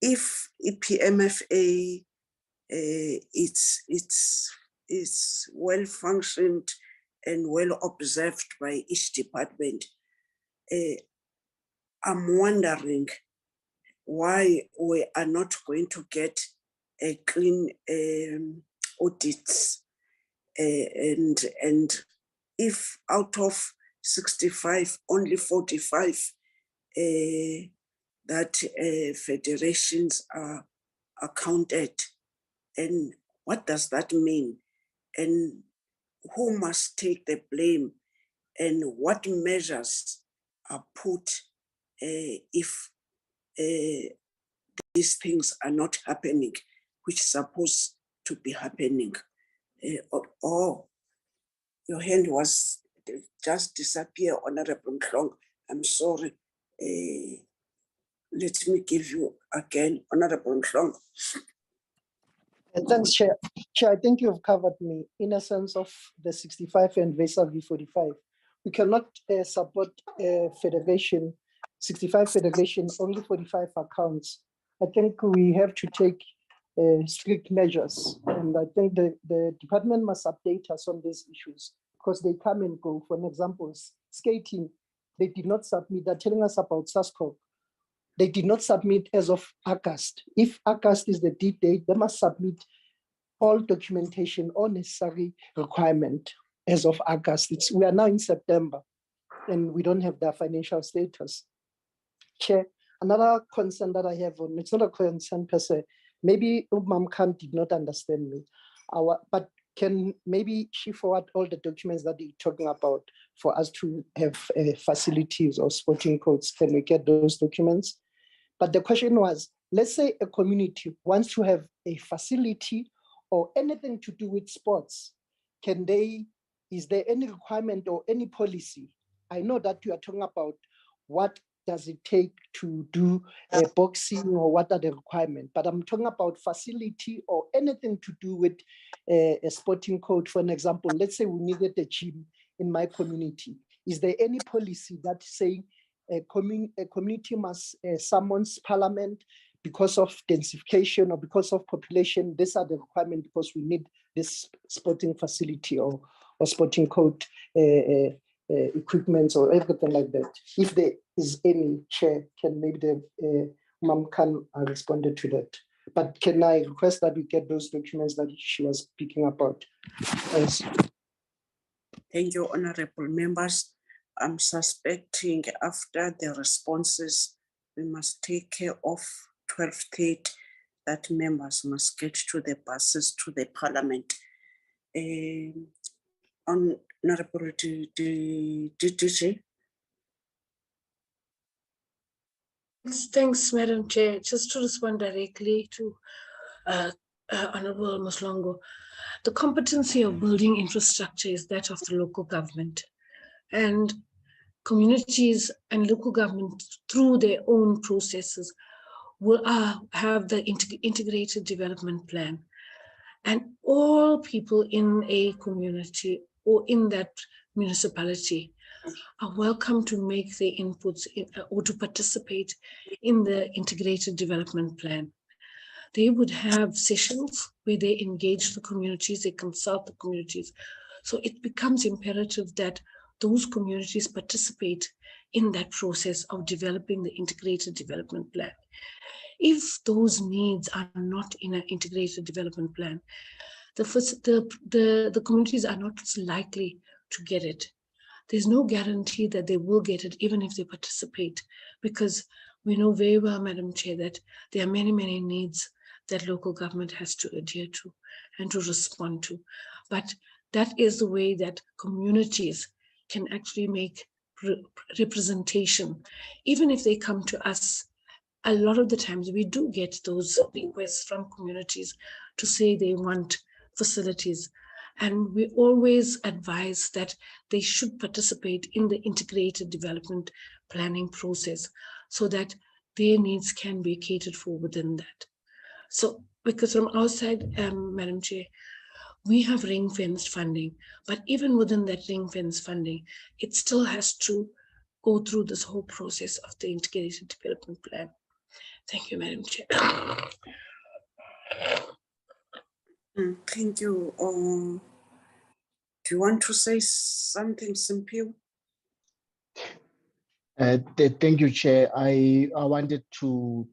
S1: if EPMFA it's well functioned and well observed by each department. I'm wondering why we are not going to get a clean audits, and if out of 65, only 45 that federations are counted, and what does that mean? And who must take the blame? And what measures are put if these things are not happening, which is supposed to be happening? Or your hand was just disappear, Honorable Klong. I'm sorry. Let me give you again, Honorable Klong.
S3: Thanks, Chair. Chair, I think you have covered me in a sense of the 65 and vis-a-vis 45. We cannot support federation, 65 federation, only 45 accounts. I think we have to take strict measures. And I think the department must update us on these issues because they come and go. For an example, skating, they did not submit. They're telling us about SASCO. they did not submit as of August. If August is the due date, they must submit all documentation or necessary requirement as of August. We are now in September and we don't have their financial status. Chair, another concern that I have on, it's not a concern per se, maybe Mam Khan did not understand me, but can maybe she forward all the documents that you're talking about for us to have facilities or sporting codes? Can we get those documents? But the question was, let's say a community wants to have a facility or anything to do with sports. Is there any requirement or any policy? I know that you are talking about what does it take to do boxing or what are the requirements, but I'm talking about facility or anything to do with a sporting code. For an example, let's say we needed a gym in my community. Is there any policy that saying a community must summons parliament because of densification or because of population? These are the requirements because we need this sporting facility or sporting code equipment or everything like that. If there is any, chair, can maybe the Ma'am can respond to that. But can I request that we get those documents that she was speaking about? Thanks.
S1: Thank you, honorable members. I'm suspecting after the responses, we must take care of 12:30 that members must get to the buses to the parliament. Honorable DG.
S5: Thanks, Madam Chair. Just to respond directly to Honorable Moslongo, the competency of building infrastructure is that of the local government, and communities and local government through their own processes will have the integrated development plan, and all people in a community or in that municipality are welcome to make their inputs or to participate in the integrated development plan. They would have sessions where they engage the communities, they consult the communities. So it becomes imperative that those communities participate in that process of developing the integrated development plan. If those needs are not in an integrated development plan, the communities are not likely to get it. There's no guarantee that they will get it even if they participate, because we know very well, Madam Chair, that there are many, many needs that local government has to adhere to and to respond to. But that is the way that communities can actually make representation. Even if they come to us, a lot of the times we do get those requests from communities to say they want facilities. And we always advise that they should participate in the integrated development planning process so that their needs can be catered for within that. So, because from our side, Madam Chair, we have ring-fenced funding, but even within that ring-fenced funding, it still has to go through this whole process of the integrated development plan. Thank you, Madam Chair.
S1: Thank you. Do you want to say something, Simpiwe?
S6: Thank you, Chair. I wanted to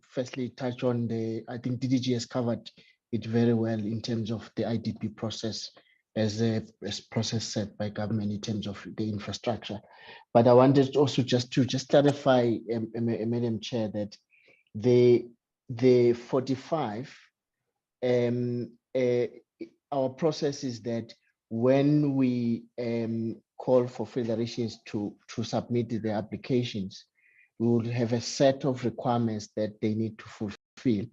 S6: firstly touch on I think DDG has covered it very well in terms of the IDP process as a process set by government in terms of the infrastructure. But I wanted also just clarify, Madam Chair, that the 45, our process is that when we call for federations to submit their applications, we will have a set of requirements that they need to fulfill,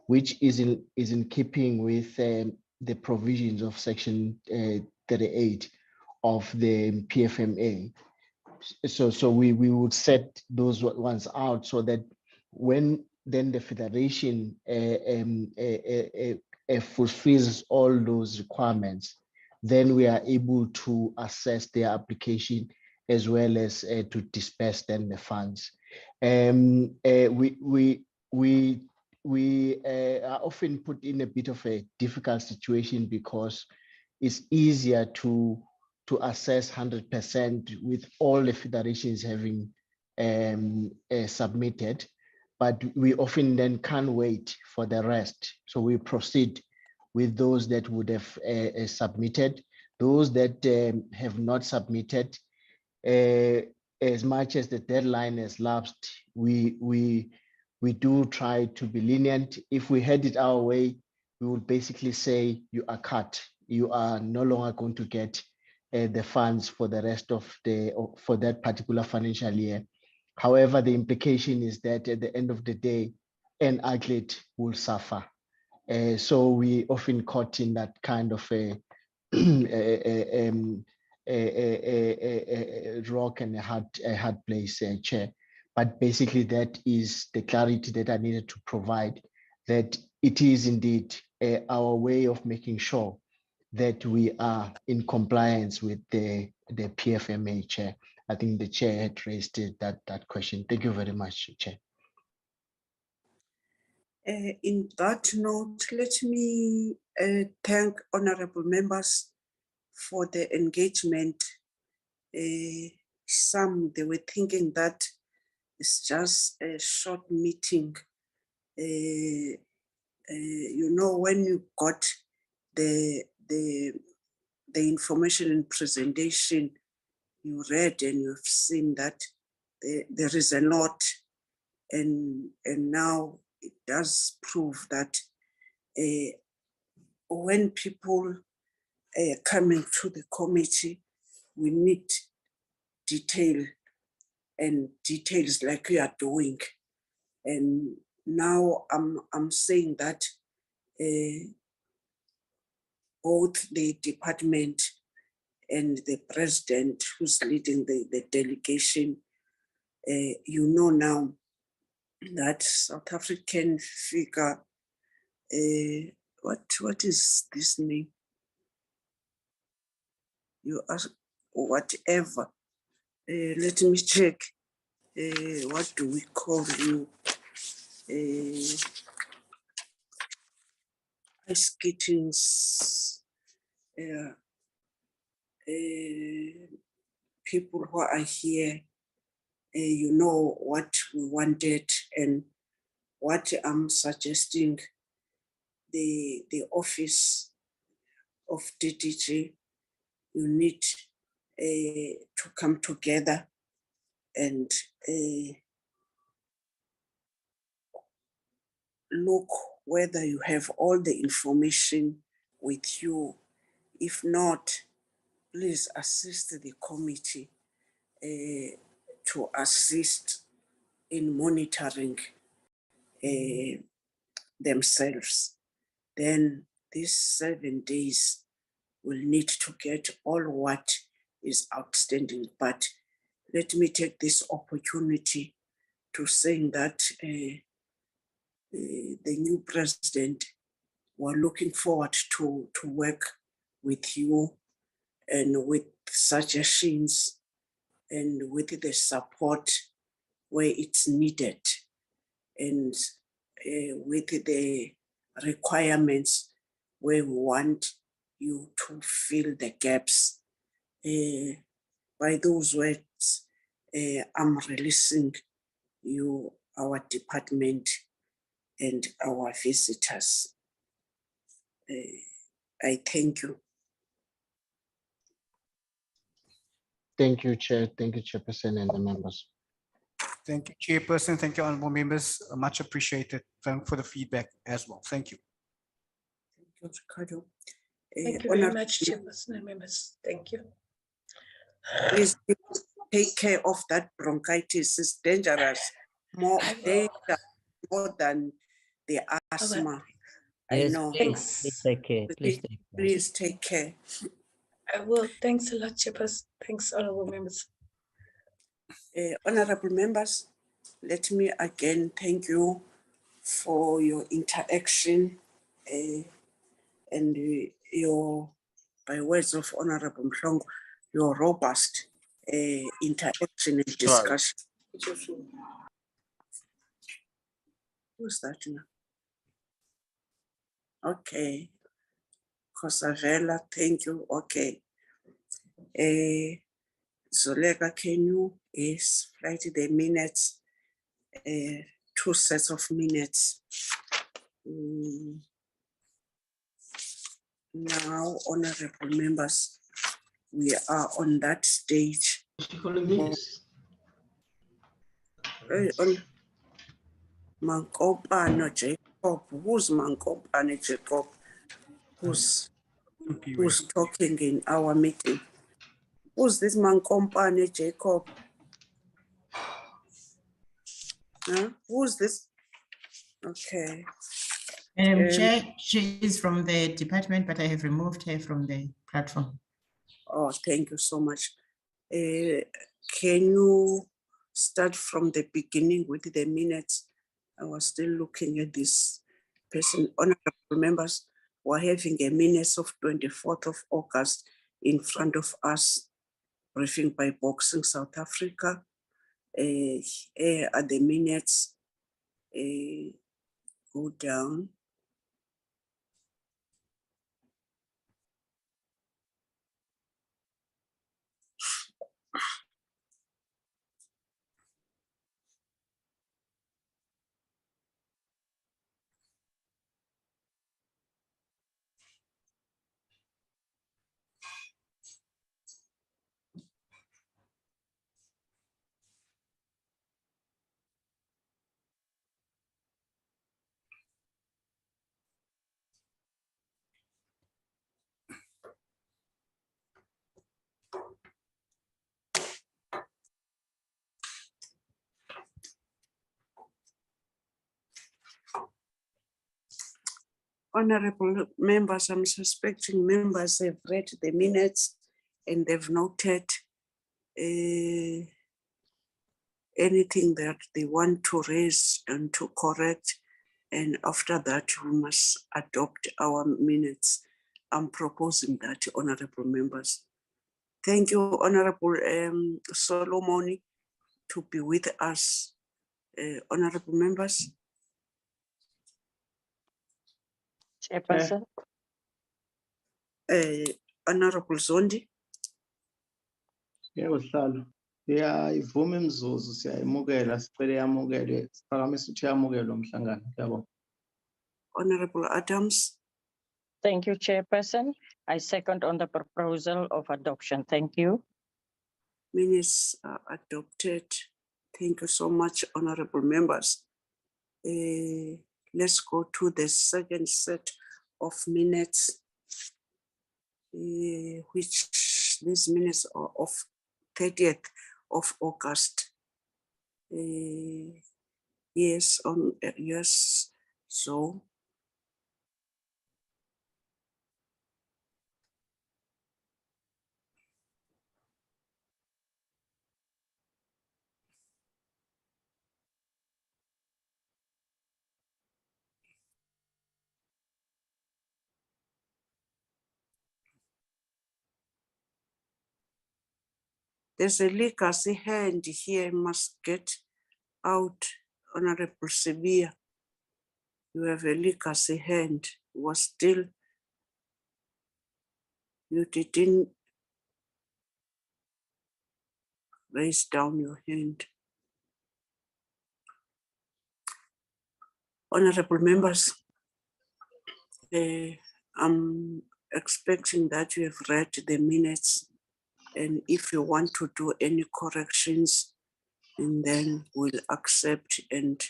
S6: which is in keeping with the provisions of Section 38 of the PFMA. So we would set those ones out so that when then the federation fulfills all those requirements, then we are able to assess their application as well as to disperse then the funds. We are often put in a bit of a difficult situation because it's easier to assess 100% with all the federations having submitted, but we often then can't wait for the rest. So we proceed with those that would have submitted. Those that have not submitted, as much as the deadline has lapsed, we do try to be lenient. If we had it our way, we would basically say you are cut. You are no longer going to get the funds for the rest of for that particular financial year. However, the implication is that at the end of the day, an athlete will suffer. So we often caught in that kind of a rock and a hard place, Chair. But basically, that is the clarity that I needed to provide, that it is indeed our way of making sure that we are in compliance with the PFMA, Chair. I think the Chair had raised that question. Thank you very much, Chair.
S1: In that note, let me thank honorable members for the engagement. Some, they were thinking that it's just a short meeting. You know, when you got the information and presentation, you read and you've seen that there is a lot, and now it does prove that when people are coming to the committee, we need detail and details like we are doing. And now I'm saying that both the department and the president who's leading the delegation, you know now that South African figure, what is this name? You ask whatever. Let me check. What do we call you? Ice skatings. People who are here, you know what we wanted and what I'm suggesting. The office of DDG, you need to come together and look whether you have all the information with you. If not, please assist the committee to assist in monitoring themselves. Then these 7 days will need to get all what is outstanding. But let me take this opportunity to say that the new president, we're looking forward to work with you and with suggestions and with the support where it's needed, and with the requirements where we want you to fill the gaps. By those words, I'm releasing you, our department, and our visitors. I thank you.
S6: Thank you, Chair. Thank you, Chairperson and the members.
S7: Thank you, Chairperson. Thank you, honorable members. Much appreciated. Thank you for the feedback as well. Thank you.
S1: Thank you, Ricardo.
S5: Thank you very much, Chairperson and members. Thank you.
S1: Please take care of that bronchitis. It's dangerous. More than the asthma.
S11: Yes,
S1: I know.
S11: please take care. Please take care.
S1: Please take care.
S5: I will. Thanks a lot, Chairperson. Thanks, honorable members.
S1: Honorable members, let me again thank you for your interaction and your, by words of Honorable Mhlongo, your robust interaction and discussion. Who's that now? Okay. Kosavela, thank you. Okay. Zolega, can you write the minutes, 2 sets of minutes? Now, honorable members, we are on that stage. Mankopano Jacob, who's Mankopano Jacob? Who's talking in our meeting? Who's this Mankopano Jacob? Huh? Who's this? Okay.
S2: Chair, she is from the department, but I have removed her from the platform.
S1: Oh, thank you so much. Can you start from the beginning with the minutes? I was still looking at this person. Honorable members, we're having a minutes of 24th of August in front of us, briefing by Boxing South Africa. At the minutes, go down. Honorable members, I'm suspecting members have read the minutes and they've noted anything that they want to raise and to correct. And after that, we must adopt our minutes. I'm proposing that, honorable members. Thank you, Honorable Solomon, to be with us, honorable members.
S4: Chairperson.
S1: Honorable Zondi.
S10: Yebo Sihlalo. Ivuma imizuzu siyayimukela sicela yamukelwe siphakamisa ukuthi yamukelwe umhlangano. Yabo.
S1: Honorable Adams.
S4: Thank you, Chairperson. I second on the proposal of adoption. Thank you.
S1: Minutes are adopted. Thank you so much, honorable members. Let's go to the second set of minutes, which these minutes are of 30th of August. Yes, so. There's a legacy hand here, must get out, Honorable Severe. You have a legacy hand, was still, you didn't raise down your hand. Honorable members, I'm expecting that you have read the minutes, and if you want to do any corrections, and then we'll accept and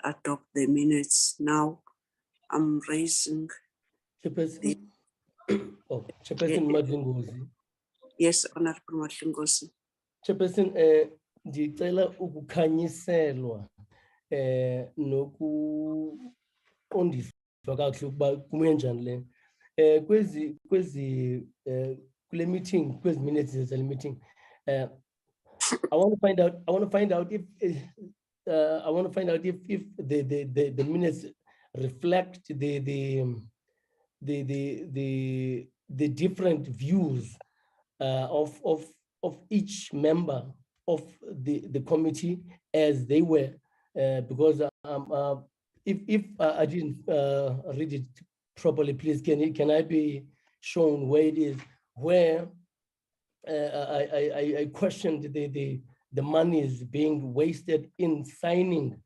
S1: adopt the minutes. Now I'm raising
S14: Chairperson, Chairperson Madlingozi.
S1: Yes, Honorable Madlingozi.
S14: Chairperson, ndicela ukukhanyiselwa nokuqondiswa kakuhle ukuba kume njani le kule meeting, kwezi minutes zale meeting. I want to find out if the minutes reflect the different views of each member of the committee as they were, because if I didn't read it properly, please can I be shown where it is, where I questioned the monies being wasted in signing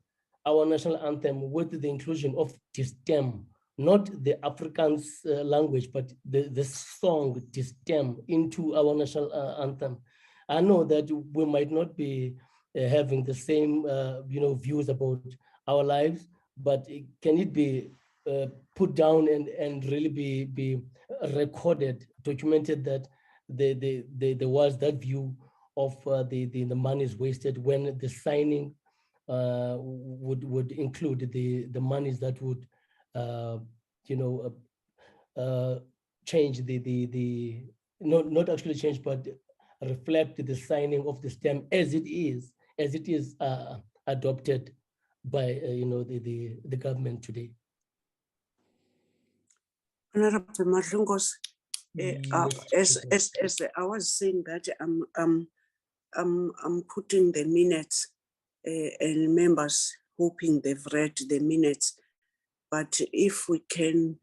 S14: our national anthem with the inclusion of Distem, not the Afrikaans language, but the song Distem into our national anthem. I know that we might not be having the same views about our lives, but can it be put down and really be recorded, documented that there was that view of the money is wasted when the signing would include the monies that would change the not actually change, but reflect the signing of the stem as it is adopted by the government today.
S1: Honorable Madlungos,
S14: Yes,
S1: as I was saying that I'm putting the minutes and members hoping they've read the minutes, but if we can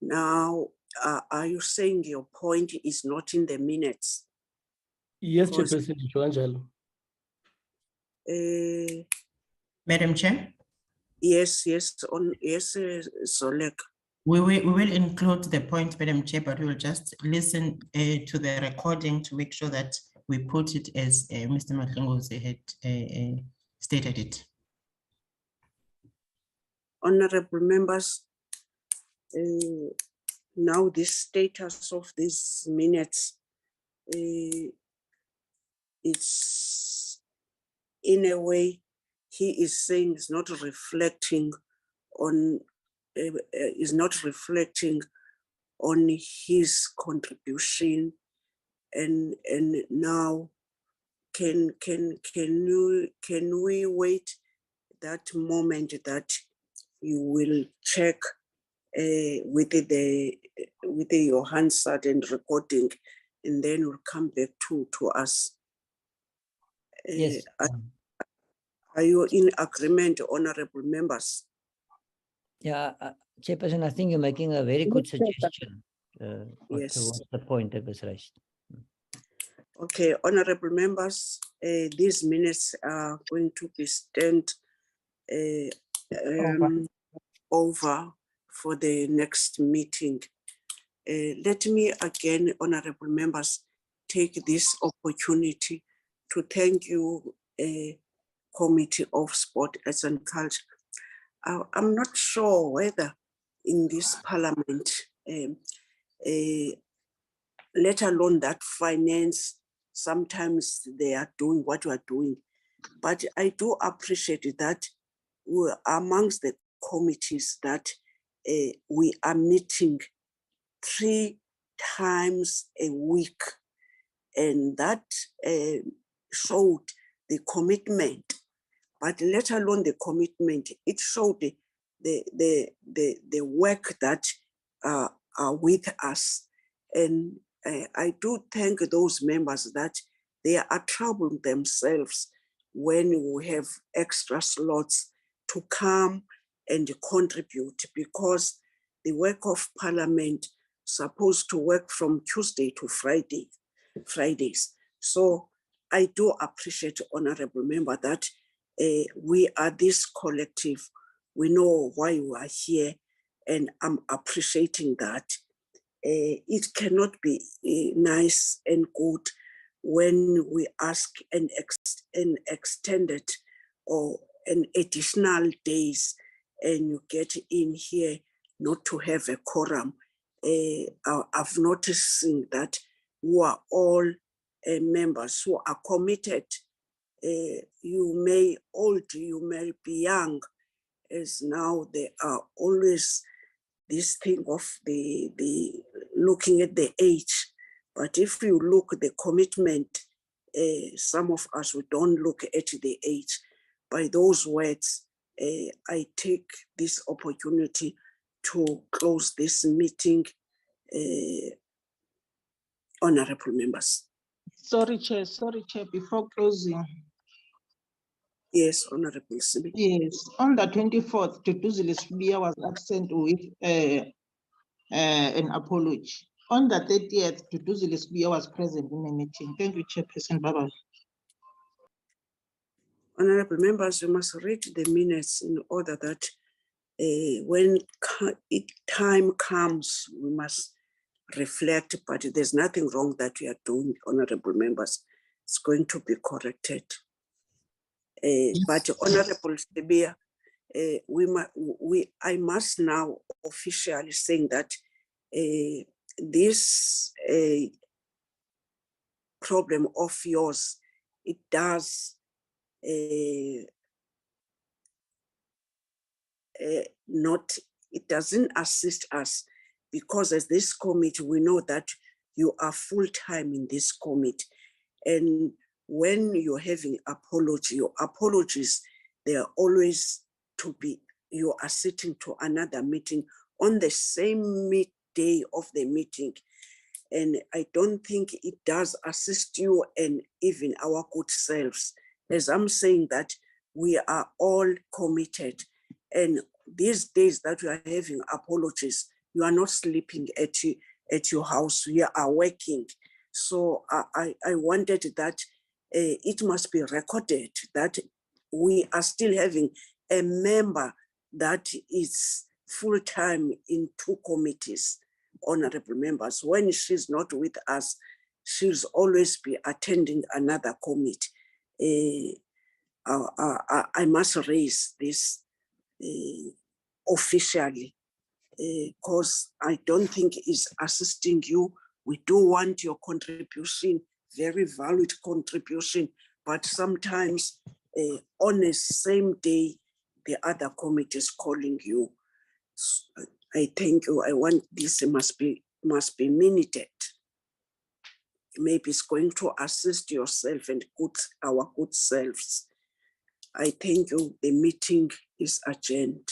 S1: now, are you saying your point is not in the minutes?
S14: Yes,
S1: Because,
S14: Chairperson Joanjalo.
S2: Madam Chair,
S1: yes, Solek.
S2: we will include the point, Madam Chair, but we will just listen to the recording to make sure that we put it as Mr. Madlungos had stated it.
S1: Honorable members, now the status of these minutes, it's in a way he is saying is not reflecting on his contribution, and now can we wait that moment that you will check with your Hansard and recording, and then we'll come back to us.
S11: Yes.
S1: Are you in agreement, honorable members?
S11: Yeah, Chairperson, I think you're making a very good suggestion.
S1: Yes.
S11: Towards the point that was raised.
S1: Okay, honorable members, these minutes are going to be sent over for the next meeting. Let me again, honorable members, take this opportunity to thank you, Committee of Sport, Arts and Culture. I'm not sure whether in this parliament, let alone that finance, sometimes they are doing what you are doing. But I do appreciate that we're amongst the committees that we are meeting 3 times a week, and that showed the commitment. But let alone the commitment, it showed the work that are with us. And I do thank those members that they are troubling themselves when we have extra slots to come and contribute, because the work of Parliament is supposed to work from Tuesday to Fridays. So I do appreciate, honorable member, that we are this collective. We know why we are here, and I'm appreciating that. It cannot be nice and good when we ask an extended or an additional days, and you get in here not to have a quorum. I've noticed that you are all members who are committed. You may old, you may be young, as now there are always this thing of the looking at the age. But if you look at the commitment, some of us, we don't look at the age. By those words, I take this opportunity to close this meeting, honorable members.
S9: Sorry, Chair, before closing.
S1: Yes, Honorable Sibi.
S9: Yes, on the 24th, Tutuzile Sibia was absent with an apology. On the 30th, Duduzi Lesbia was present in the meeting. Thank you, Chairperson. Bye-bye.
S1: Honorable members, you must read the minutes in order that when time comes, we must reflect, but there's nothing wrong that we are doing, honorable members. It's going to be corrected. But Honorable Sibia, I must now officially saying that this problem of yours, it does it doesn't assist us, because as this committee, we know that you are full-time in this committee. And when you're having your apologies, they are always to be, you are sitting to another meeting on the same day of the meeting. And I don't think it does assist you and even our good selves. As I'm saying that we are all committed, and these days that we are having apologies, you are not sleeping at your house, we are working. So I wanted that it must be recorded that we are still having a member that is full-time in 2 committees, honorable members. When she's not with us, she'll always be attending another committee. I must raise this officially, because I don't think it's assisting you. We do want your contribution, very valid contribution, but sometimes on the same day, the other committee is calling you. So I thank you. I want this must be minuted. Maybe it's going to assist yourself and our good selves. I thank you. The meeting is adjourned.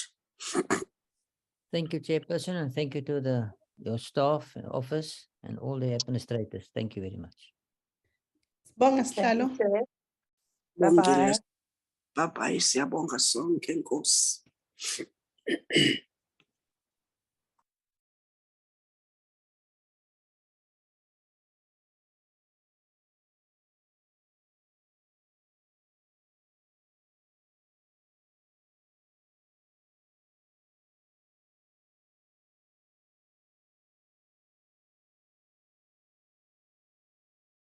S11: Thank you, Chairperson, and thank you to your staff and office and all the administrators. Thank you very much.
S13: Bonga
S4: Thank you,
S13: Sihlalo.
S4: Chair.
S1: Bongile.
S4: Bye-bye.
S1: Bye-bye. Siyabonga sonke, Nkosi.